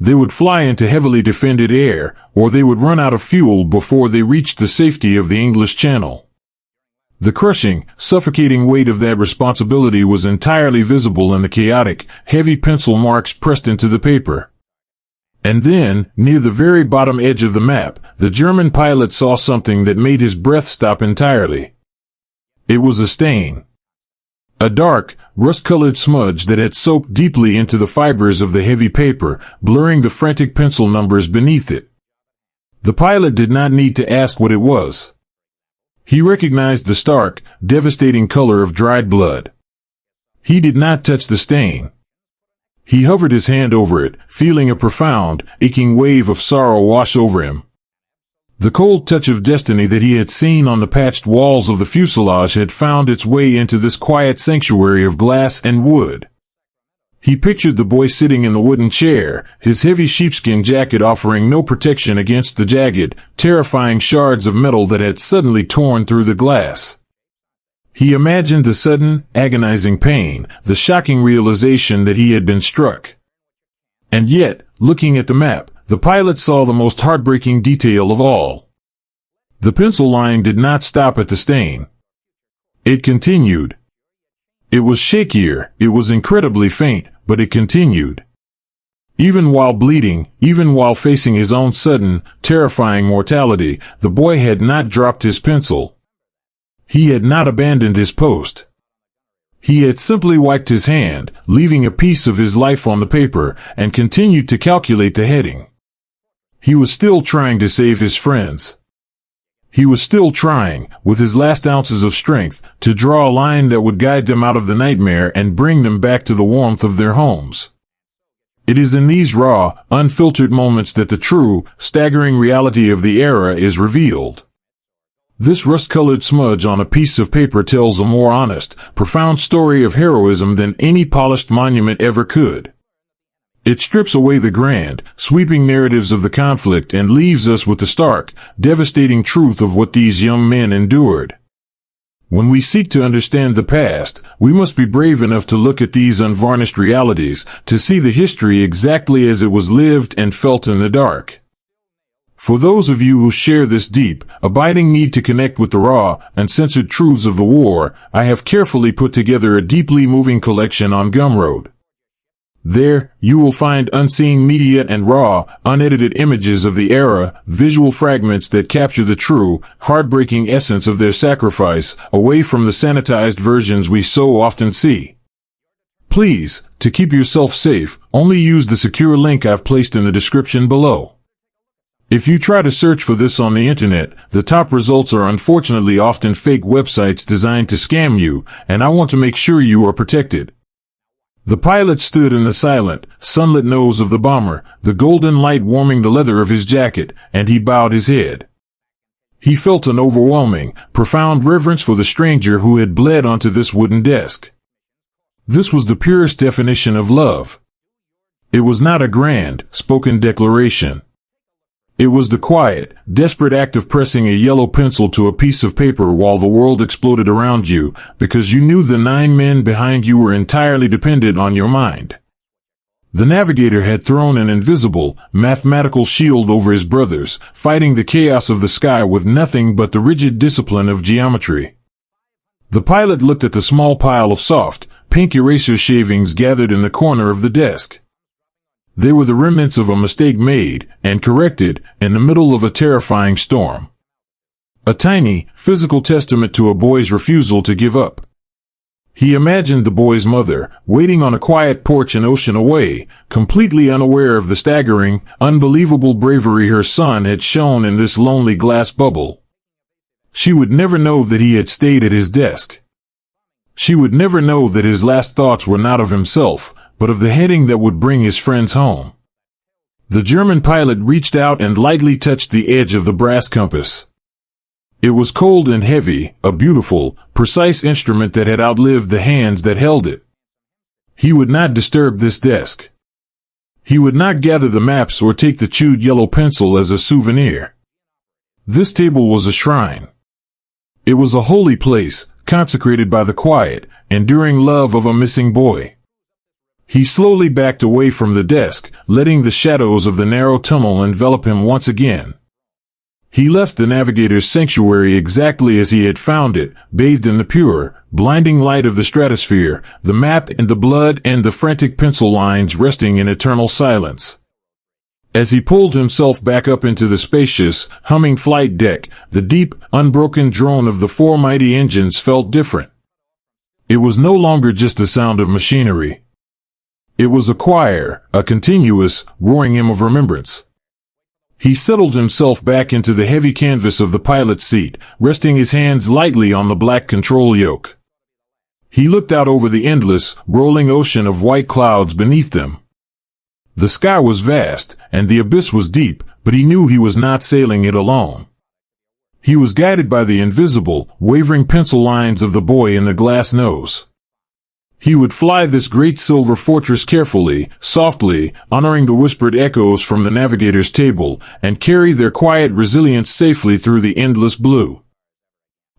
They would fly into heavily defended air, or they would run out of fuel before they reached the safety of the English Channel. The crushing, suffocating weight of that responsibility was entirely visible in the chaotic, heavy pencil marks pressed into the paper. And then, near the very bottom edge of the map, the German pilot saw something that made his breath stop entirely. It was a stain. A dark, rust-colored smudge that had soaked deeply into the fibers of the heavy paper, blurring the frantic pencil numbers beneath it. The pilot did not need to ask what it was. He recognized the stark, devastating color of dried blood. He did not touch the stain. He hovered his hand over it, feeling a profound, aching wave of sorrow wash over him. The cold touch of destiny that he had seen on the patched walls of the fuselage had found its way into this quiet sanctuary of glass and wood. He pictured the boy sitting in the wooden chair, his heavy sheepskin jacket offering no protection against the jagged, terrifying shards of metal that had suddenly torn through the glass. He imagined the sudden, agonizing pain, the shocking realization that he had been struck. And yet, looking at the map, the pilot saw the most heartbreaking detail of all. The pencil line did not stop at the stain. It continued. It was shakier, it was incredibly faint, but it continued. Even while bleeding, even while facing his own sudden, terrifying mortality, the boy had not dropped his pencil. He had not abandoned his post. He had simply wiped his hand, leaving a piece of his life on the paper, and continued to calculate the heading. He was still trying to save his friends. He was still trying, with his last ounces of strength, to draw a line that would guide them out of the nightmare and bring them back to the warmth of their homes. It is in these raw, unfiltered moments that the true, staggering reality of the era is revealed. This rust-colored smudge on a piece of paper tells a more honest, profound story of heroism than any polished monument ever could. It strips away the grand, sweeping narratives of the conflict and leaves us with the stark, devastating truth of what these young men endured. When we seek to understand the past, we must be brave enough to look at these unvarnished realities, to see the history exactly as it was lived and felt in the dark. For those of you who share this deep, abiding need to connect with the raw, uncensored truths of the war, I have carefully put together a deeply moving collection on Gumroad. There, you will find unseen media and raw, unedited images of the era, visual fragments that capture the true, heartbreaking essence of their sacrifice, away from the sanitized versions we so often see. Please, to keep yourself safe, only use the secure link I've placed in the description below. If you try to search for this on the internet, the top results are unfortunately often fake websites designed to scam you, and I want to make sure you are protected. The pilot stood in the silent, sunlit nose of the bomber, the golden light warming the leather of his jacket, and he bowed his head. He felt an overwhelming, profound reverence for the stranger who had bled onto this wooden desk. This was the purest definition of love. It was not a grand, spoken declaration. It was the quiet, desperate act of pressing a yellow pencil to a piece of paper while the world exploded around you, because you knew the 9 men behind you were entirely dependent on your mind. The navigator had thrown an invisible, mathematical shield over his brothers, fighting the chaos of the sky with nothing but the rigid discipline of geometry. The pilot looked at the small pile of soft, pink eraser shavings gathered in the corner of the desk. They were the remnants of a mistake made, and corrected, in the middle of a terrifying storm. A tiny, physical testament to a boy's refusal to give up. He imagined the boy's mother, waiting on a quiet porch an ocean away, completely unaware of the staggering, unbelievable bravery her son had shown in this lonely glass bubble. She would never know that he had stayed at his desk. She would never know that his last thoughts were not of himself, but of the heading that would bring his friends home. The German pilot reached out and lightly touched the edge of the brass compass. It was cold and heavy, a beautiful, precise instrument that had outlived the hands that held it. He would not disturb this desk. He would not gather the maps or take the chewed yellow pencil as a souvenir. This table was a shrine. It was a holy place, consecrated by the quiet, enduring love of a missing boy. He slowly backed away from the desk, letting the shadows of the narrow tunnel envelop him once again. He left the navigator's sanctuary exactly as he had found it, bathed in the pure, blinding light of the stratosphere, the map and the blood and the frantic pencil lines resting in eternal silence. As he pulled himself back up into the spacious, humming flight deck, the deep, unbroken drone of the 4 mighty engines felt different. It was no longer just the sound of machinery. It was a choir, a continuous, roaring hymn of remembrance. He settled himself back into the heavy canvas of the pilot's seat, resting his hands lightly on the black control yoke. He looked out over the endless, rolling ocean of white clouds beneath them. The sky was vast, and the abyss was deep, but he knew he was not sailing it alone. He was guided by the invisible, wavering pencil lines of the boy in the glass nose. He would fly this great silver fortress carefully, softly, honoring the whispered echoes from the navigator's table, and carry their quiet resilience safely through the endless blue.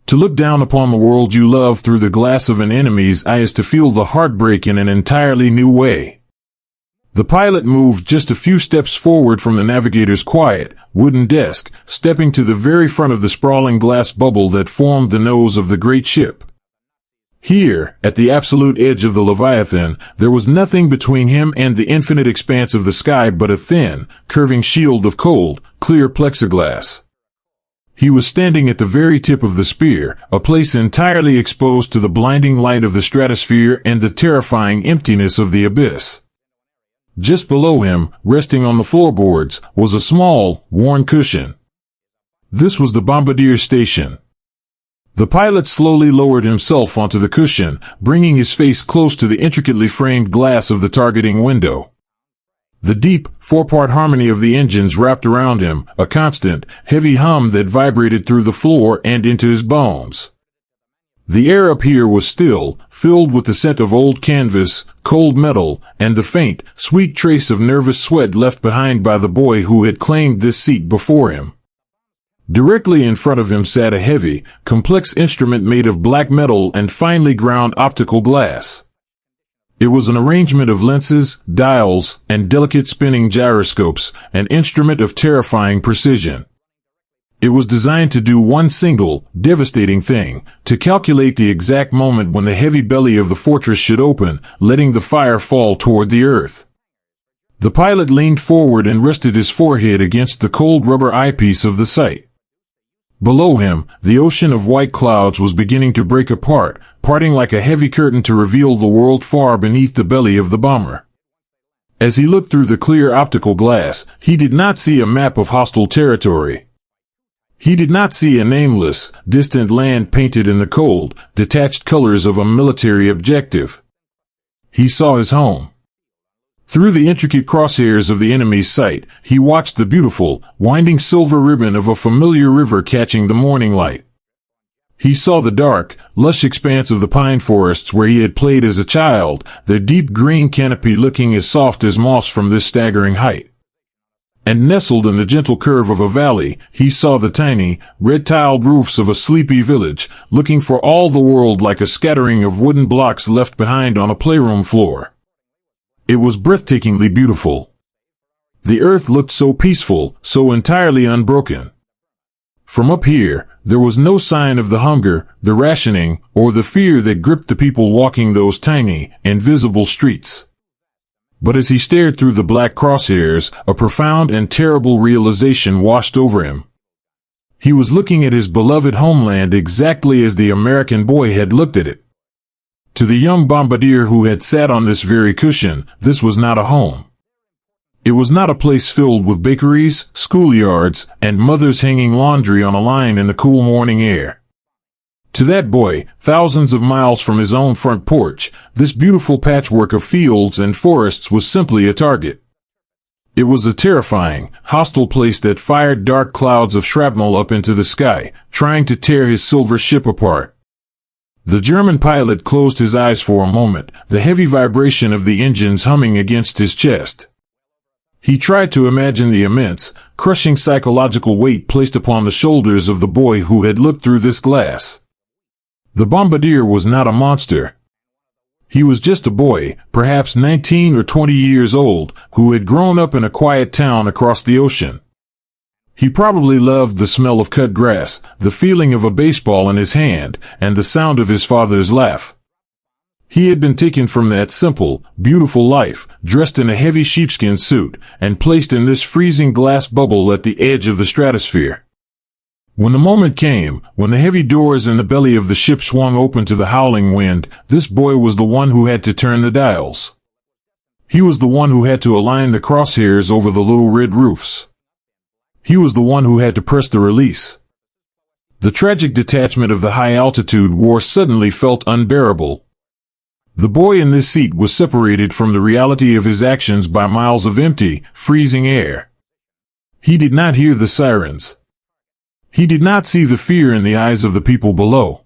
To look down upon the world you love through the glass of an enemy's eye is to feel the heartbreak in an entirely new way. The pilot moved just a few steps forward from the navigator's quiet, wooden desk, stepping to the very front of the sprawling glass bubble that formed the nose of the great ship. Here, at the absolute edge of the Leviathan, there was nothing between him and the infinite expanse of the sky but a thin, curving shield of cold, clear plexiglass. He was standing at the very tip of the spear, a place entirely exposed to the blinding light of the stratosphere and the terrifying emptiness of the abyss. Just below him, resting on the floorboards, was a small, worn cushion. This was the bombardier station. The pilot slowly lowered himself onto the cushion, bringing his face close to the intricately framed glass of the targeting window. The deep, four-part harmony of the engines wrapped around him, a constant, heavy hum that vibrated through the floor and into his bones. The air up here was still, filled with the scent of old canvas, cold metal, and the faint, sweet trace of nervous sweat left behind by the boy who had claimed this seat before him. Directly in front of him sat a heavy, complex instrument made of black metal and finely ground optical glass. It was an arrangement of lenses, dials, and delicate spinning gyroscopes, an instrument of terrifying precision. It was designed to do one single, devastating thing, to calculate the exact moment when the heavy belly of the fortress should open, letting the fire fall toward the earth. The pilot leaned forward and rested his forehead against the cold rubber eyepiece of the sight. Below him, the ocean of white clouds was beginning to break apart, parting like a heavy curtain to reveal the world far beneath the belly of the bomber. As he looked through the clear optical glass, he did not see a map of hostile territory. He did not see a nameless, distant land painted in the cold, detached colors of a military objective. He saw his home. Through the intricate crosshairs of the enemy's sight, he watched the beautiful, winding silver ribbon of a familiar river catching the morning light. He saw the dark, lush expanse of the pine forests where he had played as a child, their deep green canopy looking as soft as moss from this staggering height. And nestled in the gentle curve of a valley, he saw the tiny, red-tiled roofs of a sleepy village, looking for all the world like a scattering of wooden blocks left behind on a playroom floor. It was breathtakingly beautiful. The earth looked so peaceful, so entirely unbroken. From up here, there was no sign of the hunger, the rationing, or the fear that gripped the people walking those tiny, invisible streets. But as he stared through the black crosshairs, a profound and terrible realization washed over him. He was looking at his beloved homeland exactly as the American boy had looked at it. To the young bombardier who had sat on this very cushion, this was not a home. It was not a place filled with bakeries, schoolyards, and mothers hanging laundry on a line in the cool morning air. To that boy, thousands of miles from his own front porch, this beautiful patchwork of fields and forests was simply a target. It was a terrifying, hostile place that fired dark clouds of shrapnel up into the sky, trying to tear his silver ship apart. The German pilot closed his eyes for a moment, the heavy vibration of the engines humming against his chest. He tried to imagine the immense, crushing psychological weight placed upon the shoulders of the boy who had looked through this glass. The bombardier was not a monster. He was just a boy, perhaps 19 or 20 years old, who had grown up in a quiet town across the ocean. He probably loved the smell of cut grass, the feeling of a baseball in his hand, and the sound of his father's laugh. He had been taken from that simple, beautiful life, dressed in a heavy sheepskin suit, and placed in this freezing glass bubble at the edge of the stratosphere. When the moment came, when the heavy doors in the belly of the ship swung open to the howling wind, this boy was the one who had to turn the dials. He was the one who had to align the crosshairs over the little red roofs. He was the one who had to press the release. The tragic detachment of the high-altitude war suddenly felt unbearable. The boy in this seat was separated from the reality of his actions by miles of empty, freezing air. He did not hear the sirens. He did not see the fear in the eyes of the people below.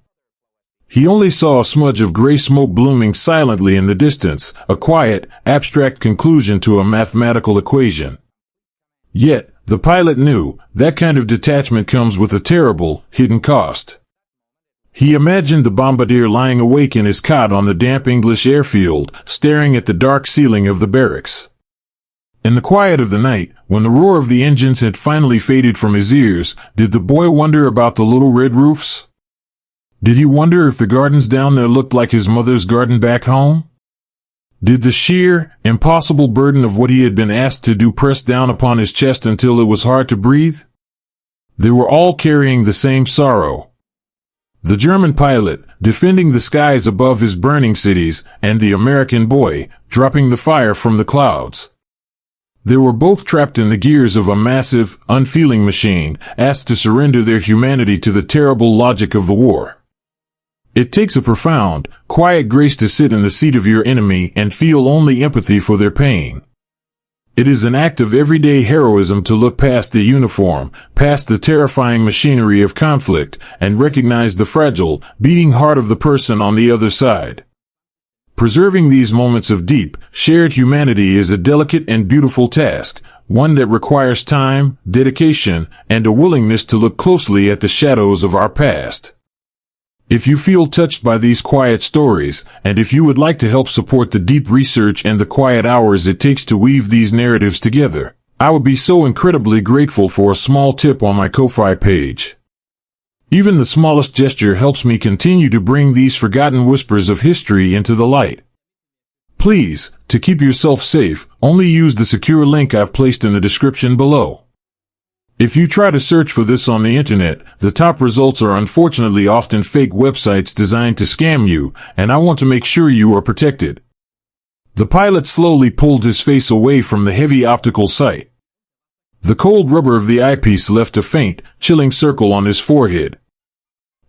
He only saw a smudge of gray smoke blooming silently in the distance, a quiet, abstract conclusion to a mathematical equation. Yet, the pilot knew that kind of detachment comes with a terrible, hidden cost. He imagined the bombardier lying awake in his cot on the damp English airfield, staring at the dark ceiling of the barracks. In the quiet of the night, when the roar of the engines had finally faded from his ears, did the boy wonder about the little red roofs? Did he wonder if the gardens down there looked like his mother's garden back home? Did the sheer, impossible burden of what he had been asked to do press down upon his chest until it was hard to breathe? They were all carrying the same sorrow. The German pilot, defending the skies above his burning cities, and the American boy, dropping the fire from the clouds. They were both trapped in the gears of a massive, unfeeling machine, asked to surrender their humanity to the terrible logic of the war. It takes a profound, quiet grace to sit in the seat of your enemy and feel only empathy for their pain. It is an act of everyday heroism to look past the uniform, past the terrifying machinery of conflict, and recognize the fragile, beating heart of the person on the other side. Preserving these moments of deep, shared humanity is a delicate and beautiful task, one that requires time, dedication, and a willingness to look closely at the shadows of our past. If you feel touched by these quiet stories, and if you would like to help support the deep research and the quiet hours it takes to weave these narratives together, I would be so incredibly grateful for a small tip on my Ko-Fi page. Even the smallest gesture helps me continue to bring these forgotten whispers of history into the light. Please, to keep yourself safe, only use the secure link I've placed in the description below. If you try to search for this on the internet, the top results are unfortunately often fake websites designed to scam you, and I want to make sure you are protected. The pilot slowly pulled his face away from the heavy optical sight. The cold rubber of the eyepiece left a faint, chilling circle on his forehead.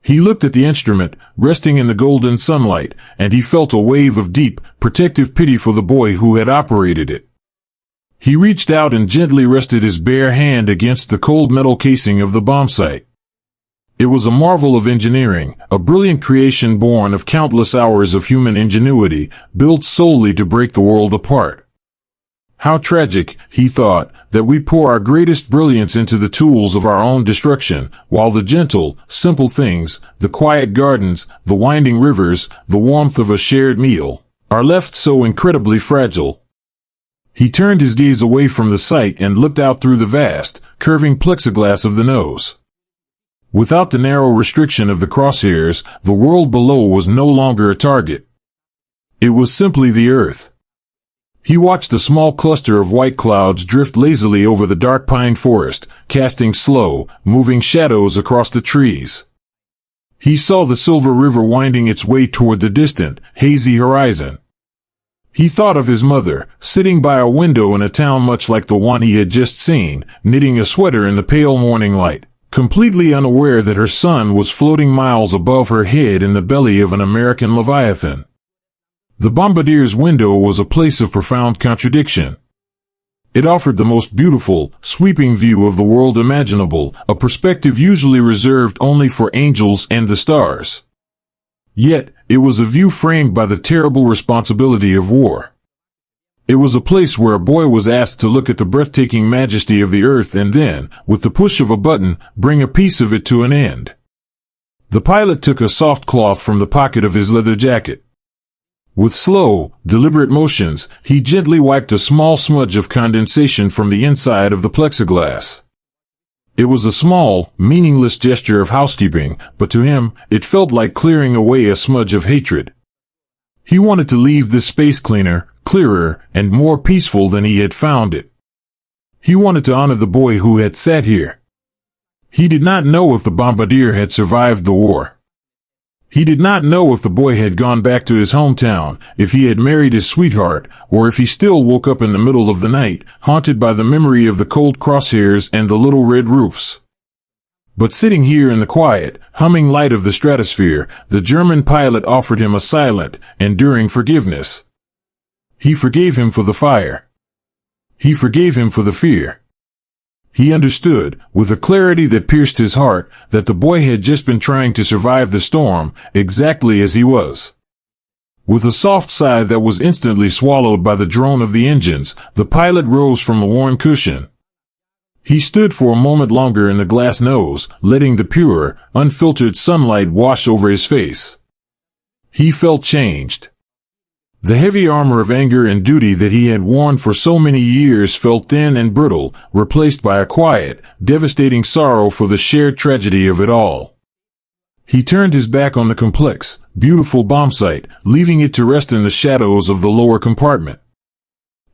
He looked at the instrument, resting in the golden sunlight, and he felt a wave of deep, protective pity for the boy who had operated it. He reached out and gently rested his bare hand against the cold metal casing of the bomb sight. It was a marvel of engineering, a brilliant creation born of countless hours of human ingenuity, built solely to break the world apart. How tragic, he thought, that we pour our greatest brilliance into the tools of our own destruction, while the gentle, simple things, the quiet gardens, the winding rivers, the warmth of a shared meal, are left so incredibly fragile. He turned his gaze away from the sight and looked out through the vast, curving plexiglass of the nose. Without the narrow restriction of the crosshairs, the world below was no longer a target. It was simply the earth. He watched a small cluster of white clouds drift lazily over the dark pine forest, casting slow, moving shadows across the trees. He saw the silver river winding its way toward the distant, hazy horizon. He thought of his mother, sitting by a window in a town much like the one he had just seen, knitting a sweater in the pale morning light, completely unaware that her son was floating miles above her head in the belly of an American Leviathan. The bombardier's window was a place of profound contradiction. It offered the most beautiful, sweeping view of the world imaginable, a perspective usually reserved only for angels and the stars. Yet, it was a view framed by the terrible responsibility of war. It was a place where a boy was asked to look at the breathtaking majesty of the earth and then, with the push of a button, bring a piece of it to an end. The pilot took a soft cloth from the pocket of his leather jacket. With slow, deliberate motions, he gently wiped a small smudge of condensation from the inside of the plexiglass. It was a small, meaningless gesture of housekeeping, but to him, it felt like clearing away a smudge of hatred. He wanted to leave this space cleaner, clearer, and more peaceful than he had found it. He wanted to honor the boy who had sat here. He did not know if the bombardier had survived the war. He did not know if the boy had gone back to his hometown, if he had married his sweetheart, or if he still woke up in the middle of the night, haunted by the memory of the cold crosshairs and the little red roofs. But sitting here in the quiet, humming light of the stratosphere, the German pilot offered him a silent, enduring forgiveness. He forgave him for the fire. He forgave him for the fear. He understood, with a clarity that pierced his heart, that the boy had just been trying to survive the storm, exactly as he was. With a soft sigh that was instantly swallowed by the drone of the engines, the pilot rose from the worn cushion. He stood for a moment longer in the glass nose, letting the pure, unfiltered sunlight wash over his face. He felt changed. The heavy armor of anger and duty that he had worn for so many years felt thin and brittle, replaced by a quiet, devastating sorrow for the shared tragedy of it all. He turned his back on the complex, beautiful bomb site, leaving it to rest in the shadows of the lower compartment.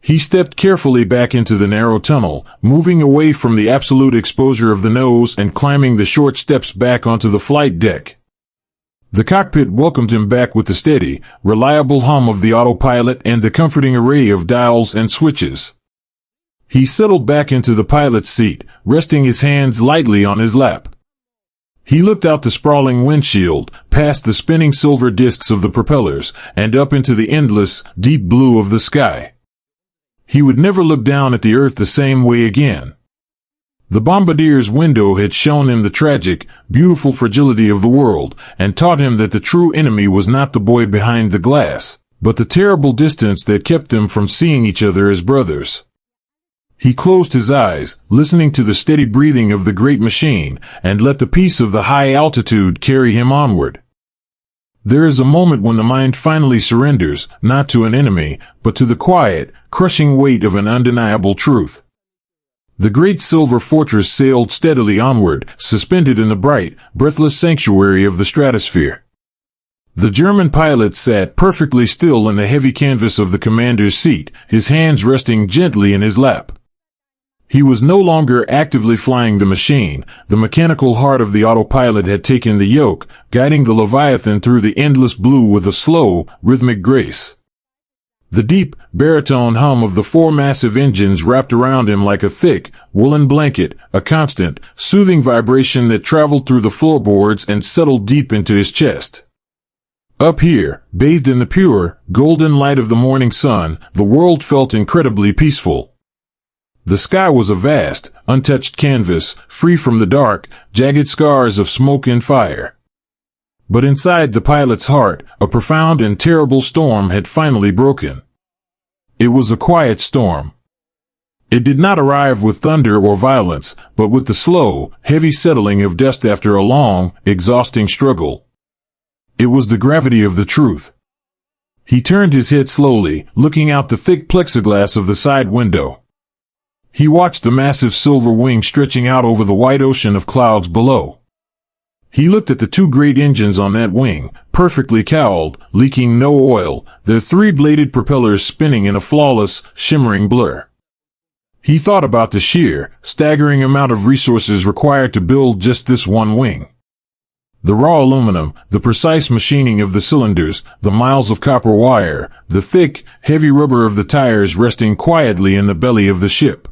He stepped carefully back into the narrow tunnel, moving away from the absolute exposure of the nose and climbing the short steps back onto the flight deck. The cockpit welcomed him back with the steady, reliable hum of the autopilot and the comforting array of dials and switches. He settled back into the pilot's seat, resting his hands lightly on his lap. He looked out the sprawling windshield, past the spinning silver discs of the propellers, and up into the endless, deep blue of the sky. He would never look down at the earth the same way again. The bombardier's window had shown him the tragic, beautiful fragility of the world, and taught him that the true enemy was not the boy behind the glass, but the terrible distance that kept them from seeing each other as brothers. He closed his eyes, listening to the steady breathing of the great machine, and let the peace of the high altitude carry him onward. There is a moment when the mind finally surrenders, not to an enemy, but to the quiet, crushing weight of an undeniable truth. The great silver fortress sailed steadily onward, suspended in the bright, breathless sanctuary of the stratosphere. The German pilot sat perfectly still in the heavy canvas of the commander's seat, his hands resting gently in his lap. He was no longer actively flying the machine. The mechanical heart of the autopilot had taken the yoke, guiding the Leviathan through the endless blue with a slow, rhythmic grace. The deep, baritone hum of the four massive engines wrapped around him like a thick, woolen blanket, a constant, soothing vibration that traveled through the floorboards and settled deep into his chest. Up here, bathed in the pure, golden light of the morning sun, the world felt incredibly peaceful. The sky was a vast, untouched canvas, free from the dark, jagged scars of smoke and fire. But inside the pilot's heart, a profound and terrible storm had finally broken. It was a quiet storm. It did not arrive with thunder or violence, but with the slow, heavy settling of dust after a long, exhausting struggle. It was the gravity of the truth. He turned his head slowly, looking out the thick plexiglass of the side window. He watched the massive silver wing stretching out over the white ocean of clouds below. He looked at the two great engines on that wing, perfectly cowled, leaking no oil, their three-bladed propellers spinning in a flawless, shimmering blur. He thought about the sheer, staggering amount of resources required to build just this one wing. The raw aluminum, the precise machining of the cylinders, the miles of copper wire, the thick, heavy rubber of the tires resting quietly in the belly of the ship.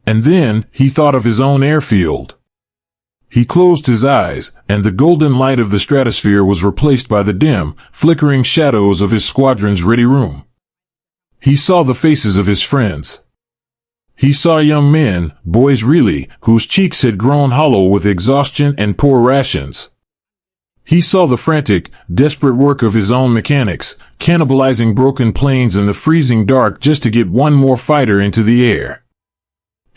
And then, he thought of his own airfield. He closed his eyes, and the golden light of the stratosphere was replaced by the dim, flickering shadows of his squadron's ready room. He saw the faces of his friends. He saw young men, boys really, whose cheeks had grown hollow with exhaustion and poor rations. He saw the frantic, desperate work of his own mechanics, cannibalizing broken planes in the freezing dark just to get one more fighter into the air.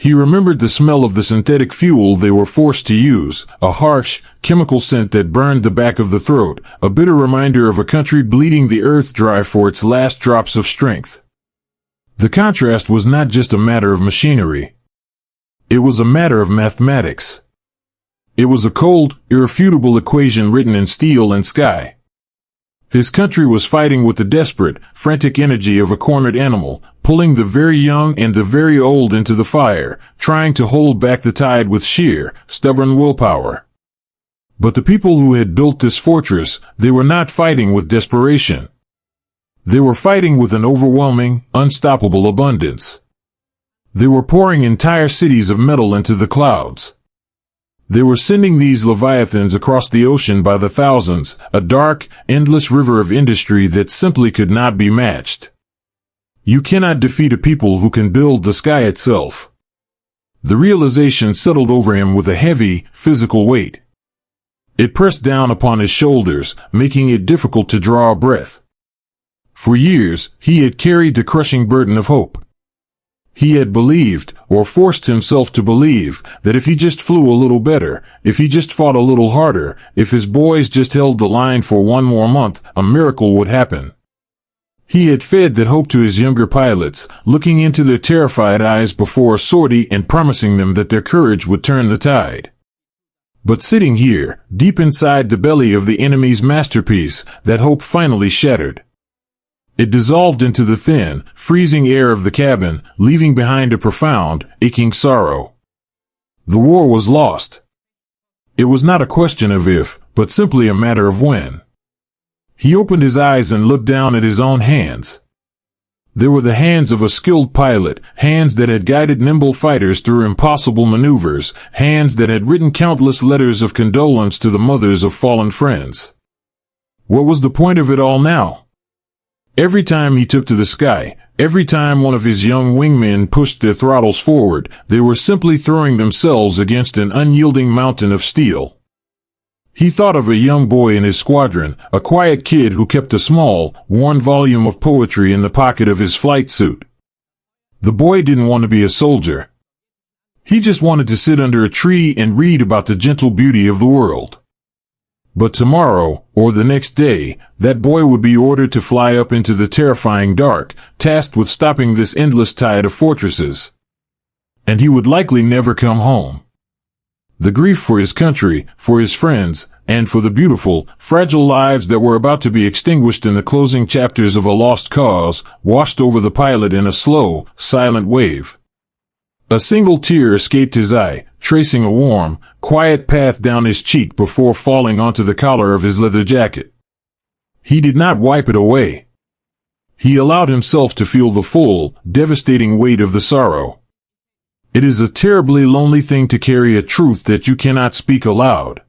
He remembered the smell of the synthetic fuel they were forced to use, a harsh, chemical scent that burned the back of the throat, a bitter reminder of a country bleeding the earth dry for its last drops of strength. The contrast was not just a matter of machinery. It was a matter of mathematics. It was a cold, irrefutable equation written in steel and sky. His country was fighting with the desperate, frantic energy of a cornered animal, pulling the very young and the very old into the fire, trying to hold back the tide with sheer, stubborn willpower. But the people who had built this fortress, they were not fighting with desperation. They were fighting with an overwhelming, unstoppable abundance. They were pouring entire cities of metal into the clouds. They were sending these leviathans across the ocean by the thousands, a dark, endless river of industry that simply could not be matched. You cannot defeat a people who can build the sky itself. The realization settled over him with a heavy, physical weight. It pressed down upon his shoulders, making it difficult to draw a breath. For years, he had carried the crushing burden of hope. He had believed, or forced himself to believe, that if he just flew a little better, if he just fought a little harder, if his boys just held the line for one more month, a miracle would happen. He had fed that hope to his younger pilots, looking into their terrified eyes before a sortie and promising them that their courage would turn the tide. But sitting here, deep inside the belly of the enemy's masterpiece, that hope finally shattered. It dissolved into the thin, freezing air of the cabin, leaving behind a profound, aching sorrow. The war was lost. It was not a question of if, but simply a matter of when. He opened his eyes and looked down at his own hands. They were the hands of a skilled pilot, hands that had guided nimble fighters through impossible maneuvers, hands that had written countless letters of condolence to the mothers of fallen friends. What was the point of it all now? Every time he took to the sky, every time one of his young wingmen pushed their throttles forward, they were simply throwing themselves against an unyielding mountain of steel. He thought of a young boy in his squadron, a quiet kid who kept a small, worn volume of poetry in the pocket of his flight suit. The boy didn't want to be a soldier. He just wanted to sit under a tree and read about the gentle beauty of the world. But tomorrow, or the next day, that boy would be ordered to fly up into the terrifying dark, tasked with stopping this endless tide of fortresses. And he would likely never come home. The grief for his country, for his friends, and for the beautiful, fragile lives that were about to be extinguished in the closing chapters of a lost cause, washed over the pilot in a slow, silent wave. A single tear escaped his eye, tracing a warm, quiet path down his cheek before falling onto the collar of his leather jacket. He did not wipe it away. He allowed himself to feel the full, devastating weight of the sorrow. It is a terribly lonely thing to carry a truth that you cannot speak aloud.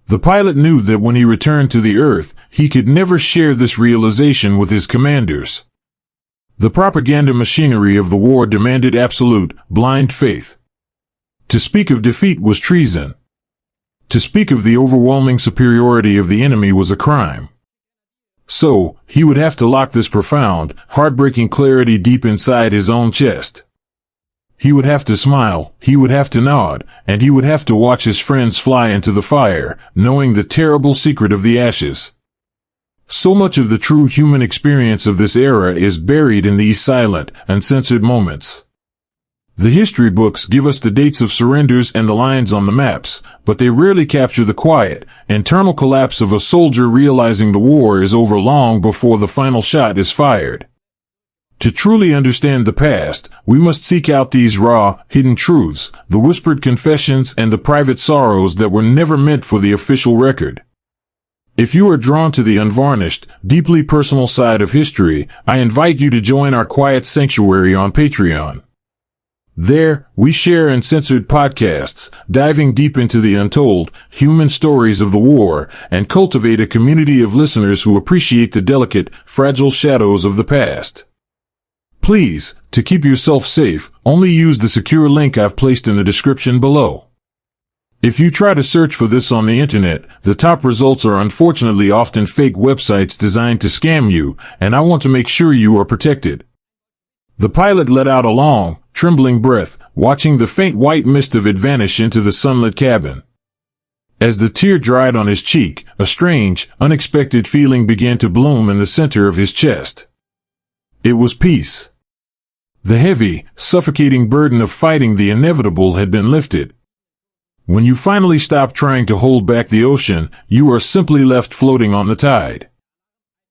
The pilot knew that when he returned to the earth, he could never share this realization with his commanders. The propaganda machinery of the war demanded absolute, blind faith. To speak of defeat was treason. To speak of the overwhelming superiority of the enemy was a crime. So, he would have to lock this profound, heartbreaking clarity deep inside his own chest. He would have to smile, he would have to nod, and he would have to watch his friends fly into the fire, knowing the terrible secret of the ashes. So much of the true human experience of this era is buried in these silent, uncensored moments. The history books give us the dates of surrenders and the lines on the maps, but they rarely capture the quiet, internal collapse of a soldier realizing the war is over long before the final shot is fired. To truly understand the past, we must seek out these raw, hidden truths, the whispered confessions and the private sorrows that were never meant for the official record. If you are drawn to the unvarnished, deeply personal side of history, I invite you to join our quiet sanctuary on Patreon. There, we share uncensored podcasts, diving deep into the untold, human stories of the war, and cultivate a community of listeners who appreciate the delicate, fragile shadows of the past. Please, to keep yourself safe, only use the secure link I've placed in the description below. If you try to search for this on the internet, the top results are unfortunately often fake websites designed to scam you, and I want to make sure you are protected. The pilot let out a long, trembling breath, watching the faint white mist of it vanish into the sunlit cabin. As the tear dried on his cheek, a strange, unexpected feeling began to bloom in the center of his chest. It was peace. The heavy, suffocating burden of fighting the inevitable had been lifted. When you finally stop trying to hold back the ocean, you are simply left floating on the tide.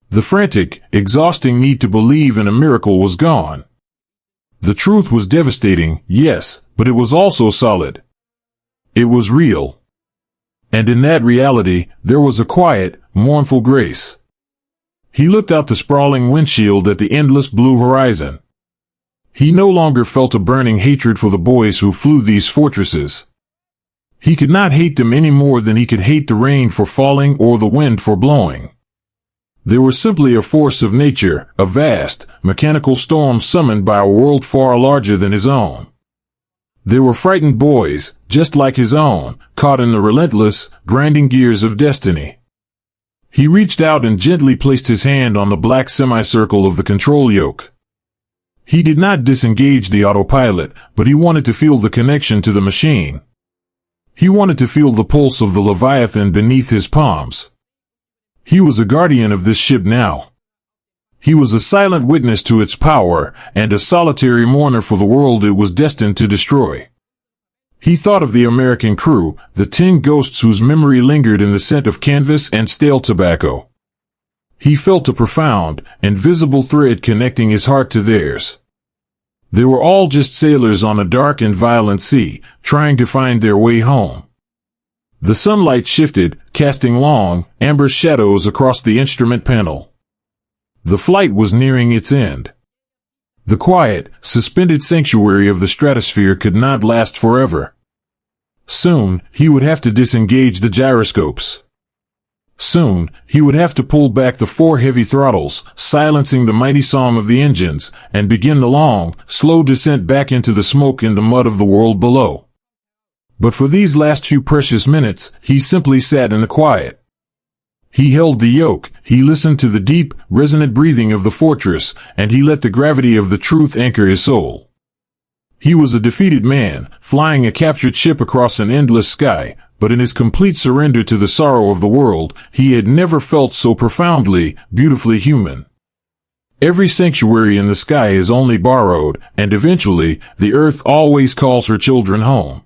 The frantic, exhausting need to believe in a miracle was gone. The truth was devastating, yes, but it was also solid. It was real. And in that reality, there was a quiet, mournful grace. He looked out the sprawling windshield at the endless blue horizon. He no longer felt a burning hatred for the boys who flew these fortresses. He could not hate them any more than he could hate the rain for falling or the wind for blowing. They were simply a force of nature, a vast, mechanical storm summoned by a world far larger than his own. They were frightened boys, just like his own, caught in the relentless, grinding gears of destiny. He reached out and gently placed his hand on the black semicircle of the control yoke. He did not disengage the autopilot, but he wanted to feel the connection to the machine. He wanted to feel the pulse of the Leviathan beneath his palms. He was a guardian of this ship now. He was a silent witness to its power, and a solitary mourner for the world it was destined to destroy. He thought of the American crew, the 10 ghosts whose memory lingered in the scent of canvas and stale tobacco. He felt a profound, invisible thread connecting his heart to theirs. They were all just sailors on a dark and violent sea, trying to find their way home. The sunlight shifted, casting long, amber shadows across the instrument panel. The flight was nearing its end. The quiet, suspended sanctuary of the stratosphere could not last forever. Soon, he would have to disengage the gyroscopes. Soon, he would have to pull back the 4 heavy throttles, silencing the mighty song of the engines, and begin the long, slow descent back into the smoke and the mud of the world below. But for these last few precious minutes, he simply sat in the quiet. He held the yoke, he listened to the deep, resonant breathing of the fortress, and he let the gravity of the truth anchor his soul. He was a defeated man, flying a captured ship across an endless sky, but in his complete surrender to the sorrow of the world, he had never felt so profoundly, beautifully human. Every sanctuary in the sky is only borrowed, and eventually, the earth always calls her children home.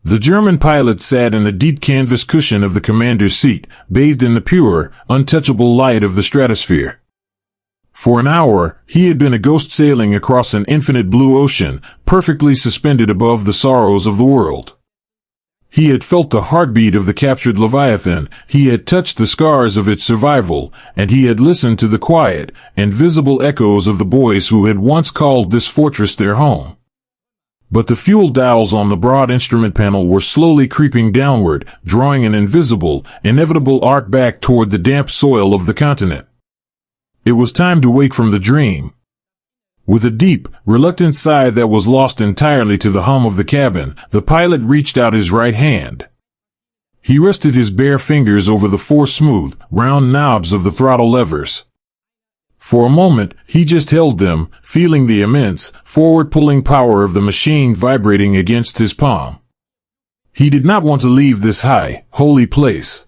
The German pilot sat in the deep canvas cushion of the commander's seat, bathed in the pure, untouchable light of the stratosphere. For an hour, he had been a ghost sailing across an infinite blue ocean, perfectly suspended above the sorrows of the world. He had felt the heartbeat of the captured Leviathan, he had touched the scars of its survival, and he had listened to the quiet, invisible echoes of the boys who had once called this fortress their home. But the fuel dials on the broad instrument panel were slowly creeping downward, drawing an invisible, inevitable arc back toward the damp soil of the continent. It was time to wake from the dream. With a deep, reluctant sigh that was lost entirely to the hum of the cabin, the pilot reached out his right hand. He rested his bare fingers over the 4 smooth, round knobs of the throttle levers. For a moment, he just held them, feeling the immense, forward-pulling power of the machine vibrating against his palm. He did not want to leave this high, holy place.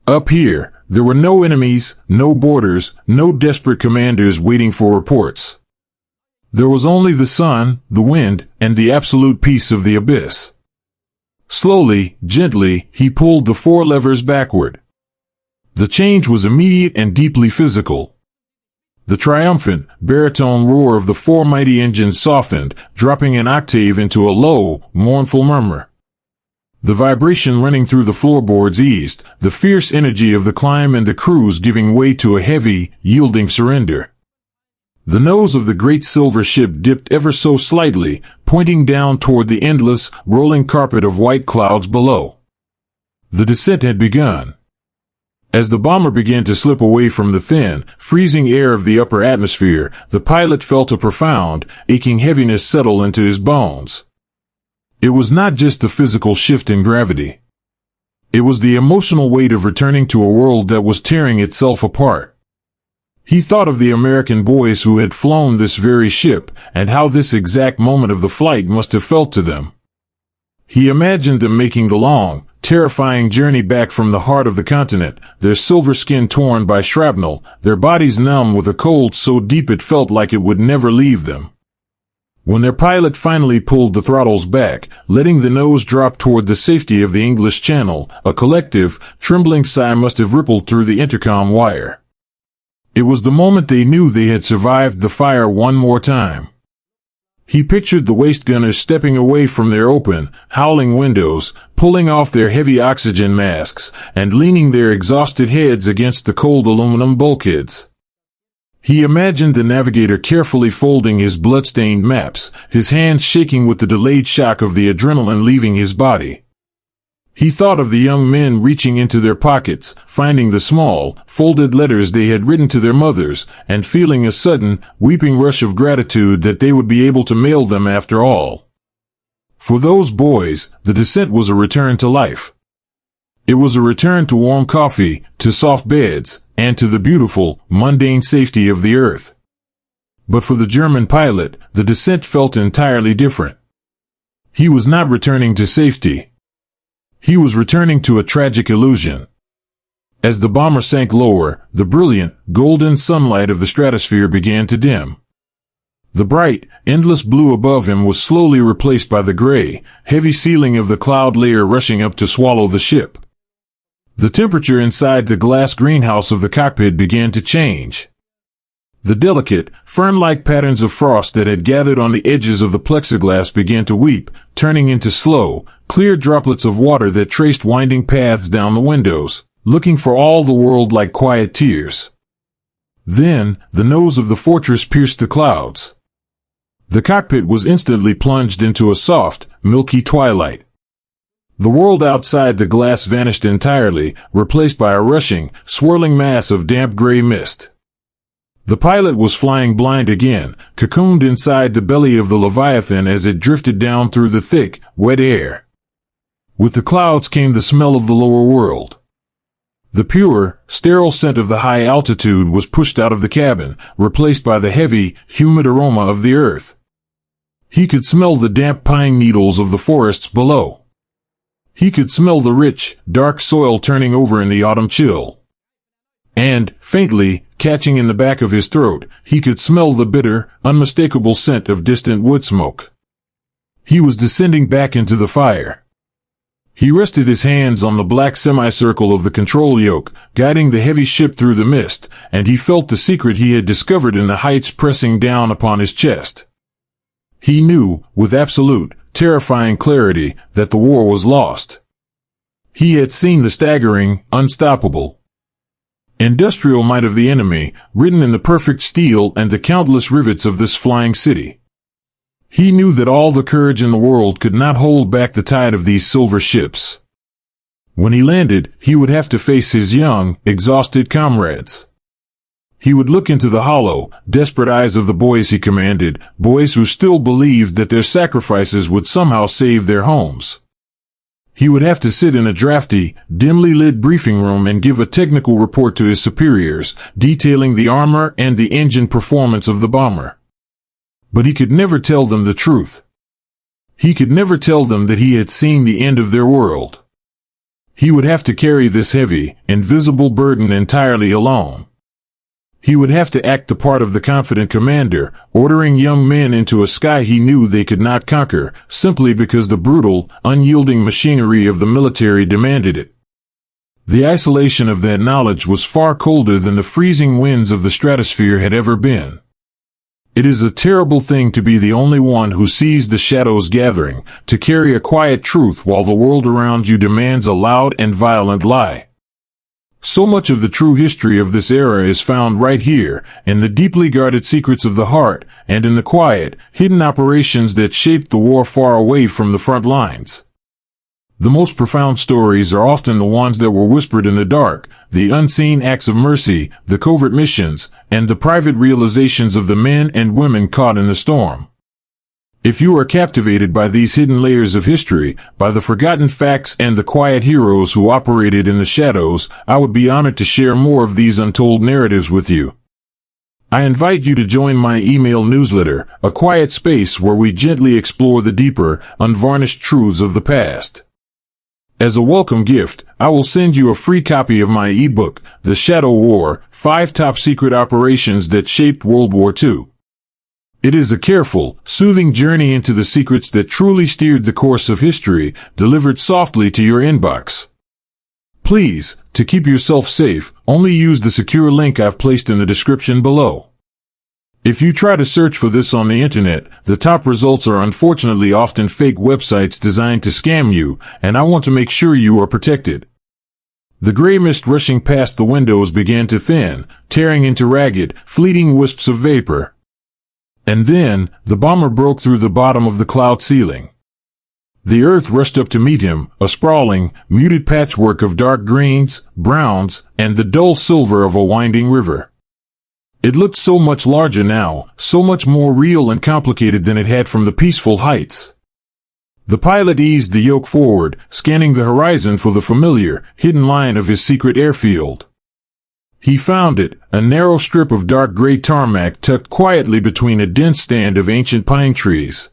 Up here, there were no enemies, no borders, no desperate commanders waiting for reports. There was only the sun, the wind, and the absolute peace of the abyss. Slowly, gently, he pulled the 4 levers backward. The change was immediate and deeply physical. The triumphant, baritone roar of the 4 mighty engines softened, dropping an octave into a low, mournful murmur. The vibration running through the floorboards eased, the fierce energy of the climb and the cruise giving way to a heavy, yielding surrender. The nose of the great silver ship dipped ever so slightly, pointing down toward the endless, rolling carpet of white clouds below. The descent had begun. As the bomber began to slip away from the thin, freezing air of the upper atmosphere, the pilot felt a profound, aching heaviness settle into his bones. It was not just the physical shift in gravity. It was the emotional weight of returning to a world that was tearing itself apart. He thought of the American boys who had flown this very ship, and how this exact moment of the flight must have felt to them. He imagined them making the long, terrifying journey back from the heart of the continent, their silver skin torn by shrapnel, their bodies numb with a cold so deep it felt like it would never leave them. When their pilot finally pulled the throttles back, letting the nose drop toward the safety of the English Channel, a collective, trembling sigh must have rippled through the intercom wire. It was the moment they knew they had survived the fire one more time. He pictured the waist gunners stepping away from their open, howling windows, pulling off their heavy oxygen masks, and leaning their exhausted heads against the cold aluminum bulkheads. He imagined the navigator carefully folding his blood-stained maps, his hands shaking with the delayed shock of the adrenaline leaving his body. He thought of the young men reaching into their pockets, finding the small, folded letters they had written to their mothers, and feeling a sudden, weeping rush of gratitude that they would be able to mail them after all. For those boys, the descent was a return to life. It was a return to warm coffee, to soft beds, and to the beautiful, mundane safety of the earth. But for the German pilot, the descent felt entirely different. He was not returning to safety. He was returning to a tragic illusion. As the bomber sank lower, the brilliant, golden sunlight of the stratosphere began to dim. The bright, endless blue above him was slowly replaced by the gray, heavy ceiling of the cloud layer rushing up to swallow the ship. The temperature inside the glass greenhouse of the cockpit began to change. The delicate, fern-like patterns of frost that had gathered on the edges of the plexiglass began to weep, turning into slow, clear droplets of water that traced winding paths down the windows, looking for all the world like quiet tears. Then, the nose of the fortress pierced the clouds. The cockpit was instantly plunged into a soft, milky twilight. The world outside the glass vanished entirely, replaced by a rushing, swirling mass of damp gray mist. The pilot was flying blind again, cocooned inside the belly of the Leviathan as it drifted down through the thick, wet air. With the clouds came the smell of the lower world. The pure, sterile scent of the high altitude was pushed out of the cabin, replaced by the heavy, humid aroma of the earth. He could smell the damp pine needles of the forests below. He could smell the rich, dark soil turning over in the autumn chill. And, faintly, catching in the back of his throat, he could smell the bitter, unmistakable scent of distant wood smoke. He was descending back into the fire. He rested his hands on the black semicircle of the control yoke, guiding the heavy ship through the mist, and he felt the secret he had discovered in the heights pressing down upon his chest. He knew, with absolute, terrifying clarity, that the war was lost. He had seen the staggering, unstoppable, industrial might of the enemy, written in the perfect steel and the countless rivets of this flying city. He knew that all the courage in the world could not hold back the tide of these silver ships. When he landed, he would have to face his young, exhausted comrades. He would look into the hollow, desperate eyes of the boys he commanded, boys who still believed that their sacrifices would somehow save their homes. He would have to sit in a drafty, dimly lit briefing room and give a technical report to his superiors, detailing the armor and the engine performance of the bomber. But he could never tell them the truth. He could never tell them that he had seen the end of their world. He would have to carry this heavy, invisible burden entirely alone. He would have to act the part of the confident commander, ordering young men into a sky he knew they could not conquer, simply because the brutal, unyielding machinery of the military demanded it. The isolation of that knowledge was far colder than the freezing winds of the stratosphere had ever been. It is a terrible thing to be the only one who sees the shadows gathering, to carry a quiet truth while the world around you demands a loud and violent lie. So much of the true history of this era is found right here, in the deeply guarded secrets of the heart, and in the quiet, hidden operations that shaped the war far away from the front lines. The most profound stories are often the ones that were whispered in the dark, the unseen acts of mercy, the covert missions, and the private realizations of the men and women caught in the storm. If you are captivated by these hidden layers of history, by the forgotten facts and the quiet heroes who operated in the shadows, I would be honored to share more of these untold narratives with you. I invite you to join my email newsletter, a quiet space where we gently explore the deeper, unvarnished truths of the past. As a welcome gift, I will send you a free copy of my ebook, The Shadow War: 5 Top Secret Operations That Shaped World War II. It is a careful, soothing journey into the secrets that truly steered the course of history, delivered softly to your inbox. Please, to keep yourself safe, only use the secure link I've placed in the description below. If you try to search for this on the internet, the top results are unfortunately often fake websites designed to scam you, and I want to make sure you are protected. The gray mist rushing past the windows began to thin, tearing into ragged, fleeting wisps of vapor. And then, the bomber broke through the bottom of the cloud ceiling. The earth rushed up to meet him, a sprawling, muted patchwork of dark greens, browns, and the dull silver of a winding river. It looked so much larger now, so much more real and complicated than it had from the peaceful heights. The pilot eased the yoke forward, scanning the horizon for the familiar, hidden line of his secret airfield. He found it, a narrow strip of dark gray tarmac tucked quietly between a dense stand of ancient pine trees.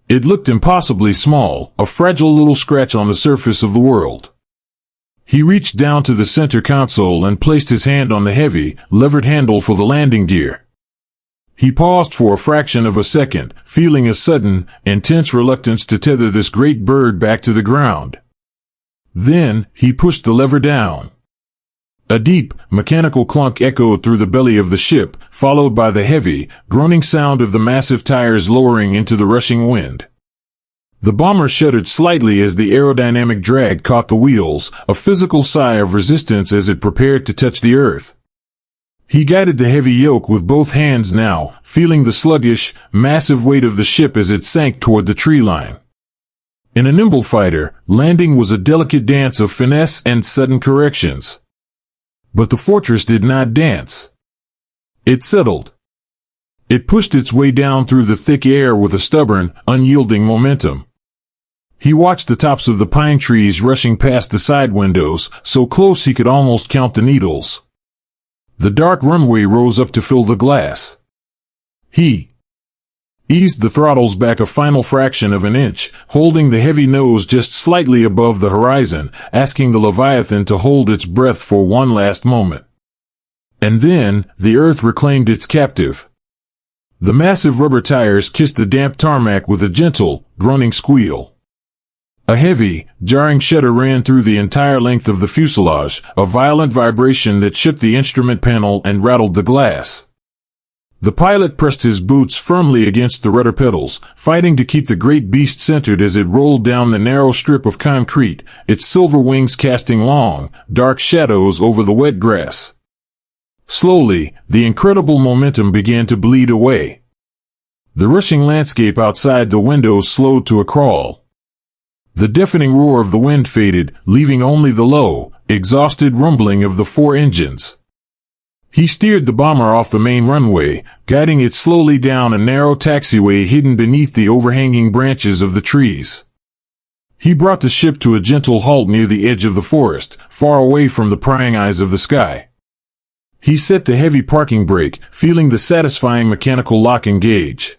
It looked impossibly small, a fragile little scratch on the surface of the world. He reached down to the center console and placed his hand on the heavy, levered handle for the landing gear. He paused for a fraction of a second, feeling a sudden, intense reluctance to tether this great bird back to the ground. Then, he pushed the lever down. A deep, mechanical clunk echoed through the belly of the ship, followed by the heavy, groaning sound of the massive tires lowering into the rushing wind. The bomber shuddered slightly as the aerodynamic drag caught the wheels, a physical sigh of resistance as it prepared to touch the earth. He guided the heavy yoke with both hands now, feeling the sluggish, massive weight of the ship as it sank toward the tree line. In a nimble fighter, landing was a delicate dance of finesse and sudden corrections. But the fortress did not dance. It settled. It pushed its way down through the thick air with a stubborn, unyielding momentum. He watched the tops of the pine trees rushing past the side windows, so close he could almost count the needles. The dark runway rose up to fill the glass. He eased the throttles back a final fraction of an inch, holding the heavy nose just slightly above the horizon, asking the Leviathan to hold its breath for one last moment. And then, the earth reclaimed its captive. The massive rubber tires kissed the damp tarmac with a gentle, groaning squeal. A heavy, jarring shudder ran through the entire length of the fuselage, a violent vibration that shook the instrument panel and rattled the glass. The pilot pressed his boots firmly against the rudder pedals, fighting to keep the great beast centered as it rolled down the narrow strip of concrete, its silver wings casting long, dark shadows over the wet grass. Slowly, the incredible momentum began to bleed away. The rushing landscape outside the windows slowed to a crawl. The deafening roar of the wind faded, leaving only the low, exhausted rumbling of the four engines. He steered the bomber off the main runway, guiding it slowly down a narrow taxiway hidden beneath the overhanging branches of the trees. He brought the ship to a gentle halt near the edge of the forest, far away from the prying eyes of the sky. He set the heavy parking brake, feeling the satisfying mechanical lock engage.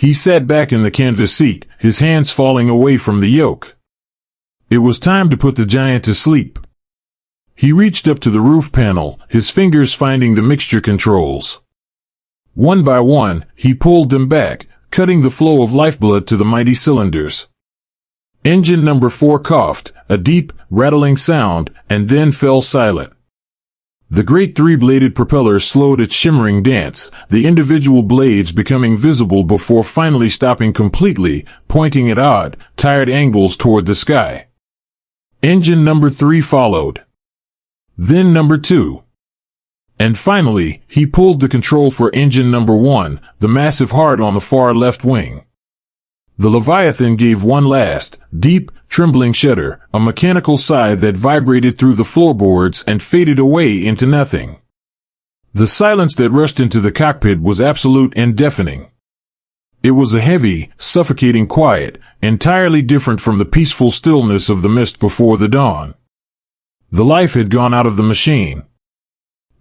He sat back in the canvas seat, his hands falling away from the yoke. It was time to put the giant to sleep. He reached up to the roof panel, his fingers finding the mixture controls. One by one, he pulled them back, cutting the flow of lifeblood to the mighty cylinders. Engine number 4 coughed, a deep, rattling sound, and then fell silent. The great three-bladed propeller slowed its shimmering dance, the individual blades becoming visible before finally stopping completely, pointing at odd, tired angles toward the sky. Engine number 3 followed. Then number 2. And finally, he pulled the control for engine number 1, the massive heart on the far left wing. The Leviathan gave one last, deep, trembling shudder, a mechanical sigh that vibrated through the floorboards and faded away into nothing. The silence that rushed into the cockpit was absolute and deafening. It was a heavy, suffocating quiet, entirely different from the peaceful stillness of the mist before the dawn. The life had gone out of the machine.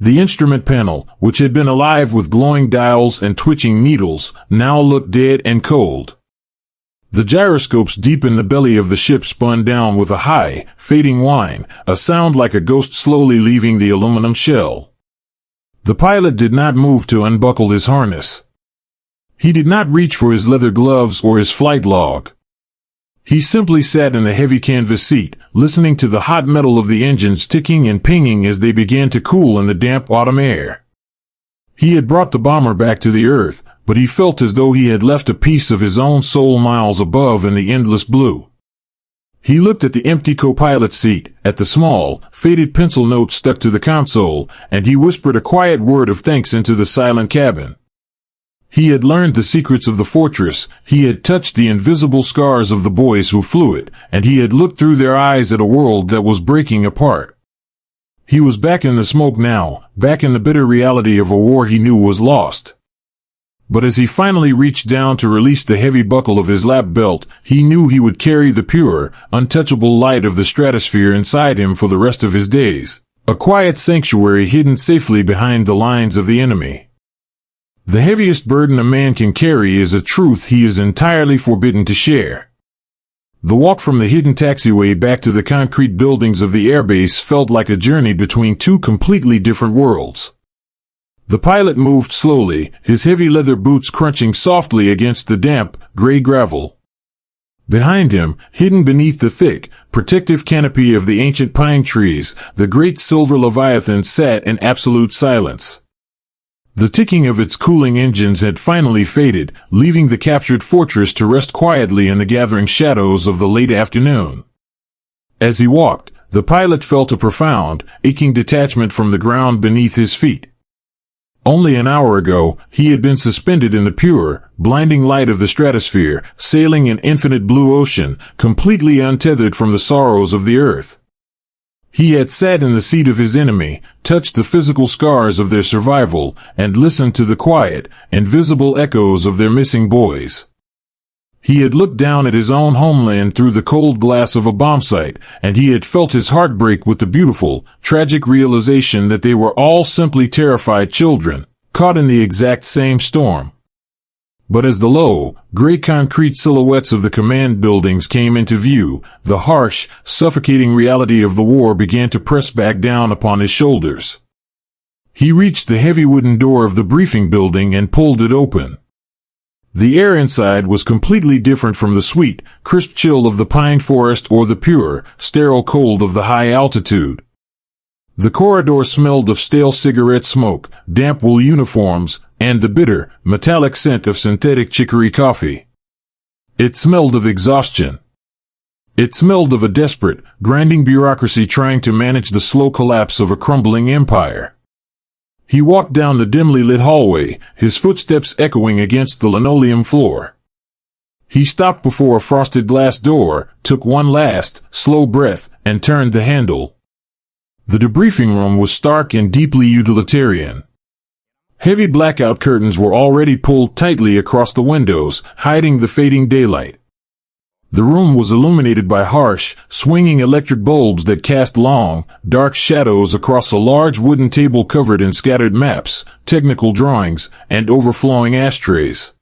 The instrument panel, which had been alive with glowing dials and twitching needles, now looked dead and cold. The gyroscopes deep in the belly of the ship spun down with a high, fading whine, a sound like a ghost slowly leaving the aluminum shell. The pilot did not move to unbuckle his harness. He did not reach for his leather gloves or his flight log. He simply sat in the heavy canvas seat, listening to the hot metal of the engines ticking and pinging as they began to cool in the damp autumn air. He had brought the bomber back to the earth, but he felt as though he had left a piece of his own soul miles above in the endless blue. He looked at the empty co-pilot seat, at the small, faded pencil note stuck to the console, and he whispered a quiet word of thanks into the silent cabin. He had learned the secrets of the fortress, he had touched the invisible scars of the boys who flew it, and he had looked through their eyes at a world that was breaking apart. He was back in the smoke now, back in the bitter reality of a war he knew was lost. But as he finally reached down to release the heavy buckle of his lap belt, he knew he would carry the pure, untouchable light of the stratosphere inside him for the rest of his days, a quiet sanctuary hidden safely behind the lines of the enemy. The heaviest burden a man can carry is a truth he is entirely forbidden to share. The walk from the hidden taxiway back to the concrete buildings of the airbase felt like a journey between two completely different worlds. The pilot moved slowly, his heavy leather boots crunching softly against the damp, gray gravel. Behind him, hidden beneath the thick, protective canopy of the ancient pine trees, the great silver Leviathan sat in absolute silence. The ticking of its cooling engines had finally faded, leaving the captured fortress to rest quietly in the gathering shadows of the late afternoon. As he walked, the pilot felt a profound, aching detachment from the ground beneath his feet. Only an hour ago, he had been suspended in the pure, blinding light of the stratosphere, sailing an infinite blue ocean, completely untethered from the sorrows of the earth. He had sat in the seat of his enemy, touched the physical scars of their survival, and listened to the quiet, invisible echoes of their missing boys. He had looked down at his own homeland through the cold glass of a bomb site, and he had felt his heart break with the beautiful, tragic realization that they were all simply terrified children, caught in the exact same storm. But as the low, gray concrete silhouettes of the command buildings came into view, the harsh, suffocating reality of the war began to press back down upon his shoulders. He reached the heavy wooden door of the briefing building and pulled it open. The air inside was completely different from the sweet, crisp chill of the pine forest or the pure, sterile cold of the high altitude. The corridor smelled of stale cigarette smoke, damp wool uniforms, and the bitter, metallic scent of synthetic chicory coffee. It smelled of exhaustion. It smelled of a desperate, grinding bureaucracy trying to manage the slow collapse of a crumbling empire. He walked down the dimly lit hallway, his footsteps echoing against the linoleum floor. He stopped before a frosted glass door, took one last, slow breath, and turned the handle. The debriefing room was stark and deeply utilitarian. Heavy blackout curtains were already pulled tightly across the windows, hiding the fading daylight. The room was illuminated by harsh, swinging electric bulbs that cast long, dark shadows across a large wooden table covered in scattered maps, technical drawings, and overflowing ashtrays.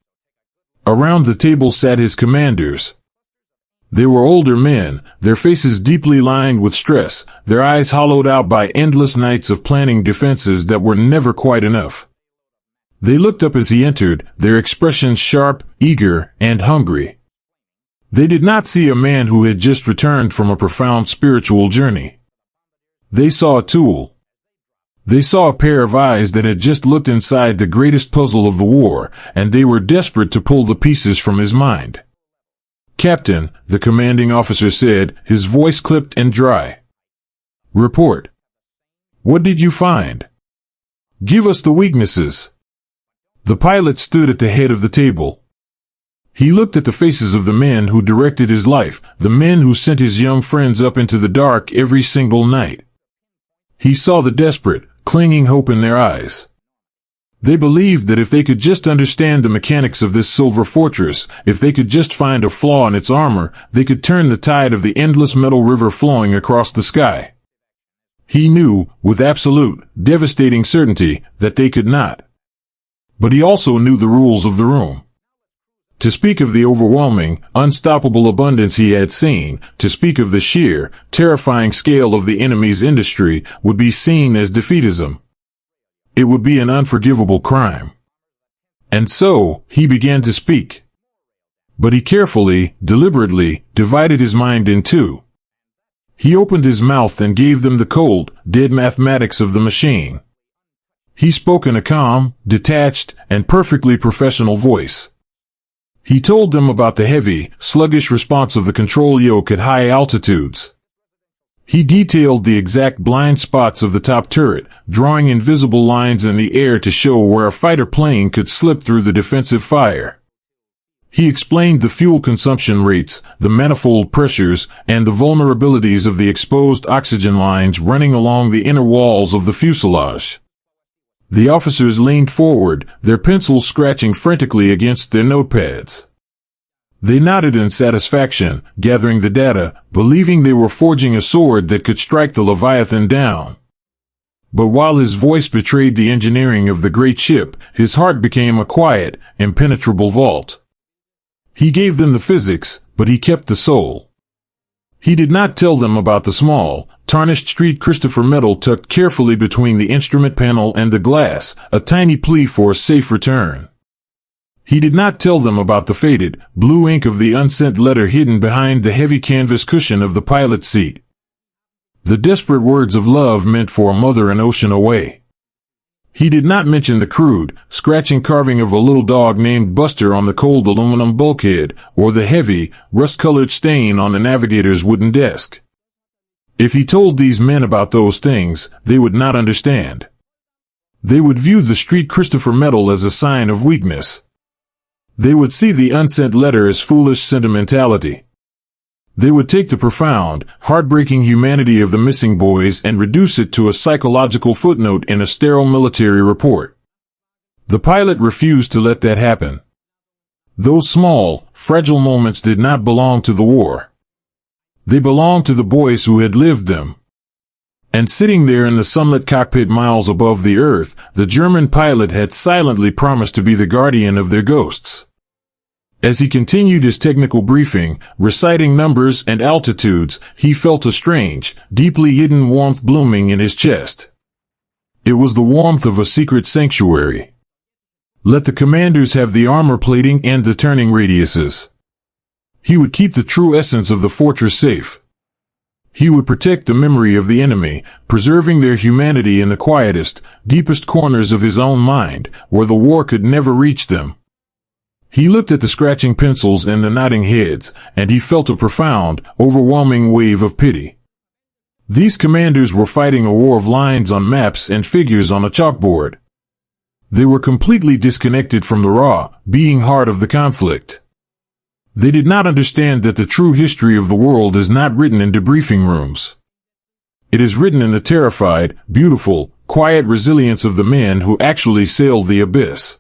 Around the table sat his commanders. They were older men, their faces deeply lined with stress, their eyes hollowed out by endless nights of planning defenses that were never quite enough. They looked up as he entered, their expressions sharp, eager, and hungry. They did not see a man who had just returned from a profound spiritual journey. They saw a tool. They saw a pair of eyes that had just looked inside the greatest puzzle of the war, and they were desperate to pull the pieces from his mind. "Captain," the commanding officer said, his voice clipped and dry. "Report. What did you find? Give us the weaknesses." The pilot stood at the head of the table. He looked at the faces of the men who directed his life, the men who sent his young friends up into the dark every single night. He saw the desperate, clinging hope in their eyes. They believed that if they could just understand the mechanics of this silver fortress, if they could just find a flaw in its armor, they could turn the tide of the endless metal river flowing across the sky. He knew, with absolute, devastating certainty, that they could not. But he also knew the rules of the room. To speak of the overwhelming, unstoppable abundance he had seen, to speak of the sheer, terrifying scale of the enemy's industry, would be seen as defeatism. It would be an unforgivable crime. And so, he began to speak. But he carefully, deliberately, divided his mind in two. He opened his mouth and gave them the cold, dead mathematics of the machine. He spoke in a calm, detached, and perfectly professional voice. He told them about the heavy, sluggish response of the control yoke at high altitudes. He detailed the exact blind spots of the top turret, drawing invisible lines in the air to show where a fighter plane could slip through the defensive fire. He explained the fuel consumption rates, the manifold pressures, and the vulnerabilities of the exposed oxygen lines running along the inner walls of the fuselage. The officers leaned forward, their pencils scratching frantically against their notepads. They nodded in satisfaction, gathering the data, believing they were forging a sword that could strike the Leviathan down. But while his voice betrayed the engineering of the great ship, his heart became a quiet, impenetrable vault. He gave them the physics, but he kept the soul. He did not tell them about the small, tarnished street Christopher metal tucked carefully between the instrument panel and the glass, a tiny plea for a safe return. He did not tell them about the faded, blue ink of the unsent letter hidden behind the heavy canvas cushion of the pilot's seat. The desperate words of love meant for a mother an ocean away. He did not mention the crude, scratching carving of a little dog named Buster on the cold aluminum bulkhead, or the heavy, rust-colored stain on the navigator's wooden desk. If he told these men about those things, they would not understand. They would view the street Christopher metal as a sign of weakness. They would see the unsent letter as foolish sentimentality. They would take the profound, heartbreaking humanity of the missing boys and reduce it to a psychological footnote in a sterile military report. The pilot refused to let that happen. Those small, fragile moments did not belong to the war. They belonged to the boys who had lived them. And sitting there in the sunlit cockpit miles above the earth, the German pilot had silently promised to be the guardian of their ghosts. As he continued his technical briefing, reciting numbers and altitudes, he felt a strange, deeply hidden warmth blooming in his chest. It was the warmth of a secret sanctuary. Let the commanders have the armor plating and the turning radiuses. He would keep the true essence of the fortress safe. He would protect the memory of the enemy, preserving their humanity in the quietest, deepest corners of his own mind, where the war could never reach them. He looked at the scratching pencils and the nodding heads, and he felt a profound, overwhelming wave of pity. These commanders were fighting a war of lines on maps and figures on a chalkboard. They were completely disconnected from the raw, beating heart of the conflict. They did not understand that the true history of the world is not written in debriefing rooms. It is written in the terrified, beautiful, quiet resilience of the men who actually sailed the abyss.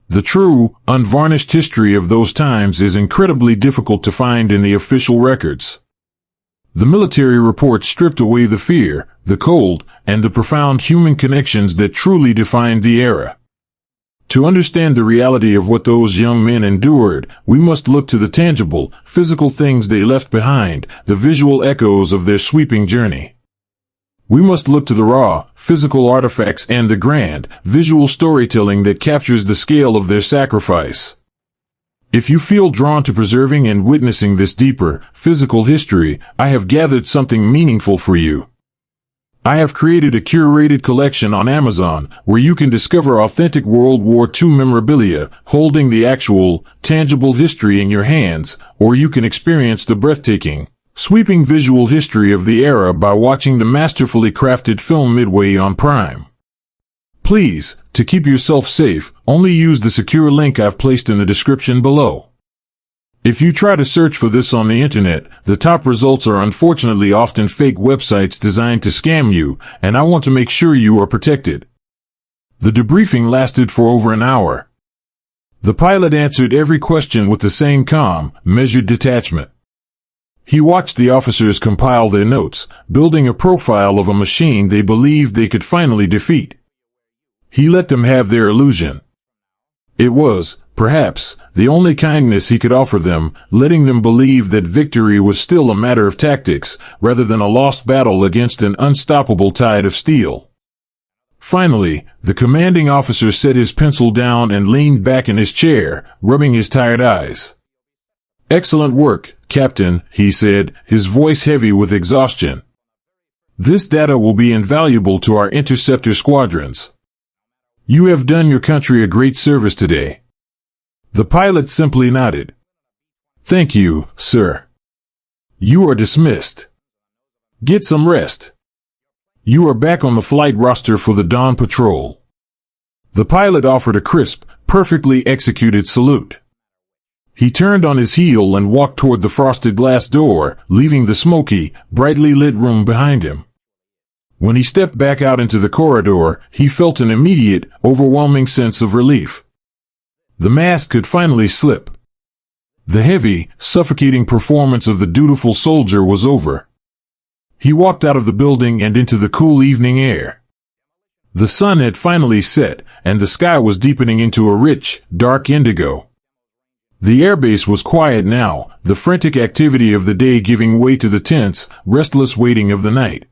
The true, unvarnished history of those times is incredibly difficult to find in the official records. The military report stripped away the fear, the cold, and the profound human connections that truly defined the era. To understand the reality of what those young men endured, we must look to the tangible, physical things they left behind, the visual echoes of their sweeping journey. We must look to the raw, physical artifacts and the grand, visual storytelling that captures the scale of their sacrifice. If you feel drawn to preserving and witnessing this deeper, physical history, I have gathered something meaningful for you. I have created a curated collection on Amazon where you can discover authentic World War II memorabilia, holding the actual, tangible history in your hands, or you can experience the breathtaking, sweeping visual history of the era by watching the masterfully crafted film midway on Prime. Please, to keep yourself safe, only use the secure link I've placed in the description below. If you try to search for this on the internet, the top results are unfortunately often fake websites designed to scam you, and I want to make sure you are protected. The debriefing lasted for over an hour. The pilot answered every question with the same calm, measured detachment. He watched the officers compile their notes, building a profile of a machine they believed they could finally defeat. He let them have their illusion. It was, perhaps, the only kindness he could offer them, letting them believe that victory was still a matter of tactics, rather than a lost battle against an unstoppable tide of steel. Finally, the commanding officer set his pencil down and leaned back in his chair, rubbing his tired eyes. "Excellent work, Captain," he said, his voice heavy with exhaustion. "This data will be invaluable to our interceptor squadrons. You have done your country a great service today." The pilot simply nodded. "Thank you, sir. You are dismissed. Get some rest. You are back on the flight roster for the dawn patrol." The pilot offered a crisp, perfectly executed salute. He turned on his heel and walked toward the frosted glass door, leaving the smoky, brightly lit room behind him. When he stepped back out into the corridor, he felt an immediate, overwhelming sense of relief. The mask could finally slip. The heavy, suffocating performance of the dutiful soldier was over. He walked out of the building and into the cool evening air. The sun had finally set, and the sky was deepening into a rich, dark indigo. The airbase was quiet now, the frantic activity of the day giving way to the tense, restless waiting of the night.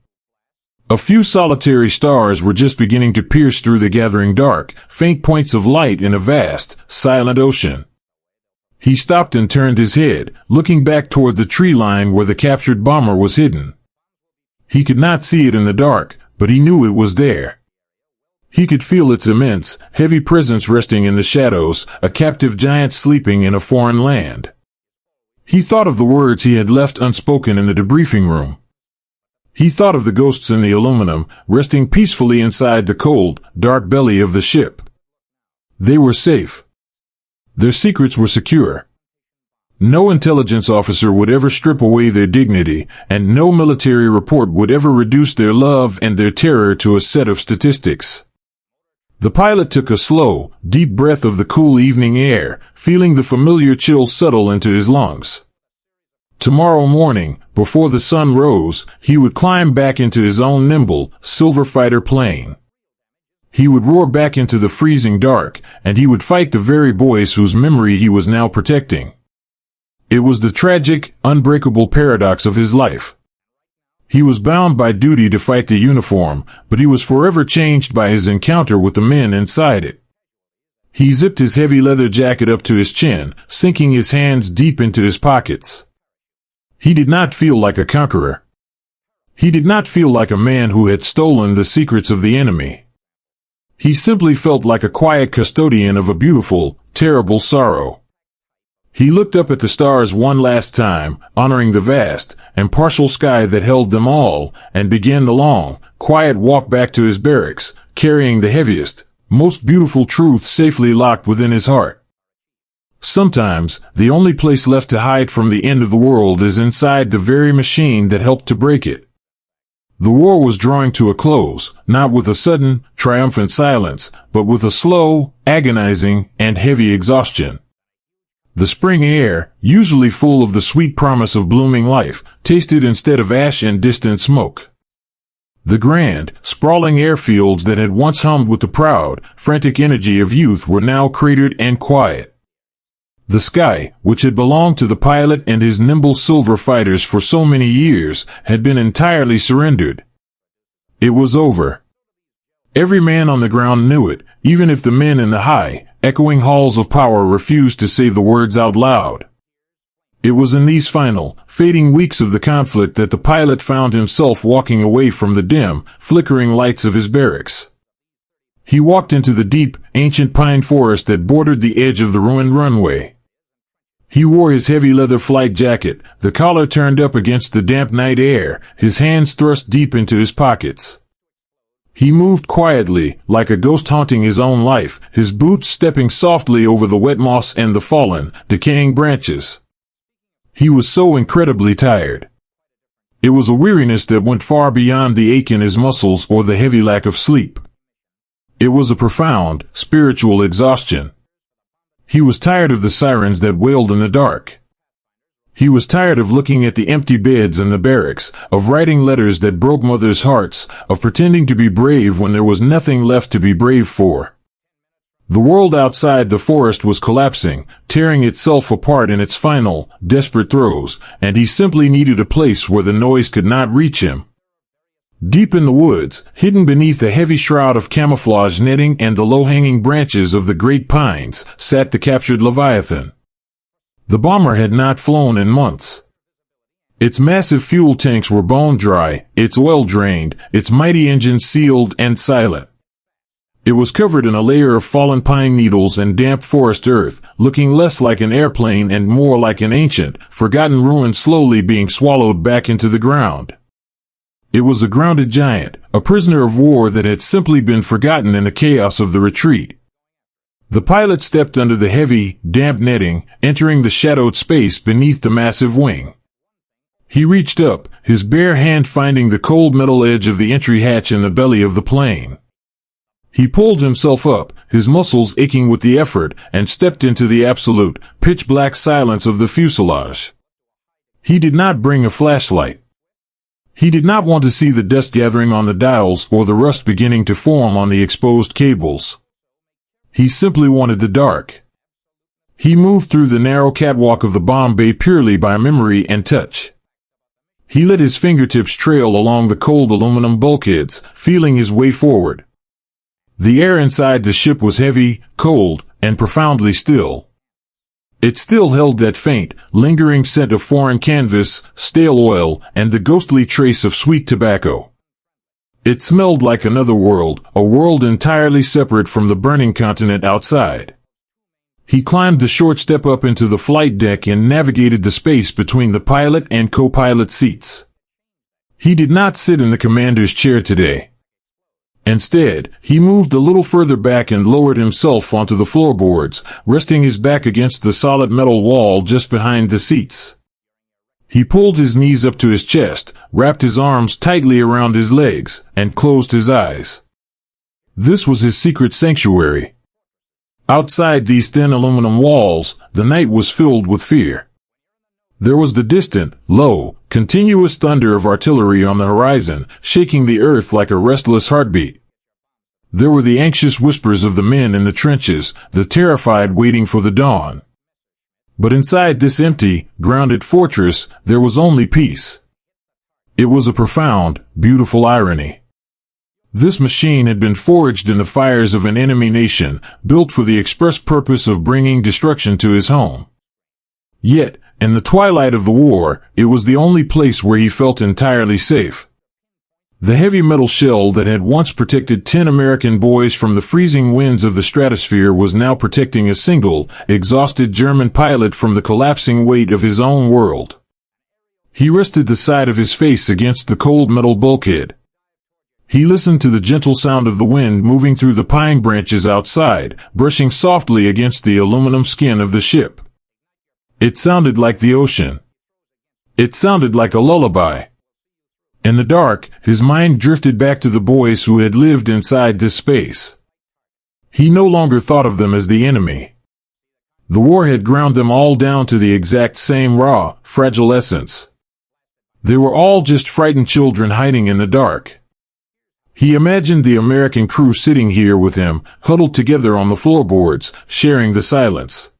A few solitary stars were just beginning to pierce through the gathering dark, faint points of light in a vast, silent ocean. He stopped and turned his head, looking back toward the tree line where the captured bomber was hidden. He could not see it in the dark, but he knew it was there. He could feel its immense, heavy presence resting in the shadows, a captive giant sleeping in a foreign land. He thought of the words he had left unspoken in the debriefing room. He thought of the ghosts in the aluminum, resting peacefully inside the cold, dark belly of the ship. They were safe. Their secrets were secure. No intelligence officer would ever strip away their dignity, and no military report would ever reduce their love and their terror to a set of statistics. The pilot took a slow, deep breath of the cool evening air, feeling the familiar chill settle into his lungs. Tomorrow morning, before the sun rose, he would climb back into his own nimble, silver fighter plane. He would roar back into the freezing dark, and he would fight the very boys whose memory he was now protecting. It was the tragic, unbreakable paradox of his life. He was bound by duty to fight the uniform, but he was forever changed by his encounter with the men inside it. He zipped his heavy leather jacket up to his chin, sinking his hands deep into his pockets. He did not feel like a conqueror. He did not feel like a man who had stolen the secrets of the enemy. He simply felt like a quiet custodian of a beautiful, terrible sorrow. He looked up at the stars one last time, honoring the vast, impartial sky that held them all, and began the long, quiet walk back to his barracks, carrying the heaviest, most beautiful truth safely locked within his heart. Sometimes, the only place left to hide from the end of the world is inside the very machine that helped to break it. The war was drawing to a close, not with a sudden, triumphant silence, but with a slow, agonizing, and heavy exhaustion. The spring air, usually full of the sweet promise of blooming life, tasted instead of ash and distant smoke. The grand, sprawling airfields that had once hummed with the proud, frantic energy of youth were now cratered and quiet. The sky, which had belonged to the pilot and his nimble silver fighters for so many years, had been entirely surrendered. It was over. Every man on the ground knew it, even if the men in the high, echoing halls of power refused to say the words out loud. It was in these final, fading weeks of the conflict that the pilot found himself walking away from the dim, flickering lights of his barracks. He walked into the deep, ancient pine forest that bordered the edge of the ruined runway. He wore his heavy leather flight jacket, the collar turned up against the damp night air, his hands thrust deep into his pockets. He moved quietly, like a ghost haunting his own life, his boots stepping softly over the wet moss and the fallen, decaying branches. He was so incredibly tired. It was a weariness that went far beyond the ache in his muscles or the heavy lack of sleep. It was a profound, spiritual exhaustion. He was tired of the sirens that wailed in the dark. He was tired of looking at the empty beds in the barracks, of writing letters that broke mothers' hearts, of pretending to be brave when there was nothing left to be brave for. The world outside the forest was collapsing, tearing itself apart in its final, desperate throes, and he simply needed a place where the noise could not reach him. Deep in the woods, hidden beneath a heavy shroud of camouflage netting and the low-hanging branches of the great pines, sat the captured Leviathan. The bomber had not flown in months. Its massive fuel tanks were bone dry, its oil drained, its mighty engines sealed and silent. It was covered in a layer of fallen pine needles and damp forest earth, looking less like an airplane and more like an ancient, forgotten ruin slowly being swallowed back into the ground. It was a grounded giant, a prisoner of war that had simply been forgotten in the chaos of the retreat. The pilot stepped under the heavy, damp netting, entering the shadowed space beneath the massive wing. He reached up, his bare hand finding the cold metal edge of the entry hatch in the belly of the plane. He pulled himself up, his muscles aching with the effort, and stepped into the absolute, pitch-black silence of the fuselage. He did not bring a flashlight. He did not want to see the dust gathering on the dials or the rust beginning to form on the exposed cables. He simply wanted the dark. He moved through the narrow catwalk of the bomb bay purely by memory and touch. He let his fingertips trail along the cold aluminum bulkheads, feeling his way forward. The air inside the ship was heavy, cold, and profoundly still. It still held that faint, lingering scent of foreign canvas, stale oil, and the ghostly trace of sweet tobacco. It smelled like another world, a world entirely separate from the burning continent outside. He climbed the short step up into the flight deck and navigated the space between the pilot and co-pilot seats. He did not sit in the commander's chair today. Instead, he moved a little further back and lowered himself onto the floorboards, resting his back against the solid metal wall just behind the seats. He pulled his knees up to his chest, wrapped his arms tightly around his legs, and closed his eyes. This was his secret sanctuary. Outside these thin aluminum walls, the night was filled with fear. There was the distant, low, continuous thunder of artillery on the horizon, shaking the earth like a restless heartbeat. There were the anxious whispers of the men in the trenches, the terrified waiting for the dawn. But inside this empty, grounded fortress, there was only peace. It was a profound, beautiful irony. This machine had been forged in the fires of an enemy nation, built for the express purpose of bringing destruction to his home. Yet, in the twilight of the war, it was the only place where he felt entirely safe. The heavy metal shell that had once protected 10 American boys from the freezing winds of the stratosphere was now protecting a single, exhausted German pilot from the collapsing weight of his own world. He rested the side of his face against the cold metal bulkhead. He listened to the gentle sound of the wind moving through the pine branches outside, brushing softly against the aluminum skin of the ship. It sounded like the ocean. It sounded like a lullaby. In the dark, his mind drifted back to the boys who had lived inside this space. He no longer thought of them as the enemy. The war had ground them all down to the exact same raw, fragile essence. They were all just frightened children hiding in the dark. He imagined the American crew sitting here with him, huddled together on the floorboards, sharing the silence.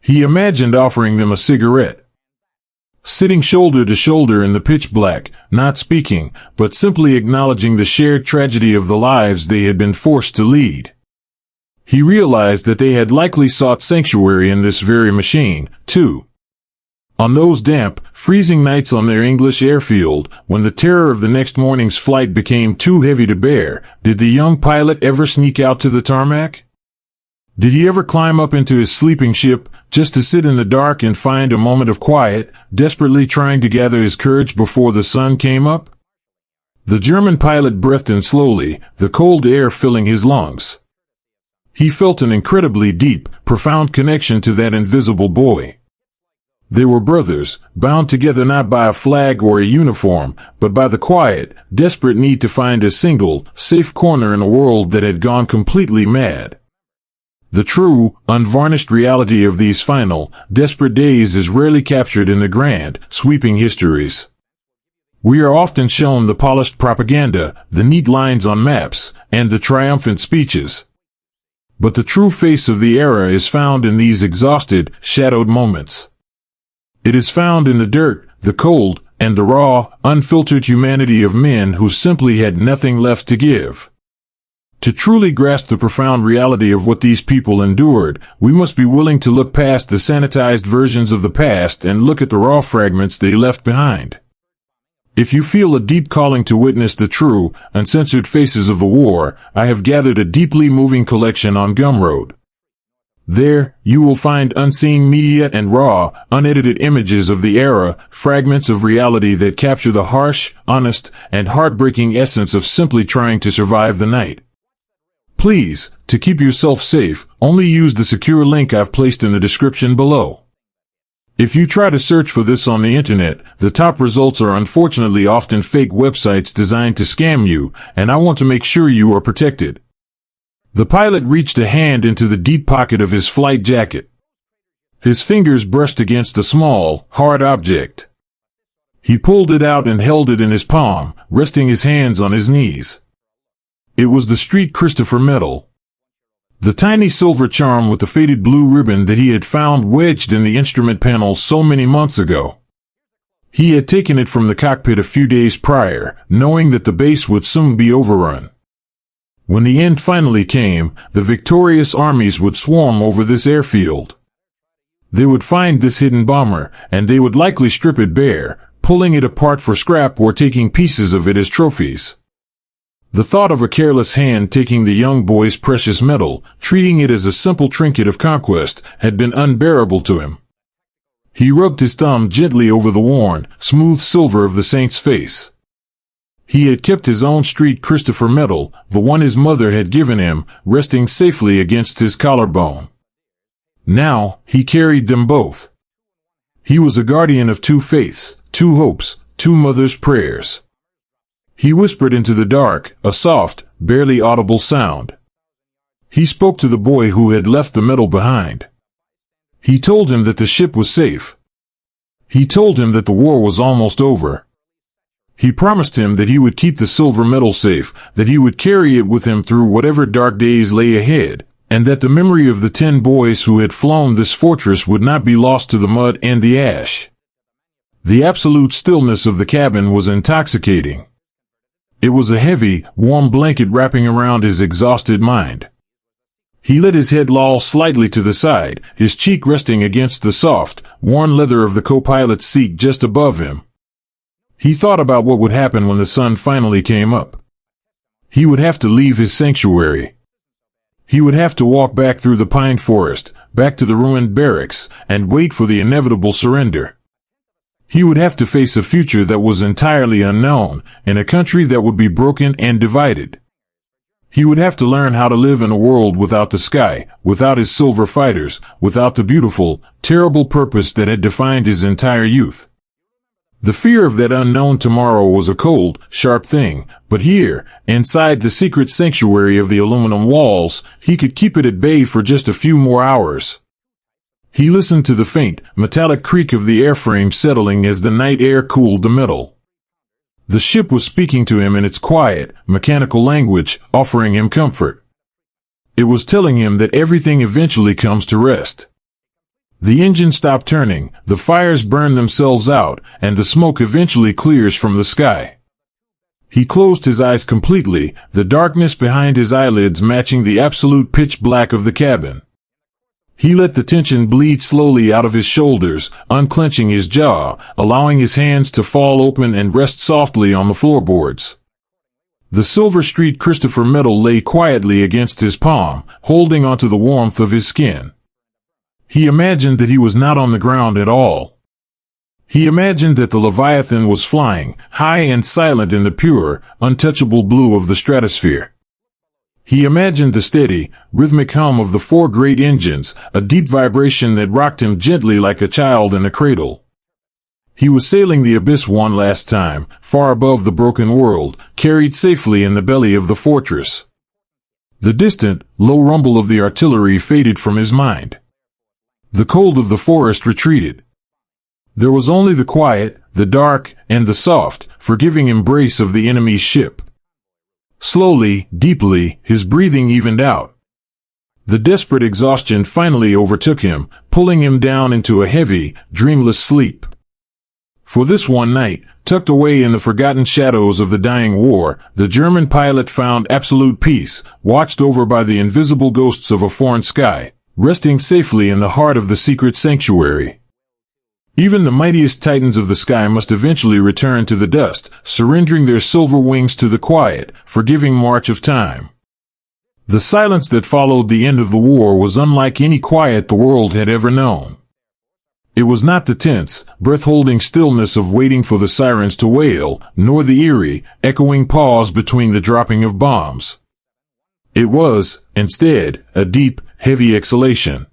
He imagined offering them a cigarette. Sitting shoulder to shoulder in the pitch black, not speaking, but simply acknowledging the shared tragedy of the lives they had been forced to lead. He realized that they had likely sought sanctuary in this very machine, too. On those damp, freezing nights on their English airfield, when the terror of the next morning's flight became too heavy to bear, did the young pilot ever sneak out to the tarmac? Did he ever climb up into his sleeping ship, just to sit in the dark and find a moment of quiet, desperately trying to gather his courage before the sun came up? The German pilot breathed in slowly, the cold air filling his lungs. He felt an incredibly deep, profound connection to that invisible boy. They were brothers, bound together not by a flag or a uniform, but by the quiet, desperate need to find a single, safe corner in a world that had gone completely mad. The true, unvarnished reality of these final, desperate days is rarely captured in the grand, sweeping histories. We are often shown the polished propaganda, the neat lines on maps, and the triumphant speeches. But the true face of the era is found in these exhausted, shadowed moments. It is found in the dirt, the cold, and the raw, unfiltered humanity of men who simply had nothing left to give. To truly grasp the profound reality of what these people endured, we must be willing to look past the sanitized versions of the past and look at the raw fragments they left behind. If you feel a deep calling to witness the true, uncensored faces of the war, I have gathered a deeply moving collection on Gumroad. There, you will find unseen media and raw, unedited images of the era, fragments of reality that capture the harsh, honest, and heartbreaking essence of simply trying to survive the night. Please, to keep yourself safe, only use the secure link I've placed in the description below. If you try to search for this on the internet, the top results are unfortunately often fake websites designed to scam you, and I want to make sure you are protected. The pilot reached a hand into the deep pocket of his flight jacket. His fingers brushed against a small, hard object. He pulled it out and held it in his palm, resting his hands on his knees. It was the Street Christopher medal. The tiny silver charm with the faded blue ribbon that he had found wedged in the instrument panel so many months ago. He had taken it from the cockpit a few days prior, knowing that the base would soon be overrun. When the end finally came, the victorious armies would swarm over this airfield. They would find this hidden bomber, and they would likely strip it bare, pulling it apart for scrap or taking pieces of it as trophies. The thought of a careless hand taking the young boy's precious medal, treating it as a simple trinket of conquest, had been unbearable to him. He rubbed his thumb gently over the worn, smooth silver of the saint's face. He had kept his own Street Christopher medal, the one his mother had given him, resting safely against his collarbone. Now, he carried them both. He was a guardian of two faiths, two hopes, two mothers' prayers. He whispered into the dark, a soft, barely audible sound. He spoke to the boy who had left the medal behind. He told him that the ship was safe. He told him that the war was almost over. He promised him that he would keep the silver medal safe, that he would carry it with him through whatever dark days lay ahead, and that the memory of the 10 boys who had flown this fortress would not be lost to the mud and the ash. The absolute stillness of the cabin was intoxicating. It was a heavy, warm blanket wrapping around his exhausted mind. He let his head loll slightly to the side, his cheek resting against the soft, worn leather of the co-pilot's seat just above him. He thought about what would happen when the sun finally came up. He would have to leave his sanctuary. He would have to walk back through the pine forest, back to the ruined barracks, and wait for the inevitable surrender. He would have to face a future that was entirely unknown, in a country that would be broken and divided. He would have to learn how to live in a world without the sky, without his silver fighters, without the beautiful, terrible purpose that had defined his entire youth. The fear of that unknown tomorrow was a cold, sharp thing, but here, inside the secret sanctuary of the aluminum walls, he could keep it at bay for just a few more hours. He listened to the faint, metallic creak of the airframe settling as the night air cooled the metal. The ship was speaking to him in its quiet, mechanical language, offering him comfort. It was telling him that everything eventually comes to rest. The engine stopped turning, the fires burn themselves out, and the smoke eventually clears from the sky. He closed his eyes completely, the darkness behind his eyelids matching the absolute pitch black of the cabin. He let the tension bleed slowly out of his shoulders, unclenching his jaw, allowing his hands to fall open and rest softly on the floorboards. The silver Street Christopher medal lay quietly against his palm, holding onto the warmth of his skin. He imagined that he was not on the ground at all. He imagined that the Leviathan was flying, high and silent in the pure, untouchable blue of the stratosphere. He imagined the steady, rhythmic hum of the 4 great engines, a deep vibration that rocked him gently like a child in a cradle. He was sailing the abyss one last time, far above the broken world, carried safely in the belly of the fortress. The distant, low rumble of the artillery faded from his mind. The cold of the forest retreated. There was only the quiet, the dark, and the soft, forgiving embrace of the enemy's ship. Slowly, deeply, his breathing evened out. The desperate exhaustion finally overtook him, pulling him down into a heavy, dreamless sleep. For this one night, tucked away in the forgotten shadows of the dying war, the German pilot found absolute peace, watched over by the invisible ghosts of a foreign sky, resting safely in the heart of the secret sanctuary. Even the mightiest titans of the sky must eventually return to the dust, surrendering their silver wings to the quiet, forgiving march of time. The silence that followed the end of the war was unlike any quiet the world had ever known. It was not the tense, breath-holding stillness of waiting for the sirens to wail, nor the eerie, echoing pause between the dropping of bombs. It was, instead, a deep, heavy exhalation.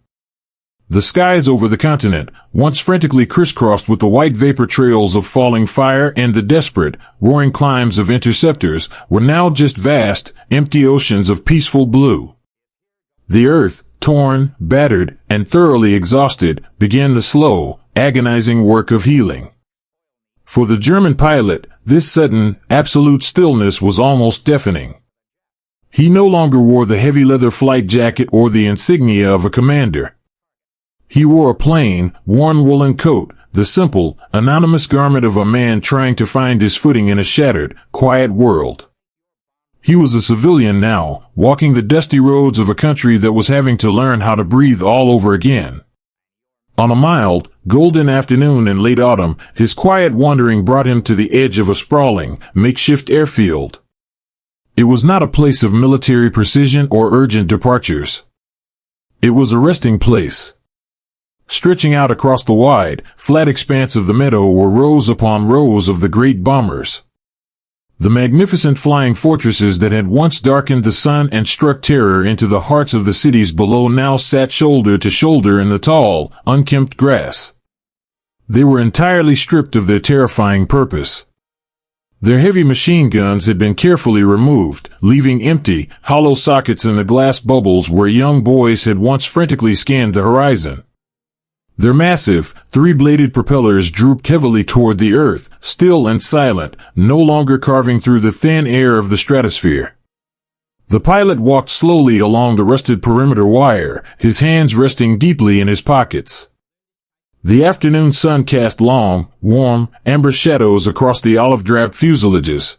The skies over the continent, once frantically crisscrossed with the white vapor trails of falling fire and the desperate, roaring climbs of interceptors, were now just vast, empty oceans of peaceful blue. The earth, torn, battered, and thoroughly exhausted, began the slow, agonizing work of healing. For the German pilot, this sudden, absolute stillness was almost deafening. He no longer wore the heavy leather flight jacket or the insignia of a commander. He wore a plain, worn woolen coat, the simple, anonymous garment of a man trying to find his footing in a shattered, quiet world. He was a civilian now, walking the dusty roads of a country that was having to learn how to breathe all over again. On a mild, golden afternoon in late autumn, his quiet wandering brought him to the edge of a sprawling, makeshift airfield. It was not a place of military precision or urgent departures. It was a resting place. Stretching out across the wide, flat expanse of the meadow were rows upon rows of the great bombers. The magnificent flying fortresses that had once darkened the sun and struck terror into the hearts of the cities below now sat shoulder to shoulder in the tall, unkempt grass. They were entirely stripped of their terrifying purpose. Their heavy machine guns had been carefully removed, leaving empty, hollow sockets in the glass bubbles where young boys had once frantically scanned the horizon. Their massive, three-bladed propellers drooped heavily toward the earth, still and silent, no longer carving through the thin air of the stratosphere. The pilot walked slowly along the rusted perimeter wire, his hands resting deeply in his pockets. The afternoon sun cast long, warm, amber shadows across the olive-drab fuselages.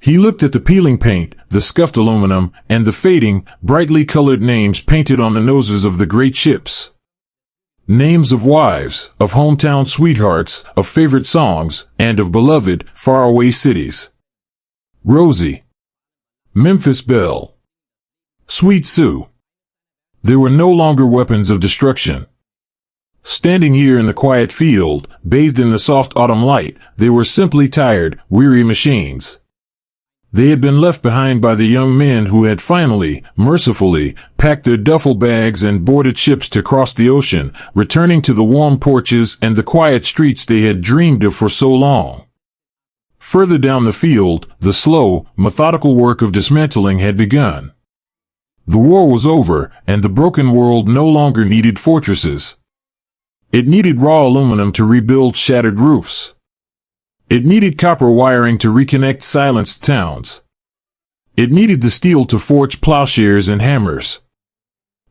He looked at the peeling paint, the scuffed aluminum, and the fading, brightly colored names painted on the noses of the great ships. Names of wives, of hometown sweethearts, of favorite songs, and of beloved, faraway cities. Rosie. Memphis Belle. Sweet Sue. They were no longer weapons of destruction. Standing here in the quiet field, bathed in the soft autumn light, they were simply tired, weary machines. They had been left behind by the young men who had finally, mercifully, packed their duffel bags and boarded ships to cross the ocean, returning to the warm porches and the quiet streets they had dreamed of for so long. Further down the field, the slow, methodical work of dismantling had begun. The war was over, and the broken world no longer needed fortresses. It needed raw aluminum to rebuild shattered roofs. It needed copper wiring to reconnect silenced towns. It needed the steel to forge plowshares and hammers.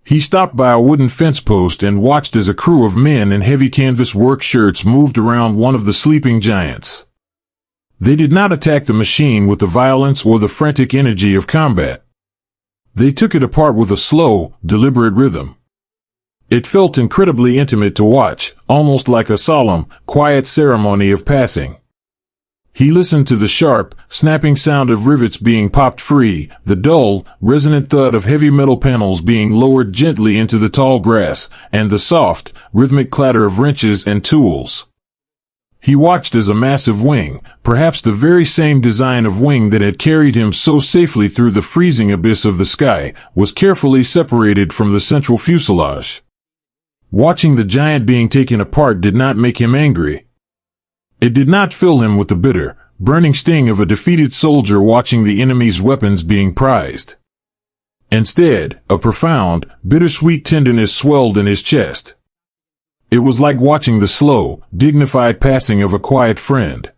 He stopped by a wooden fence post and watched as a crew of men in heavy canvas work shirts moved around one of the sleeping giants. They did not attack the machine with the violence or the frantic energy of combat. They took it apart with a slow, deliberate rhythm. It felt incredibly intimate to watch, almost like a solemn, quiet ceremony of passing. He listened to the sharp, snapping sound of rivets being popped free, the dull, resonant thud of heavy metal panels being lowered gently into the tall grass, and the soft, rhythmic clatter of wrenches and tools. He watched as a massive wing, perhaps the very same design of wing that had carried him so safely through the freezing abyss of the sky, was carefully separated from the central fuselage. Watching the giant being taken apart did not make him angry. It did not fill him with the bitter, burning sting of a defeated soldier watching the enemy's weapons being prized. Instead, a profound, bittersweet tenderness swelled in his chest. It was like watching the slow, dignified passing of a quiet friend.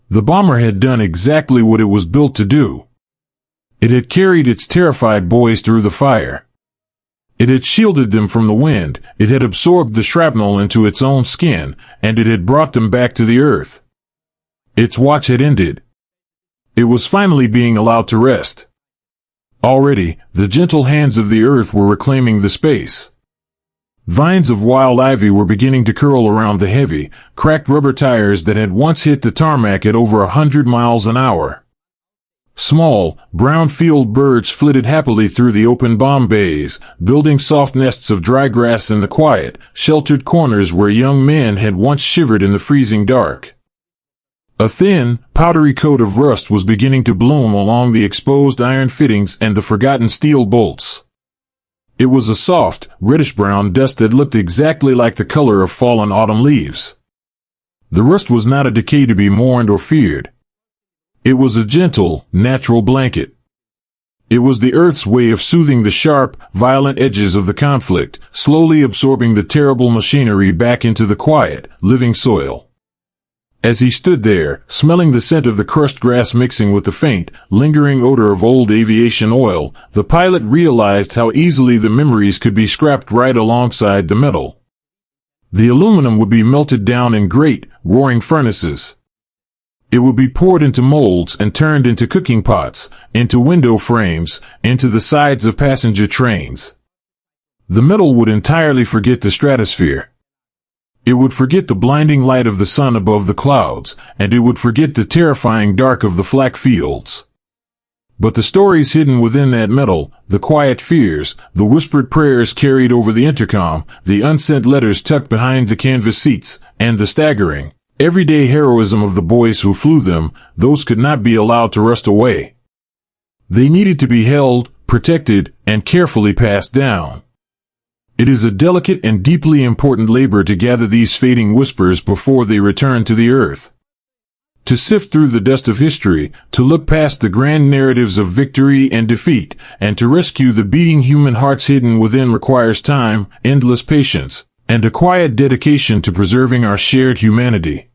The bomber had done exactly what it was built to do. It had carried its terrified boys through the fire. It had shielded them from the wind, it had absorbed the shrapnel into its own skin, and it had brought them back to the earth. Its watch had ended. It was finally being allowed to rest. Already, the gentle hands of the earth were reclaiming the space. Vines of wild ivy were beginning to curl around the heavy, cracked rubber tires that had once hit the tarmac at over 100 miles an hour. Small, brown-field birds flitted happily through the open bomb bays, building soft nests of dry grass in the quiet, sheltered corners where young men had once shivered in the freezing dark. A thin, powdery coat of rust was beginning to bloom along the exposed iron fittings and the forgotten steel bolts. It was a soft, reddish-brown dust that looked exactly like the color of fallen autumn leaves. The rust was not a decay to be mourned or feared. It was a gentle, natural blanket. It was the earth's way of soothing the sharp, violent edges of the conflict, slowly absorbing the terrible machinery back into the quiet, living soil. As he stood there, smelling the scent of the crushed grass mixing with the faint, lingering odor of old aviation oil, the pilot realized how easily the memories could be scrapped right alongside the metal. The aluminum would be melted down in great, roaring furnaces. It would be poured into molds and turned into cooking pots, into window frames, into the sides of passenger trains. The metal would entirely forget the stratosphere. It would forget the blinding light of the sun above the clouds, and it would forget the terrifying dark of the flak fields. But the stories hidden within that metal, the quiet fears, the whispered prayers carried over the intercom, the unsent letters tucked behind the canvas seats, and the staggering, everyday heroism of the boys who flew them, those could not be allowed to rust away. They needed to be held, protected, and carefully passed down. It is a delicate and deeply important labor to gather these fading whispers before they return to the earth. To sift through the dust of history, to look past the grand narratives of victory and defeat, and to rescue the beating human hearts hidden within requires time, endless patience, and a quiet dedication to preserving our shared humanity.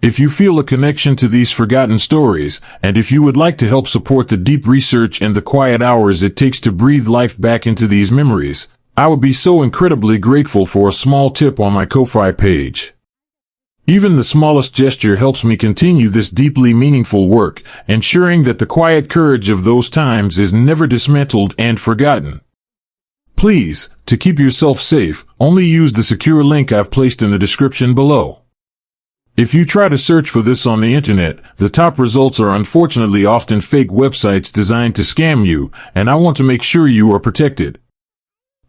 If you feel a connection to these forgotten stories, and if you would like to help support the deep research and the quiet hours it takes to breathe life back into these memories, I would be so incredibly grateful for a small tip on my Ko-Fi page. Even the smallest gesture helps me continue this deeply meaningful work, ensuring that the quiet courage of those times is never dismantled and forgotten. Please, to keep yourself safe, only use the secure link I've placed in the description below. If you try to search for this on the internet, the top results are unfortunately often fake websites designed to scam you, and I want to make sure you are protected.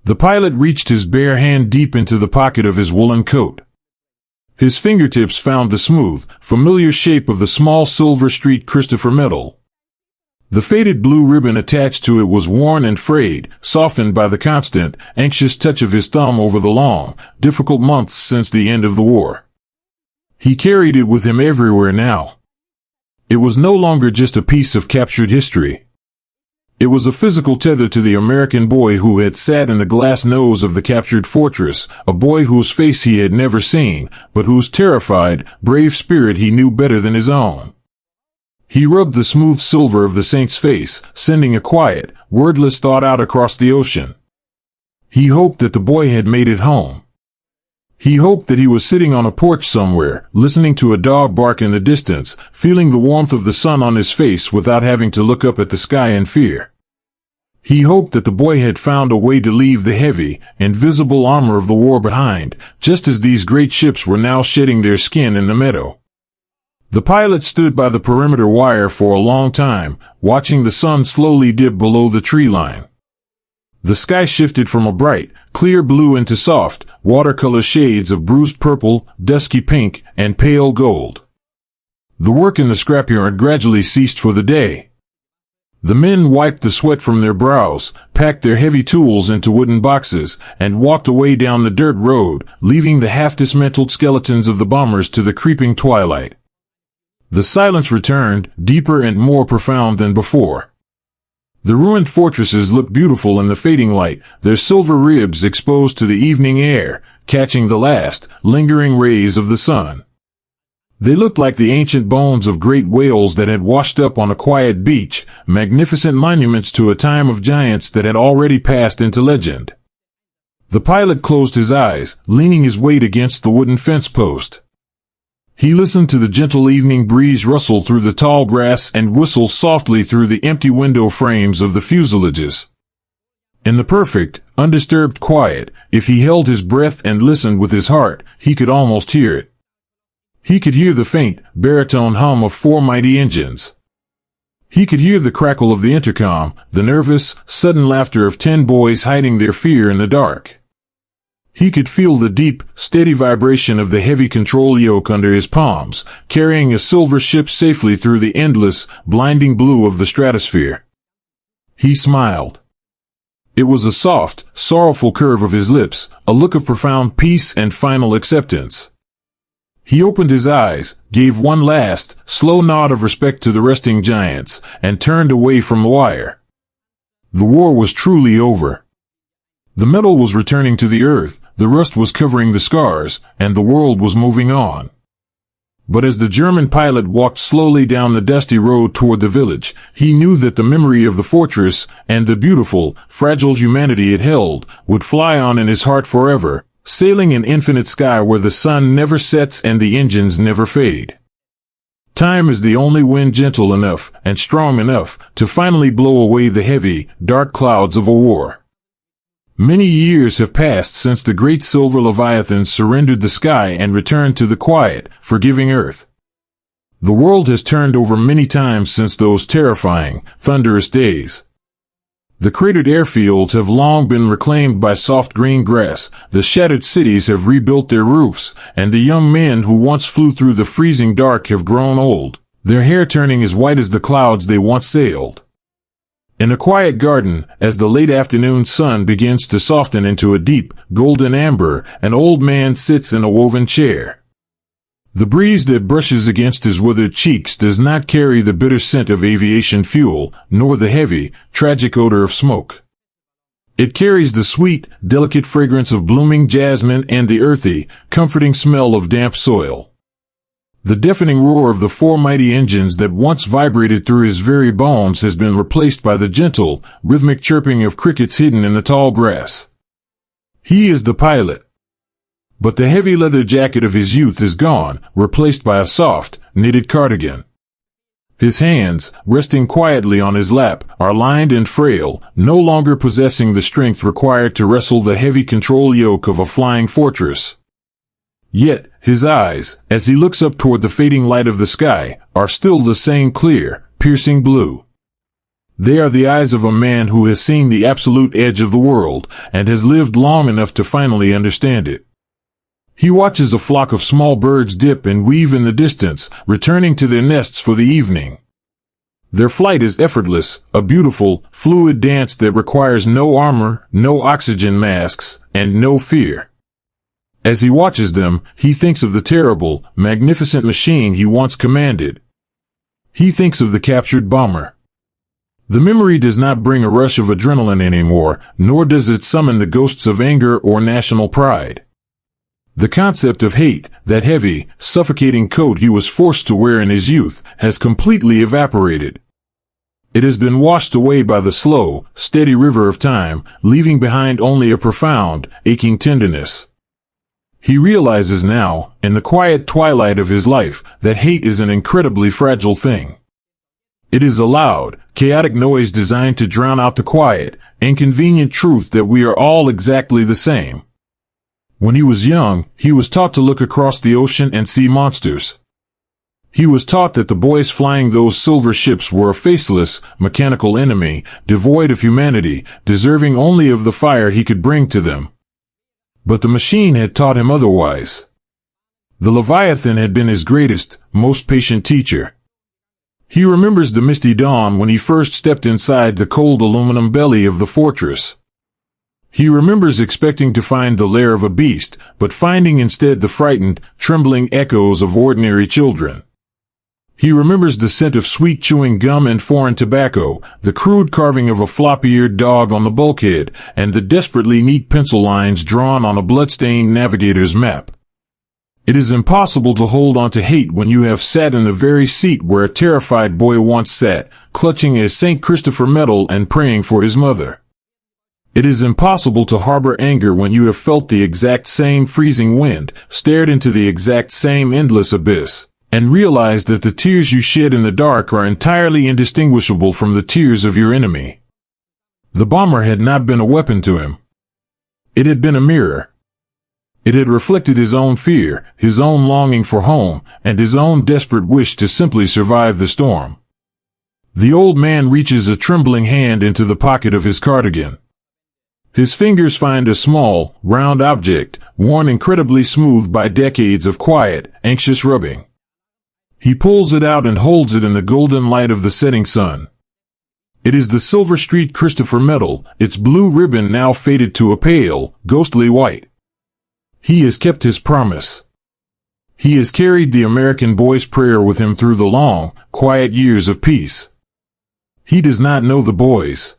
The pilot reached his bare hand deep into the pocket of his woolen coat. His fingertips found the smooth, familiar shape of the small Silver Street Christopher medal. The faded blue ribbon attached to it was worn and frayed, softened by the constant, anxious touch of his thumb over the long, difficult months since the end of the war. He carried it with him everywhere now. It was no longer just a piece of captured history. It was a physical tether to the American boy who had sat in the glass nose of the captured fortress, a boy whose face he had never seen, but whose terrified, brave spirit he knew better than his own. He rubbed the smooth silver of the saint's face, sending a quiet, wordless thought out across the ocean. He hoped that the boy had made it home. He hoped that he was sitting on a porch somewhere, listening to a dog bark in the distance, feeling the warmth of the sun on his face without having to look up at the sky in fear. He hoped that the boy had found a way to leave the heavy, invisible armor of the war behind, just as these great ships were now shedding their skin in the meadow. The pilot stood by the perimeter wire for a long time, watching the sun slowly dip below the tree line. The sky shifted from a bright, clear blue into soft, watercolor shades of bruised purple, dusky pink, and pale gold. The work in the scrapyard gradually ceased for the day. The men wiped the sweat from their brows, packed their heavy tools into wooden boxes, and walked away down the dirt road, leaving the half-dismantled skeletons of the bombers to the creeping twilight. The silence returned, deeper and more profound than before. The ruined fortresses looked beautiful in the fading light, their silver ribs exposed to the evening air, catching the last, lingering rays of the sun. They looked like the ancient bones of great whales that had washed up on a quiet beach, magnificent monuments to a time of giants that had already passed into legend. The pilot closed his eyes, leaning his weight against the wooden fence post. He listened to the gentle evening breeze rustle through the tall grass and whistle softly through the empty window frames of the fuselages. In the perfect, undisturbed quiet, if he held his breath and listened with his heart, he could almost hear it. He could hear the faint, baritone hum of 4 mighty engines. He could hear the crackle of the intercom, the nervous, sudden laughter of 10 boys hiding their fear in the dark. He could feel the deep, steady vibration of the heavy control yoke under his palms, carrying a silver ship safely through the endless, blinding blue of the stratosphere. He smiled. It was a soft, sorrowful curve of his lips, a look of profound peace and final acceptance. He opened his eyes, gave one last, slow nod of respect to the resting giants, and turned away from the wire. The war was truly over. The metal was returning to the earth, the rust was covering the scars, and the world was moving on. But as the German pilot walked slowly down the dusty road toward the village, he knew that the memory of the fortress, and the beautiful, fragile humanity it held, would fly on in his heart forever, sailing in infinite sky where the sun never sets and the engines never fade. Time is the only wind gentle enough, and strong enough, to finally blow away the heavy, dark clouds of a war. Many years have passed since the great silver Leviathan surrendered the sky and returned to the quiet, forgiving earth. The world has turned over many times since those terrifying, thunderous days. The cratered airfields have long been reclaimed by soft green grass, the shattered cities have rebuilt their roofs, and the young men who once flew through the freezing dark have grown old, their hair turning as white as the clouds they once sailed. In a quiet garden, as the late afternoon sun begins to soften into a deep, golden amber, an old man sits in a woven chair. The breeze that brushes against his withered cheeks does not carry the bitter scent of aviation fuel, nor the heavy, tragic odor of smoke. It carries the sweet, delicate fragrance of blooming jasmine and the earthy, comforting smell of damp soil. The deafening roar of the 4 mighty engines that once vibrated through his very bones has been replaced by the gentle, rhythmic chirping of crickets hidden in the tall grass. He is the pilot. But the heavy leather jacket of his youth is gone, replaced by a soft, knitted cardigan. His hands, resting quietly on his lap, are lined and frail, no longer possessing the strength required to wrestle the heavy control yoke of a flying fortress. Yet, his eyes, as he looks up toward the fading light of the sky, are still the same clear, piercing blue. They are the eyes of a man who has seen the absolute edge of the world, and has lived long enough to finally understand it. He watches a flock of small birds dip and weave in the distance, returning to their nests for the evening. Their flight is effortless, a beautiful, fluid dance that requires no armor, no oxygen masks, and no fear. As he watches them, he thinks of the terrible, magnificent machine he once commanded. He thinks of the captured bomber. The memory does not bring a rush of adrenaline anymore, nor does it summon the ghosts of anger or national pride. The concept of hate, that heavy, suffocating coat he was forced to wear in his youth, has completely evaporated. It has been washed away by the slow, steady river of time, leaving behind only a profound, aching tenderness. He realizes now, in the quiet twilight of his life, that hate is an incredibly fragile thing. It is a loud, chaotic noise designed to drown out the quiet, inconvenient truth that we are all exactly the same. When he was young, he was taught to look across the ocean and see monsters. He was taught that the boys flying those silver ships were a faceless, mechanical enemy, devoid of humanity, deserving only of the fire he could bring to them. But the machine had taught him otherwise. The Leviathan had been his greatest, most patient teacher. He remembers the misty dawn when he first stepped inside the cold aluminum belly of the fortress. He remembers expecting to find the lair of a beast, but finding instead the frightened, trembling echoes of ordinary children. He remembers the scent of sweet chewing gum and foreign tobacco, the crude carving of a flop-eared dog on the bulkhead, and the desperately neat pencil lines drawn on a blood-stained navigator's map. It is impossible to hold on to hate when you have sat in the very seat where a terrified boy once sat, clutching a St. Christopher medal and praying for his mother. It is impossible to harbor anger when you have felt the exact same freezing wind, stared into the exact same endless abyss, and realized that the tears you shed in the dark are entirely indistinguishable from the tears of your enemy. The bomber had not been a weapon to him. It had been a mirror. It had reflected his own fear, his own longing for home, and his own desperate wish to simply survive the storm. The old man reaches a trembling hand into the pocket of his cardigan. His fingers find a small, round object, worn incredibly smooth by decades of quiet, anxious rubbing. He pulls it out and holds it in the golden light of the setting sun. It is the Silver Street Christopher medal, its blue ribbon now faded to a pale, ghostly white. He has kept his promise. He has carried the American boy's prayer with him through the long, quiet years of peace. He does not know the boys.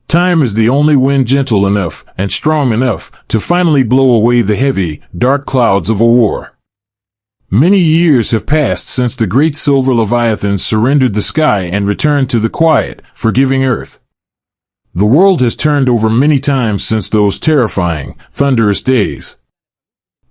Time is the only wind gentle enough and strong enough to finally blow away the heavy, dark clouds of a war. Many years have passed since the great silver leviathans surrendered the sky and returned to the quiet, forgiving earth. The world has turned over many times since those terrifying, thunderous days.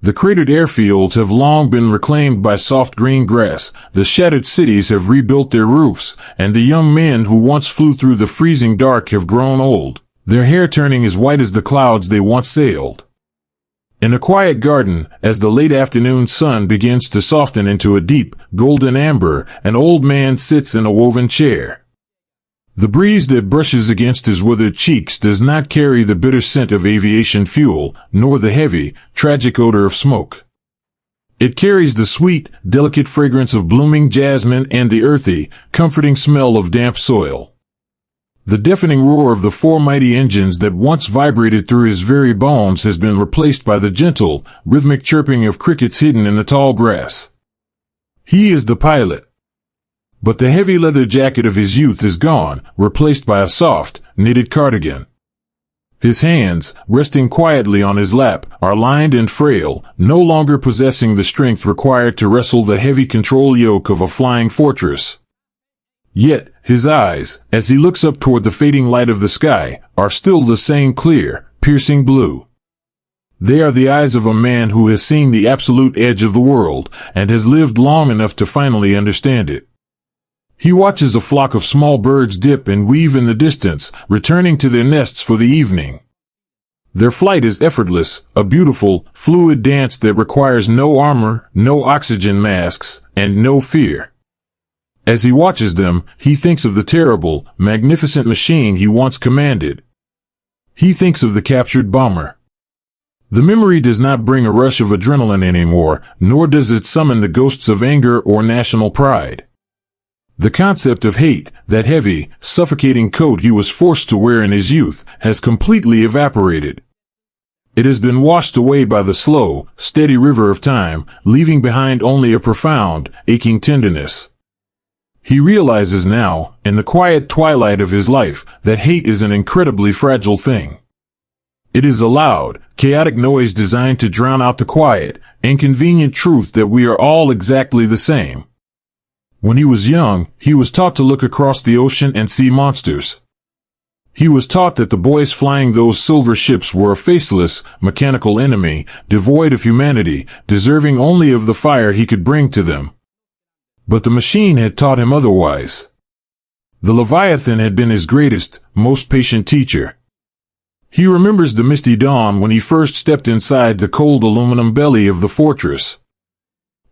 The cratered airfields have long been reclaimed by soft green grass, the shattered cities have rebuilt their roofs, and the young men who once flew through the freezing dark have grown old, their hair turning as white as the clouds they once sailed. In a quiet garden, as the late afternoon sun begins to soften into a deep, golden amber, an old man sits in a woven chair. The breeze that brushes against his withered cheeks does not carry the bitter scent of aviation fuel, nor the heavy, tragic odor of smoke. It carries the sweet, delicate fragrance of blooming jasmine and the earthy, comforting smell of damp soil. The deafening roar of the four mighty engines that once vibrated through his very bones has been replaced by the gentle, rhythmic chirping of crickets hidden in the tall grass. He is the pilot. But the heavy leather jacket of his youth is gone, replaced by a soft, knitted cardigan. His hands, resting quietly on his lap, are lined and frail, no longer possessing the strength required to wrestle the heavy control yoke of a flying fortress. Yet, his eyes, as he looks up toward the fading light of the sky, are still the same clear, piercing blue. They are the eyes of a man who has seen the absolute edge of the world, and has lived long enough to finally understand it. He watches a flock of small birds dip and weave in the distance, returning to their nests for the evening. Their flight is effortless, a beautiful, fluid dance that requires no armor, no oxygen masks, and no fear. As he watches them, he thinks of the terrible, magnificent machine he once commanded. He thinks of the captured bomber. The memory does not bring a rush of adrenaline anymore, nor does it summon the ghosts of anger or national pride. The concept of hate, that heavy, suffocating coat he was forced to wear in his youth, has completely evaporated. It has been washed away by the slow, steady river of time, leaving behind only a profound, aching tenderness. He realizes now, in the quiet twilight of his life, that hate is an incredibly fragile thing. It is a loud, chaotic noise designed to drown out the quiet, inconvenient truth that we are all exactly the same. When he was young, he was taught to look across the ocean and see monsters. He was taught that the boys flying those silver ships were a faceless, mechanical enemy, devoid of humanity, deserving only of the fire he could bring to them. But the machine had taught him otherwise. The Leviathan had been his greatest, most patient teacher. He remembers the misty dawn when he first stepped inside the cold aluminum belly of the fortress.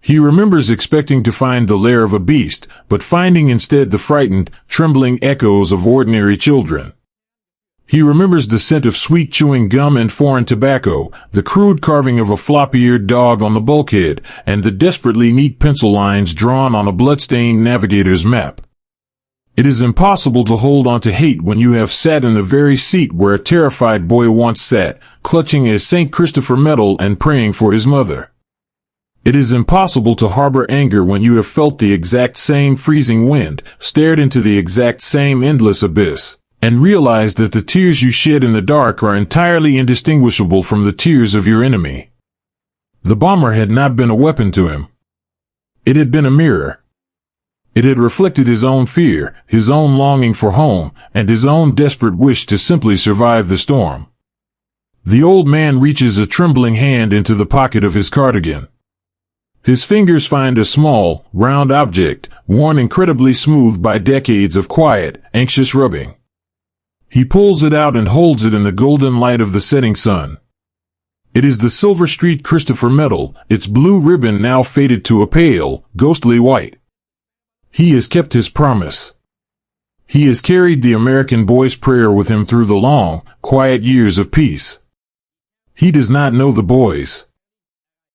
He remembers expecting to find the lair of a beast, but finding instead the frightened, trembling echoes of ordinary children. He remembers the scent of sweet chewing gum and foreign tobacco, the crude carving of a floppy-eared dog on the bulkhead, and the desperately neat pencil lines drawn on a blood-stained navigator's map. It is impossible to hold on to hate when you have sat in the very seat where a terrified boy once sat, clutching a St. Christopher medal and praying for his mother. It is impossible to harbor anger when you have felt the exact same freezing wind, stared into the exact same endless abyss, and realized that the tears you shed in the dark are entirely indistinguishable from the tears of your enemy. The bomber had not been a weapon to him. It had been a mirror. It had reflected his own fear, his own longing for home, and his own desperate wish to simply survive the storm. The old man reaches a trembling hand into the pocket of his cardigan. His fingers find a small, round object, worn incredibly smooth by decades of quiet, anxious rubbing. He pulls it out and holds it in the golden light of the setting sun. It is the Silver Street Christopher medal, its blue ribbon now faded to a pale, ghostly white. He has kept his promise. He has carried the American boy's prayer with him through the long, quiet years of peace. He does not know the boys.